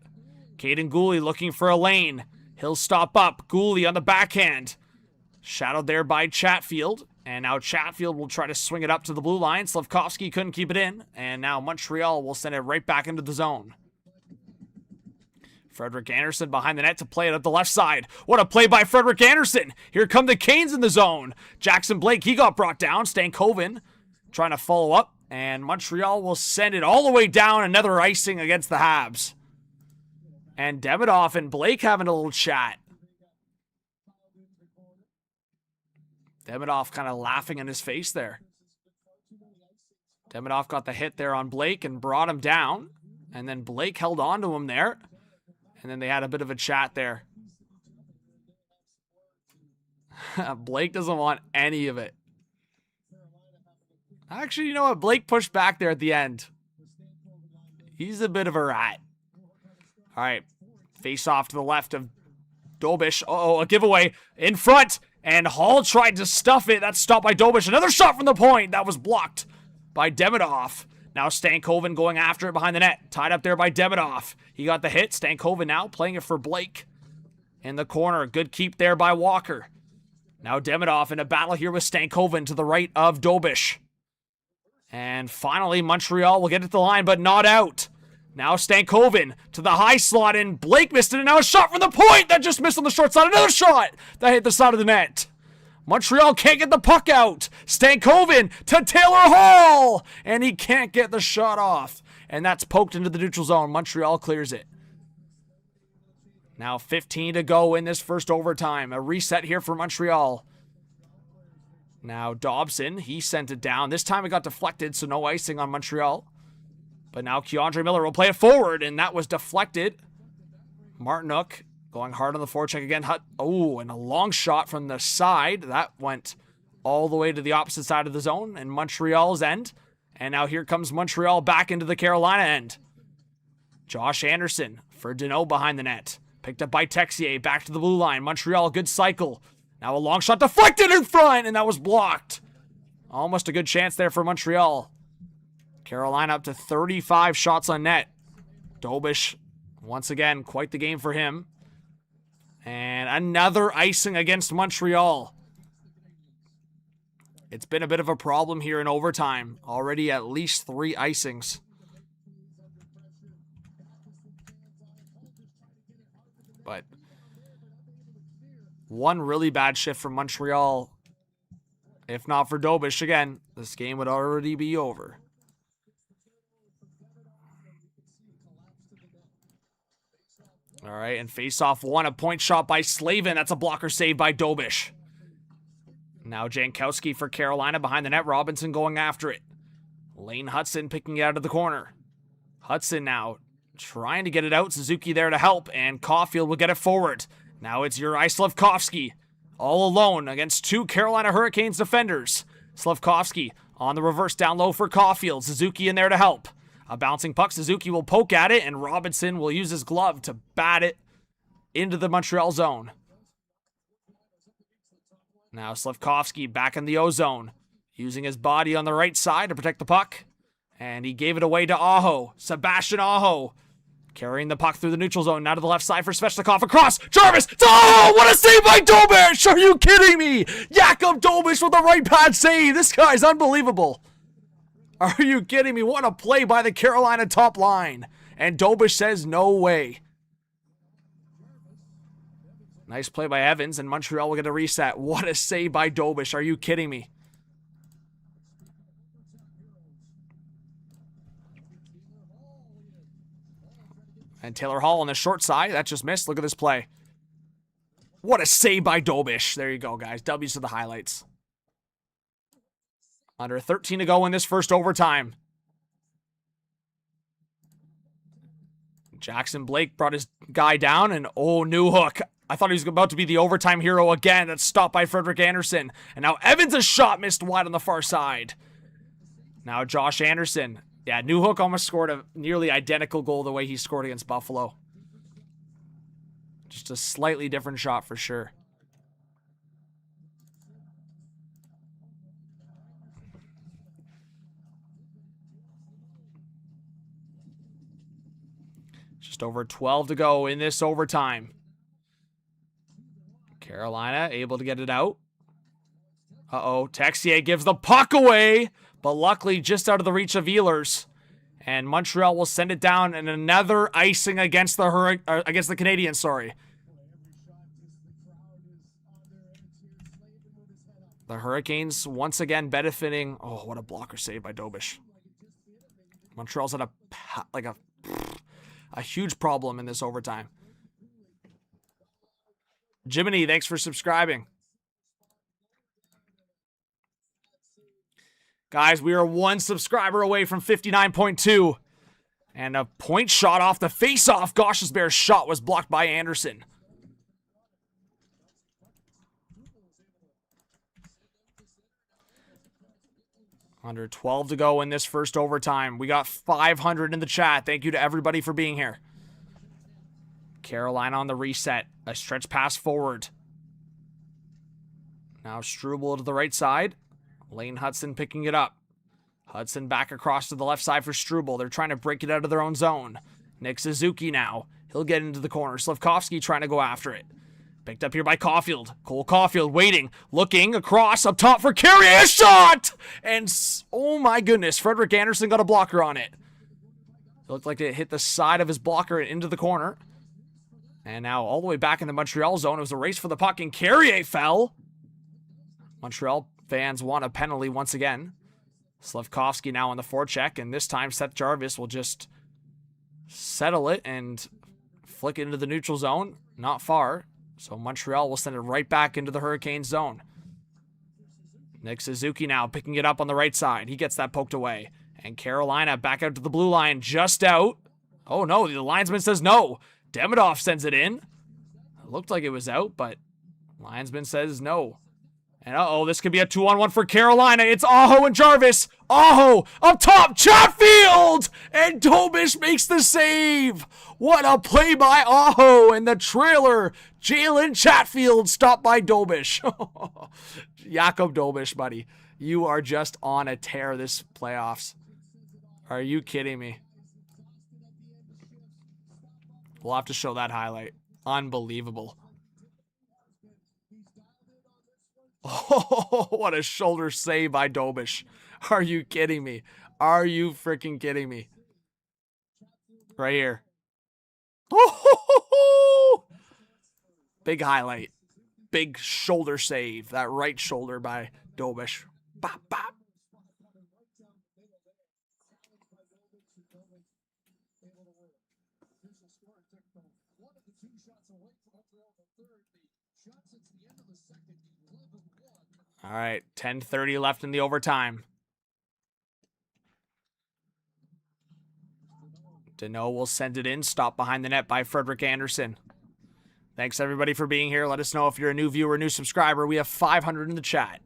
Caden Gooley looking for a lane. He'll stop up. Gooley on the backhand. Shadowed there by Chatfield. And now Chatfield will try to swing it up to the blue line. Slavkovsky couldn't keep it in. And now Montreal will send it right back into the zone. Frederick Anderson behind the net to play it up the left side. What a play by Frederick Anderson. Here come the Canes in the zone. Jackson Blake, he got brought down. Stankoven trying to follow up. And Montreal will send it all the way down. Another icing against the Habs. And Demidov and Blake having a little chat. Demidov kind of laughing in his face there. Demidov got the hit there on Blake and brought him down. And then Blake held on to him there. And then they had a bit of a chat there. Blake doesn't want any of it. Actually, you know what? Blake pushed back there at the end. He's a bit of a rat. All right. Face off to the left of Dobish. Uh-oh, a giveaway in front. And Hall tried to stuff it. That's stopped by Dobish. Another shot from the point. That was blocked by Demidov. Now Stankoven going after it behind the net. Tied up there by Demidov. He got the hit. Stankoven now playing it for Blake. In the corner. Good keep there by Walker. Now Demidov in a battle here with Stankoven to the right of Dobish. And finally Montreal will get it to the line but not out. Now Stankoven to the high slot and Blake missed it. And now a shot from the point that just missed on the short side. Another shot that hit the side of the net. Montreal can't get the puck out. Stankoven to Taylor Hall. And he can't get the shot off. And that's poked into the neutral zone. Montreal clears it. Now 15 to go in this first overtime. A reset here for Montreal. Now Dobson, he sent it down. This time it got deflected, so no icing on Montreal. But now Keandre Miller will play it forward, and that was deflected. Martinook going hard on the forecheck again. Oh, and a long shot from the side. That went all the way to the opposite side of the zone and Montreal's end. And now here comes Montreal back into the Carolina end. Josh Anderson for Deneau behind the net. Picked up by Texier. Back to the blue line. Montreal, good cycle. Now a long shot deflected in front, and that was blocked. Almost a good chance there for Montreal. Carolina up to 35 shots on net. Dobish, once again, quite the game for him. And another icing against Montreal. It's been a bit of a problem here in overtime. Already at least 3 icings. But one really bad shift from Montreal. If not for Dobish, again, this game would already be over. All right, and face-off one, a point shot by Slavin. That's a blocker save by Dobish. Now Jankowski for Carolina behind the net. Robinson going after it. Lane Hudson picking it out of the corner. Hudson now trying to get it out. Suzuki there to help, and Caulfield will get it forward. Now it's Juraj Slavkovsky all alone against 2 Carolina Hurricanes defenders. Slavkovsky on the reverse down low for Caulfield. Suzuki in there to help. A bouncing puck. Suzuki will poke at it, and Robinson will use his glove to bat it into the Montreal zone. Now Slavkovsky back in the O zone, using his body on the right side to protect the puck. And he gave it away to Aho. Sebastian Aho carrying the puck through the neutral zone. Now to the left side for Svechnikov. Across. Jarvis. Oh, what a save by Dobish. Are you kidding me? Jakub Dobish with the right pad save. This guy's unbelievable. Are you kidding me? What a play by the Carolina top line. And Dobish says no way. Nice play by Evans, and Montreal will get a reset. What a save by Dobish. Are you kidding me? And Taylor Hall on the short side. That just missed. Look at this play. What a save by Dobish. There you go, guys. W's to the highlights. Under 13 to go in this first overtime. Jackson Blake brought his guy down, and oh, new hook. I thought he was about to be the overtime hero again. That's stopped by Frederik Andersen. And now Evans' shot missed wide on the far side. Now Josh Anderson. Yeah, Newhook almost scored a nearly identical goal the way he scored against Buffalo. Just a slightly different shot for sure. Just over 12 to go in this overtime. Carolina able to get it out. Uh-oh, Texier gives the puck away, but luckily just out of the reach of Ehlers. And Montreal will send it down, and another icing against the Canadiens, sorry. The Hurricanes once again benefiting. Oh, what a blocker save by Dobish. Montreal's had a huge problem in this overtime. Jiminy, thanks for subscribing. Guys, we are one subscriber away from 59.2. And a point shot off the face-off. Gosh's Bear's shot was blocked by Anderson. Under 12 to go in this first overtime. We got 500 in the chat. Thank you to everybody for being here. Carolina on the reset. A stretch pass forward. Now Struble to the right side. Lane Hudson picking it up. Hudson back across to the left side for Struble. They're trying to break it out of their own zone. Nick Suzuki now. He'll get into the corner. Slavkovsky trying to go after it. Picked up here by Caulfield. Cole Caulfield waiting. Looking across up top for Carrier. Shot! And oh my goodness. Frederik Andersen got a blocker on it. It looked like it hit the side of his blocker and into the corner. And now all the way back in the Montreal zone. It was a race for the puck and Carrier fell. Montreal fans want a penalty once again. Slavkovsky now on the forecheck, and this time Seth Jarvis will just settle it and flick it into the neutral zone. Not far. So Montreal will send it right back into the Hurricane zone. Nick Suzuki now picking it up on the right side. He gets that poked away. And Carolina back out to the blue line, just out. Oh no, the linesman says no. Demidov sends it in. It looked like it was out, but linesman says no. And uh-oh, this could be a 2-on-1 for Carolina. It's Aho and Jarvis. Aho up top, Chatfield! And Dobish makes the save. What a play by Aho, and the trailer, Jalen Chatfield, stopped by Dobish. Jakub Dobish, buddy. You are just on a tear this playoffs. Are you kidding me? We'll have to show that highlight. Unbelievable. Oh, what a shoulder save by Dobish. Are you kidding me? Are you freaking kidding me? Right here. Oh, big highlight. Big shoulder save. That right shoulder by Dobish. Bop, bop. All right, 10:30 left in the overtime. Deneau will send it in, stopped behind the net by Frederik Andersen. Thanks, everybody, for being here. Let us know if you're a new viewer, new subscriber. We have 500 in the chat.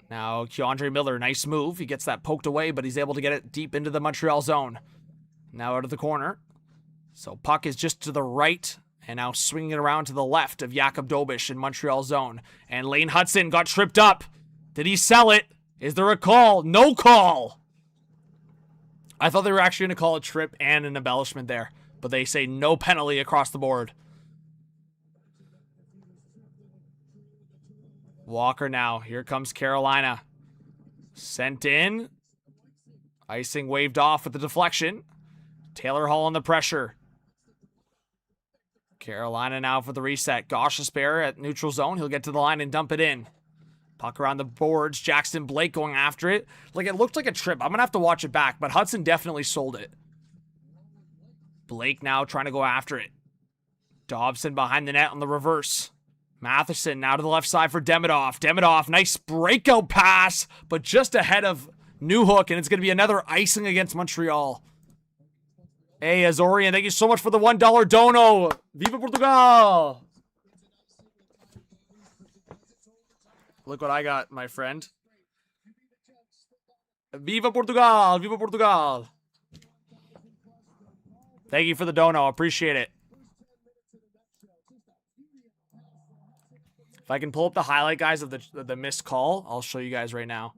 Now, Keandre Miller, nice move. He gets that poked away, but he's able to get it deep into the Montreal zone. Now out of the corner. So puck is just to the right. And now swinging it around to the left of Jakub Dobish in Montreal zone. And Lane Hudson got tripped up. Did he sell it? Is there a call? No call. I thought they were actually going to call a trip and an embellishment there, but they say no penalty across the board. Walker now. Here comes Carolina. Sent in. Icing waved off with the deflection. Taylor Hall under pressure. Carolina now for the reset. Gostisbehere at neutral zone. He'll get to the line and dump it in. Puck around the boards. Jackson Blake going after it. Like, it looked like a trip. I'm going to have to watch it back, but Hudson definitely sold it. Blake now trying to go after it. Dobson behind the net on the reverse. Matheson now to the left side for Demidov. Demidov, nice breakout pass, but just ahead of Newhook, and it's going to be another icing against Montreal. Hey, Azorian, thank you so much for the $1 dono. Viva Portugal! Look what I got, my friend. Viva Portugal! Viva Portugal! Thank you for the dono. Appreciate it. If I can pull up the highlight, guys, of the missed call, I'll show you guys right now.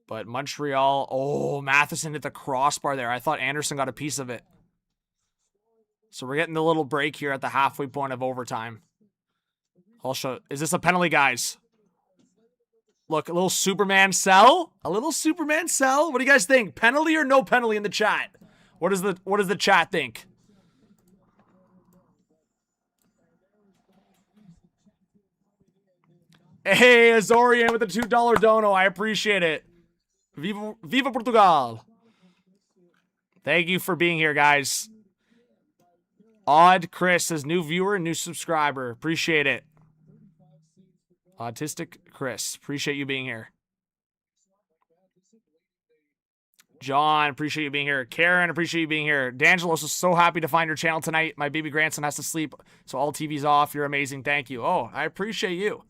But Montreal, oh, Matheson hit the crossbar there. I thought Anderson got a piece of it. So we're getting the little break here at the halfway point of overtime. I'll show. Is this a penalty, guys? Look, a little Superman sell. A little Superman sell. What do you guys think? Penalty or no penalty in the chat? What does the chat think? Hey, Azorian with the $2 dono. I appreciate it. Viva Portugal. Thank you for being here, guys. Odd Chris says new viewer, new subscriber. Appreciate it. Autistic Chris. Appreciate you being here. John, appreciate you being here. Karen, appreciate you being here. D'Angelo's is so happy to find your channel tonight. My baby grandson has to sleep, so all TV's off. You're amazing. Thank you. Oh, I appreciate you.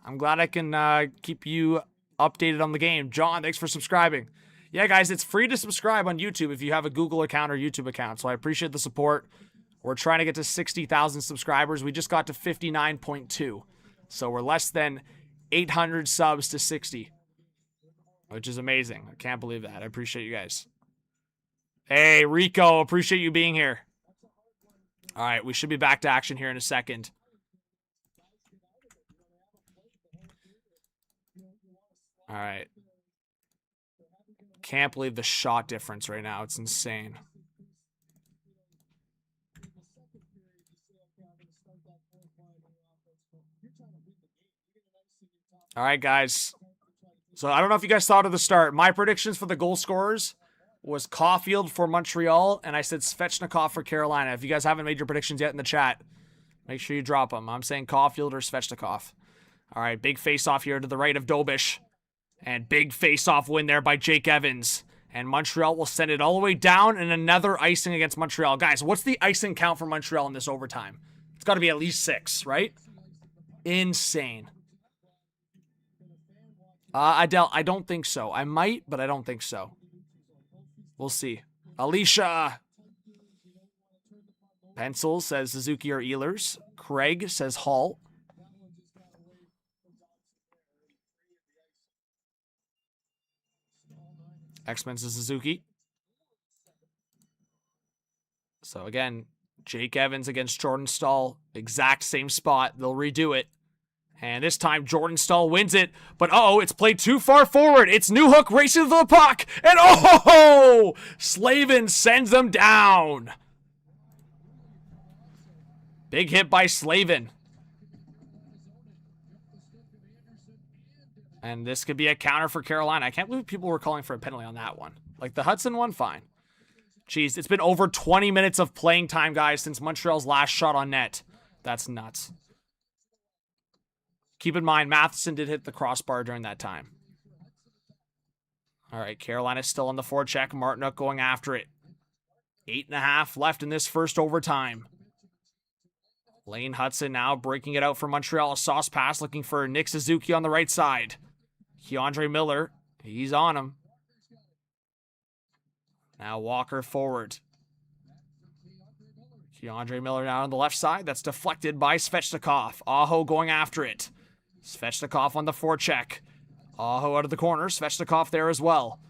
I'm glad I can keep you updated on the game. John, thanks for subscribing. Yeah, guys, it's free to subscribe on YouTube if you have a Google account or YouTube account, so I appreciate the support. We're trying to get to 60,000 subscribers. We just got to 59.2, so we're less than 800 subs to 60, which is amazing. I can't believe that. I appreciate you guys. Hey, Rico, appreciate you being here. All right, we should be back to action here in a second. All right. Can't believe the shot difference right now. It's insane. All right, guys. So I don't know if you guys thought of the start. My predictions for the goal scorers was Caulfield for Montreal, and I said Svechnikov for Carolina. If you guys haven't made your predictions yet in the chat, make sure you drop them. I'm saying Caulfield or Svechnikov. All right, big face-off here to the right of Dobish. And big face-off win there by Jake Evans. And Montreal will send it all the way down, and another icing against Montreal. Guys, what's the icing count for Montreal in this overtime? It's got to be at least 6, right? Insane. Adele, I don't think so. I might, but I don't think so. We'll see. Alicia. Pencil says Suzuki or Ehlers. Craig says Hall. X-Men says Suzuki. So again, Jake Evans against Jordan Stahl. Exact same spot. They'll redo it. And this time, Jordan Stahl wins it. But uh-oh, it's played too far forward. It's Newhook racing to the puck. And oh! Slavin sends them down. Big hit by Slavin. And this could be a counter for Carolina. I can't believe people were calling for a penalty on that one. Like the Hudson one, fine. Jeez, it's been over 20 minutes of playing time, guys, since Montreal's last shot on net. That's nuts. Keep in mind, Matheson did hit the crossbar during that time. All right, Carolina's still on the forecheck. Martinook going after it. 8.5 left in this first overtime. Lane Hudson now breaking it out for Montreal. A sauce pass looking for Nick Suzuki on the right side. Keandre Miller, he's on him. Now Walker forward. Keandre Miller now on the left side. That's deflected by Svechnikov. Aho going after it. Svechnikov on the forecheck. Aho out of the corner. Svechnikov there as well.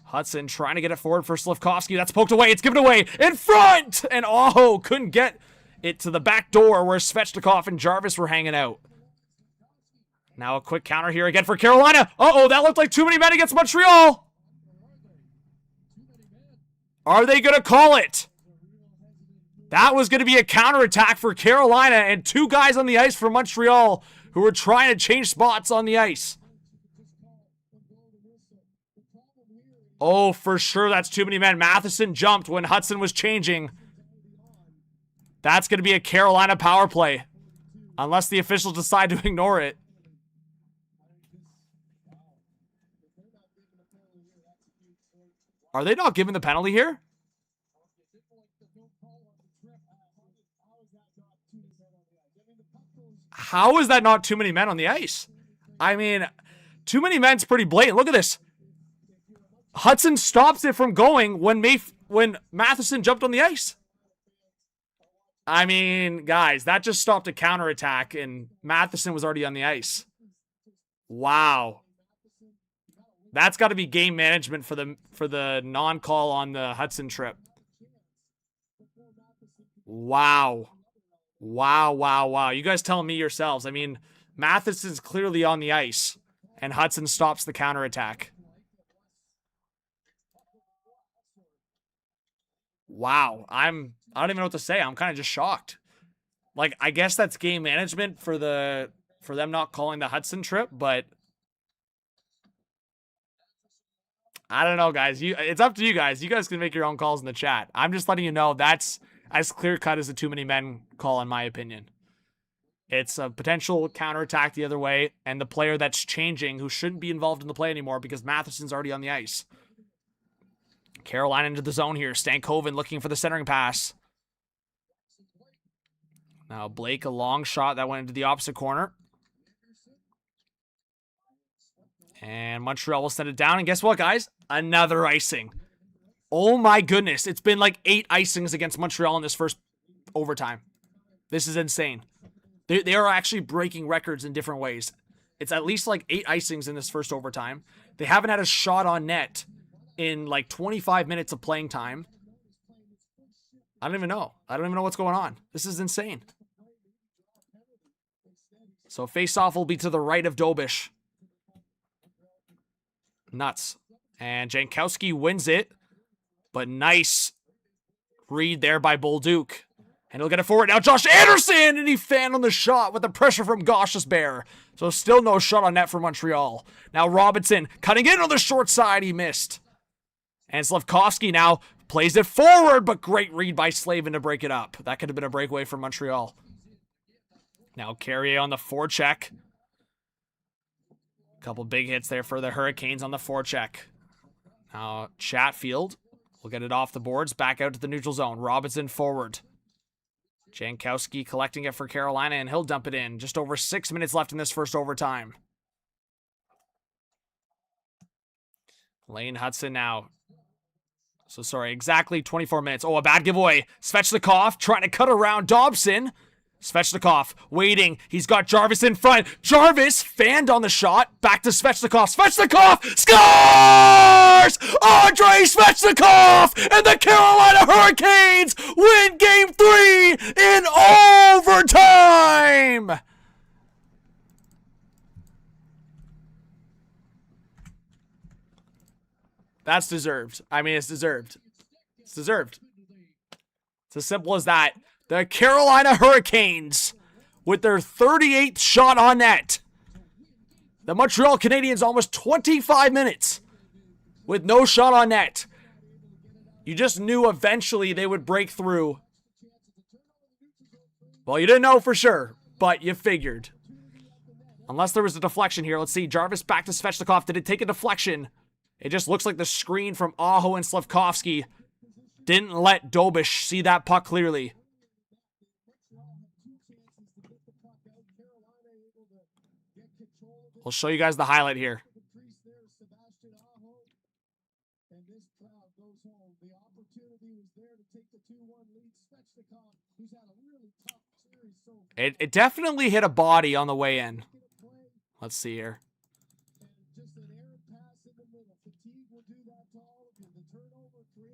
Hudson trying to get it forward for Slafkovsky. That's poked away. It's given away in front. And Aho couldn't get it to the back door where Svechnikov and Jarvis were hanging out. Now a quick counter here again for Carolina. Uh-oh, that looked like too many men against Montreal. Are they going to call it? That was going to be a counterattack for Carolina and 2 guys on the ice for Montreal who were trying to change spots on the ice. Oh, for sure, that's too many men. Matheson jumped when Hudson was changing. That's going to be a Carolina power play. Unless the officials decide to ignore it. Are they not giving the penalty here? How is that not too many men on the ice? I mean, too many men's pretty blatant. Look at this. Hudson stops it from going when Matheson jumped on the ice. I mean, guys, that just stopped a counterattack, and Matheson was already on the ice. Wow. That's got to be game management for the non-call on the Hudson trip. Wow. Wow, wow, wow. You guys tell me yourselves. I mean, Matheson's clearly on the ice, and Hudson stops the counterattack. Wow. I don't even know what to say. I'm kind of just shocked. Like, I guess that's game management for them not calling the Hudson trip, but I don't know, guys. It's up to you guys. You guys can make your own calls in the chat. I'm just letting you know that's as clear-cut as a too many men call, in my opinion. It's a potential counterattack the other way, and the player that's changing who shouldn't be involved in the play anymore because Matheson's already on the ice. Carolina into the zone here. Stankoven looking for the centering pass. Now Blake, a long shot that went into the opposite corner. And Montreal will send it down. And guess what, guys? Another icing. Oh my goodness. It's been like 8 icings against Montreal in this first overtime. This is insane. They are actually breaking records in different ways. It's at least like 8 icings in this first overtime. They haven't had a shot on net in like 25 minutes of playing time. I don't even know. I don't even know what's going on. This is insane. So face-off will be to the right of Dobish. Nuts. And Jankowski wins it. But nice read there by Bolduc. And he'll get it forward. Now Josh Anderson! And he fanned on the shot with the pressure from Gosh's Bear. So still no shot on net for Montreal. Now Robinson cutting in on the short side. He missed. And Slafkovsky now plays it forward, but great read by Slavin to break it up. That could have been a breakaway for Montreal. Now Carrier on the forecheck. Couple big hits there for the Hurricanes on the forecheck. Now Chatfield will get it off the boards, back out to the neutral zone. Robinson forward. Jankowski collecting it for Carolina, and he'll dump it in. Just over 6 minutes left in this first overtime. Lane Hudson now. So sorry, exactly 24 minutes. Oh, a bad giveaway. Svechnikov trying to cut around Dobson. Svechnikov waiting. He's got Jarvis in front. Jarvis fanned on the shot. Back to Svechnikov. Svechnikov scores! Andrei Svechnikov! And the Carolina Hurricanes win Game 3 in overtime! That's deserved. I mean, it's deserved. It's deserved. It's as simple as that. The Carolina Hurricanes with their 38th shot on net. The Montreal Canadiens almost 25 minutes with no shot on net. You just knew eventually they would break through. Well, you didn't know for sure, but you figured. Unless there was a deflection here. Let's see. Jarvis back to Svechnikov. Did it take a deflection? It just looks like the screen from Aho and Slafkovsky didn't let Dobish see that puck clearly. We'll show you guys the highlight here. It definitely hit a body on the way in. Let's see here.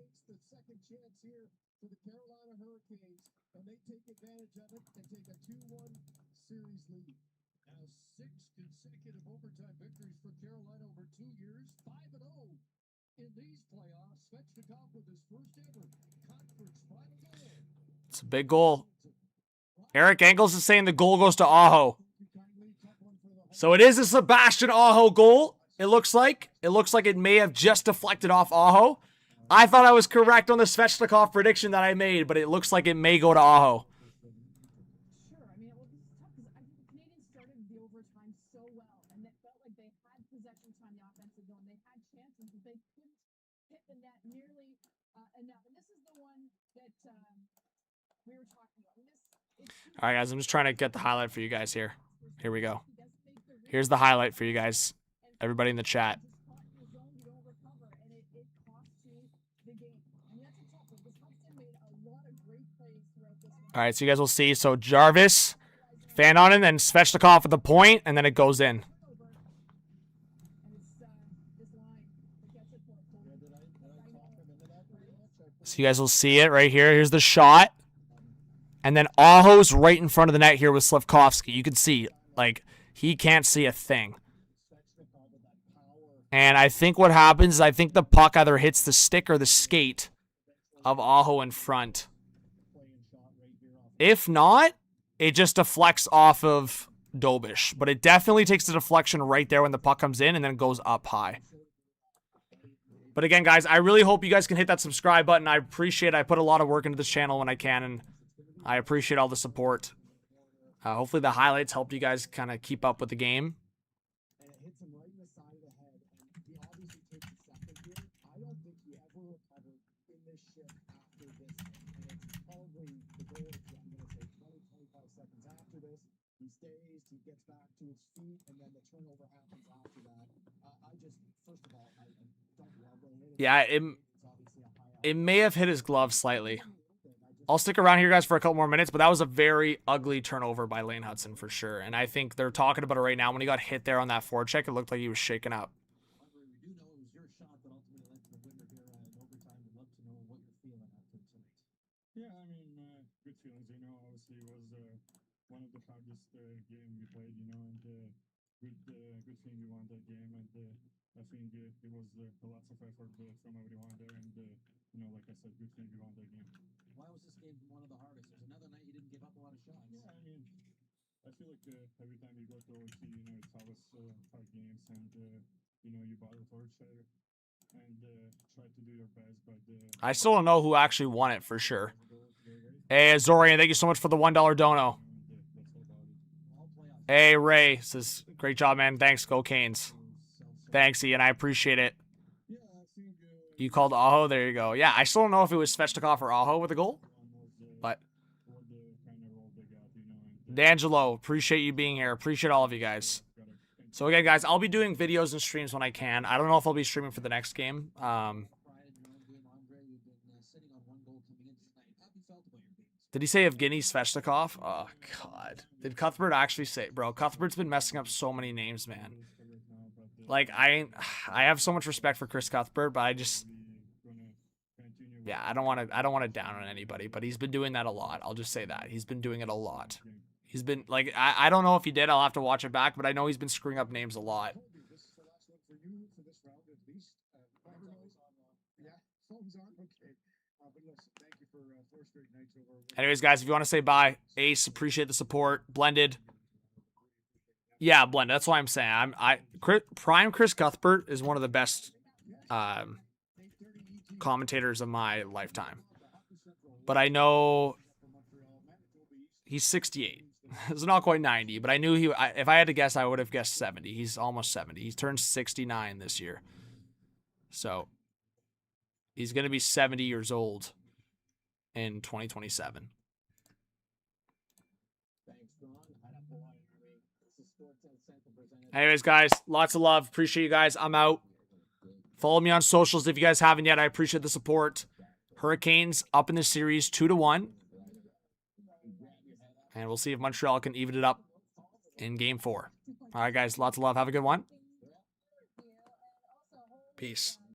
makes the second chance here for the Carolina Hurricanes, and they take advantage of it and take a 2-1 series lead. Now 6 consecutive overtime victories for Carolina over 2 years, 5-0 in these playoffs. Svechnikov with his first ever conference final goal. It's a big goal. Eric Engels is saying the goal goes to Aho. So it is a Sebastian Aho goal. It looks like it may have just deflected off Aho. I thought I was correct on the Svechnikov prediction that I made, but it looks like it may go to Aho. Sure. I mean, well, this is tough because I think the Canadians started the overtime so well, and it felt like they had possession time, the offensive zone. They had chances, but they couldn't hit the net nearly enough. And this is the one that we were talking about. All right, guys, I'm just trying to get the highlight for you guys here. Here we go. Here's the highlight for you guys, everybody in the chat. All right, so you guys will see. So Jarvis, fan on it, then Svechnikov at the point, and then it goes in. So you guys will see it right here. Here's the shot. And then Aho's right in front of the net here with Slafkovsky. You can see, like, he can't see a thing. And I think what happens is I think the puck either hits the stick or the skate of Aho in front. If not, it just deflects off of Dobish. But it definitely takes the deflection right there when the puck comes in and then it goes up high. But again, guys, I really hope you guys can hit that subscribe button. I appreciate it. I put a lot of work into this channel when I can, and I appreciate all the support. Hopefully the highlights helped you guys kind of keep up with the game. And it hits him right in the side of the head, and he obviously takes a second here. I don't think he ever recovered in this shift after this, and it's probably the goal of, I'm going to say, 20-25 seconds after this. He stays, he gets back to his feet, and then the turnover happens after that. I just, first of all, I don't love when it hits. Yeah, it may have hit his glove slightly. I'll stick around here, guys, for a couple more minutes, but that was a very ugly turnover by Lane Hudson for sure. And I think they're talking about it right now. When he got hit there on that forecheck, it looked like he was shaken up. Andre, we do know it was your shot that ultimately led to the winner here in overtime. We'd love to know what you're feeling after tonight. Yeah, I mean, good feelings. You know, obviously it was one of the hardest games we played. You know, and good thing we won that game. And I think it was lots of effort from everyone there. And you know, like I said, good thing we won that game. Why was this game one of the hardest? There's another night you didn't give up a lot of shots. Yeah, I mean, I feel like every time you go to OT, you know, it's always hard games, and you know, you battle for each other and try to do your best. But I still don't know who actually won it for sure. Hey, Zorian, thank you so much for the $1 dono. Hey, Ray says, great job, man. Thanks, Go Canes. Thanks, Ian. I appreciate it. You called Aho? There you go. Yeah, I still don't know if it was Svechnikov or Aho with a goal. But D'Angelo, appreciate you being here. Appreciate all of you guys. So again, guys, I'll be doing videos and streams when I can. I don't know if I'll be streaming for the next game. Did he say Evgeny Svechnikov? Oh, God. Did Cuthbert actually say... Bro, Cuthbert's been messing up so many names, man. Like, I have so much respect for Chris Cuthbert, but I just... Yeah, I don't want to down on anybody, but he's been doing that a lot. I'll just say that. He's been doing it a lot. He's been... Like, I don't know if he did. I'll have to watch it back, but I know he's been screwing up names a lot. This is the last one for you for this round at least. Yeah, phones on. Okay. But listen, thank you for 4 straight nights over. Anyways, guys, if you want to say bye, Ace, appreciate the support. Blended. Yeah, Blended. That's why I'm saying. Prime Chris Cuthbert is one of the best commentators of my lifetime. But I know he's 68. It's not quite 90, but I knew if I had to guess, I would have guessed 70. He's almost 70. He's turned 69 this year. So he's going to be 70 years old in 2027. Anyways, guys, lots of love. Appreciate you guys. I'm out. Follow me on socials if you guys haven't yet. I appreciate the support. Hurricanes up in the series 2-1. And we'll see if Montreal can even it up in Game 4. All right, guys, lots of love. Have a good one. Peace.